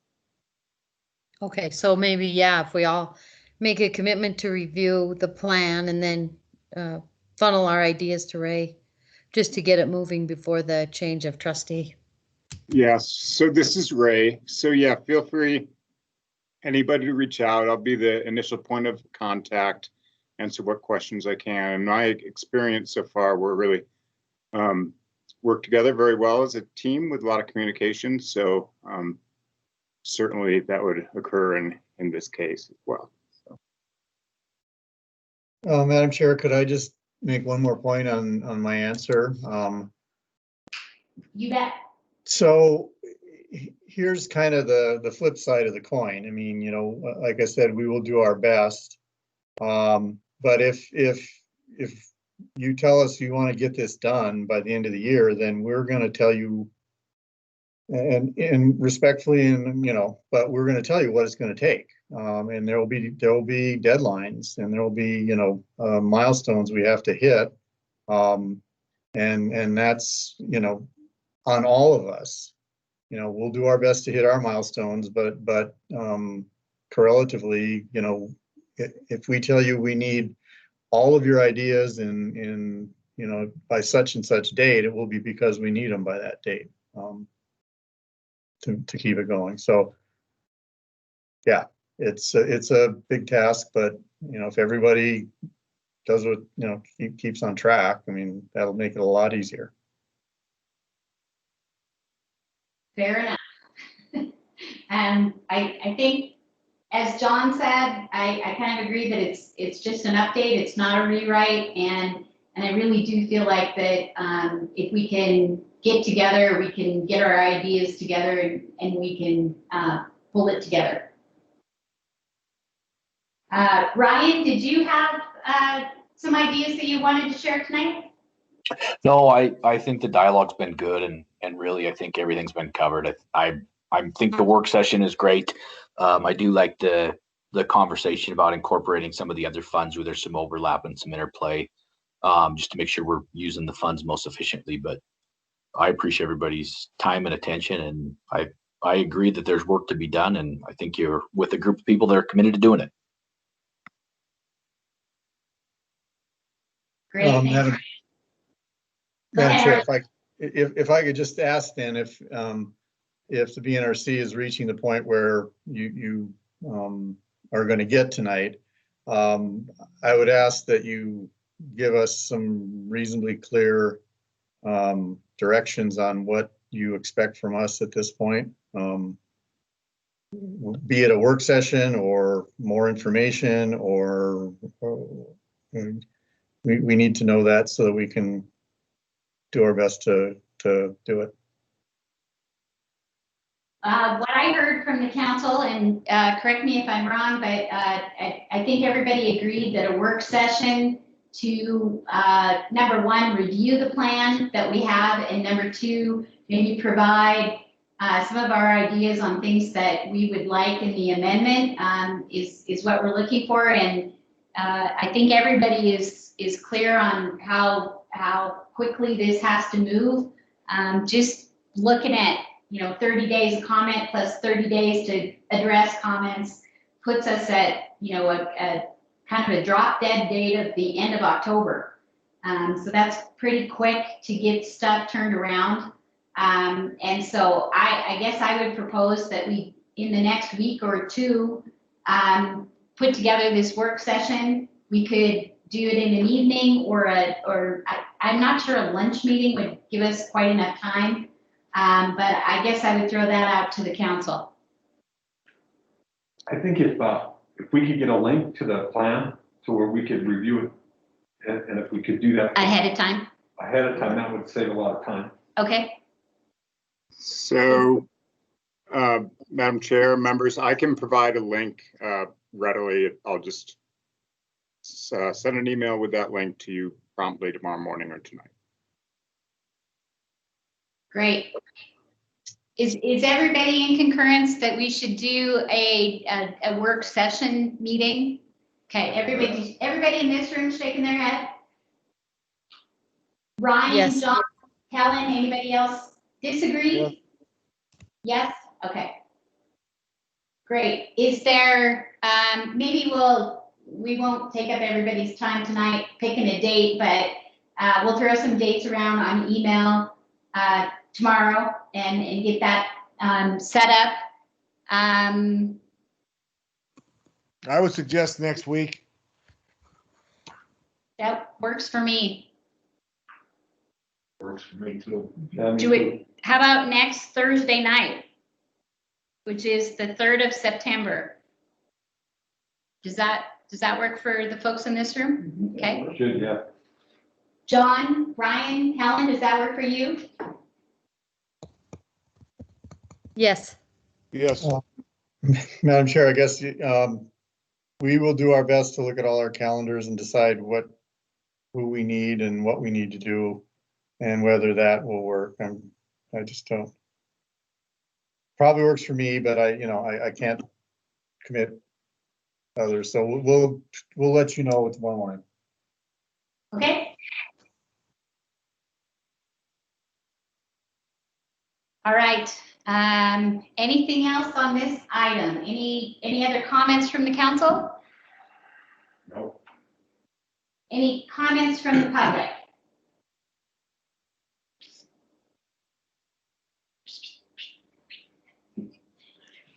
Okay, so maybe, yeah, if we all make a commitment to review the plan and then funnel our ideas to Ray, just to get it moving before the change of trustee. Yes, so this is Ray. So yeah, feel free, anybody to reach out. I'll be the initial point of contact, answer what questions I can. In my experience so far, we're really work together very well as a team with a lot of communication. So certainly that would occur in this case as well. So. Madam Chair, could I just make one more point on my answer? You bet. So here's kind of the flip side of the coin. I mean, you know, like I said, we will do our best. But if you tell us you want to get this done by the end of the year, then we're going to tell you, and respectfully, and you know, but we're going to tell you what it's going to take. And there will be deadlines, and there will be, you know, milestones we have to hit. And that's, you know, on all of us. You know, we'll do our best to hit our milestones, but correlatively, you know, if we tell you we need all of your ideas in you know, by such and such date, it will be because we need them by that date, to keep it going. So yeah, it's a big task, but you know, if everybody does what, you know, keeps on track, I mean, that'll make it a lot easier. Fair enough. And I think, as John said, I kind of agree that it's just an update. It's not a rewrite, and I really do feel like that if we can get together, we can get our ideas together, and we can pull it together. Ryan, did you have some ideas that you wanted to share tonight? No, I think the dialogue's been good, and really I think everything's been covered. I think the work session is great. I do like the conversation about incorporating some of the other funds where there's some overlap and some interplay, just to make sure we're using the funds most efficiently. But I appreciate everybody's time and attention, and I agree that there's work to be done, and I think you're with a group of people that are committed to doing it. Great. Madam Chair, if I could just ask then, if the BNRC is reaching the point where you are going to get tonight, I would ask that you give us some reasonably clear directions on what you expect from us at this point, be it a work session or more information, or we need to know that so that we can do our best to do it. What I heard from the council, and correct me if I'm wrong, but I think everybody agreed that a work session to, number one, review the plan that we have, and number two, maybe provide some of our ideas on things that we would like in the amendment is what we're looking for. And I think everybody is clear on how quickly this has to move. Just looking at, 30 days of comment plus 30 days to address comments puts us at, a kind of a drop dead date of the end of October. So that's pretty quick to get stuff turned around. And so I guess I would propose that we, in the next week or two, put together this work session. We could do it in an evening, or I'm not sure a lunch meeting would give us quite enough time. But I guess I would throw that out to the council. I think if we could get a link to the plan to where we could review it, and if we could do that ahead of time, that would save a lot of time. Okay. So, Madam Chair, members, I can provide a link readily. I'll just send an email with that link to you promptly tomorrow morning or tonight. Great. Is everybody in concurrence that we should do a work session meeting? Okay, everybody in this room shaking their head? Ryan, Yes. John, Helen, anybody else disagree? Yes? Okay. Great. Is there, maybe we won't take up everybody's time tonight picking a date, but we'll throw some dates around on email tomorrow and get that set up. I would suggest next week. That works for me. Works for me too. How about next Thursday night, which is the 3rd of September? Does that work for the folks in this room? Okay. Should, yeah. John, Ryan, Helen, does that work for you? Yes. Yes. Madam Chair, I guess we will do our best to look at all our calendars and decide who we need and what we need to do and whether that will work. I just don't. Probably works for me, but I can't commit others. So we'll let you know tomorrow morning. Okay. All right. Anything else on this item? Any other comments from the council? No. Any comments from the public?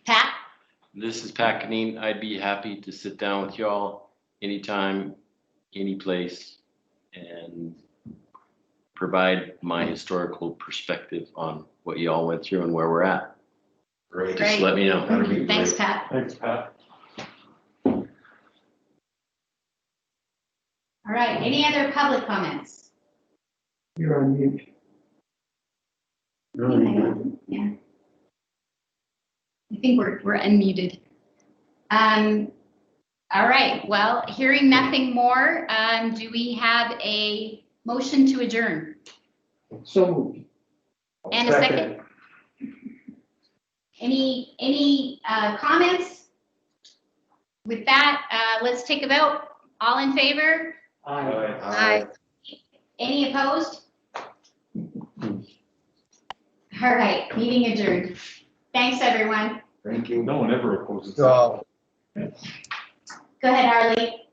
Pat? This is Pat Canine. I'd be happy to sit down with y'all anytime, any place, and provide my historical perspective on what y'all went through and where we're at. Great. Just let me know. Thanks, Pat. Thanks, Pat. All right. Any other public comments? You're on mute. Yeah. I think we're unmuted. All right. Well, hearing nothing more, do we have a motion to adjourn? So moved. And a second? Any comments? With that, let's take a vote. All in favor? Aye. Aye. Any opposed? All right, meeting adjourned. Thanks, everyone. Thank you. No one ever opposes. So, Go ahead, Harley.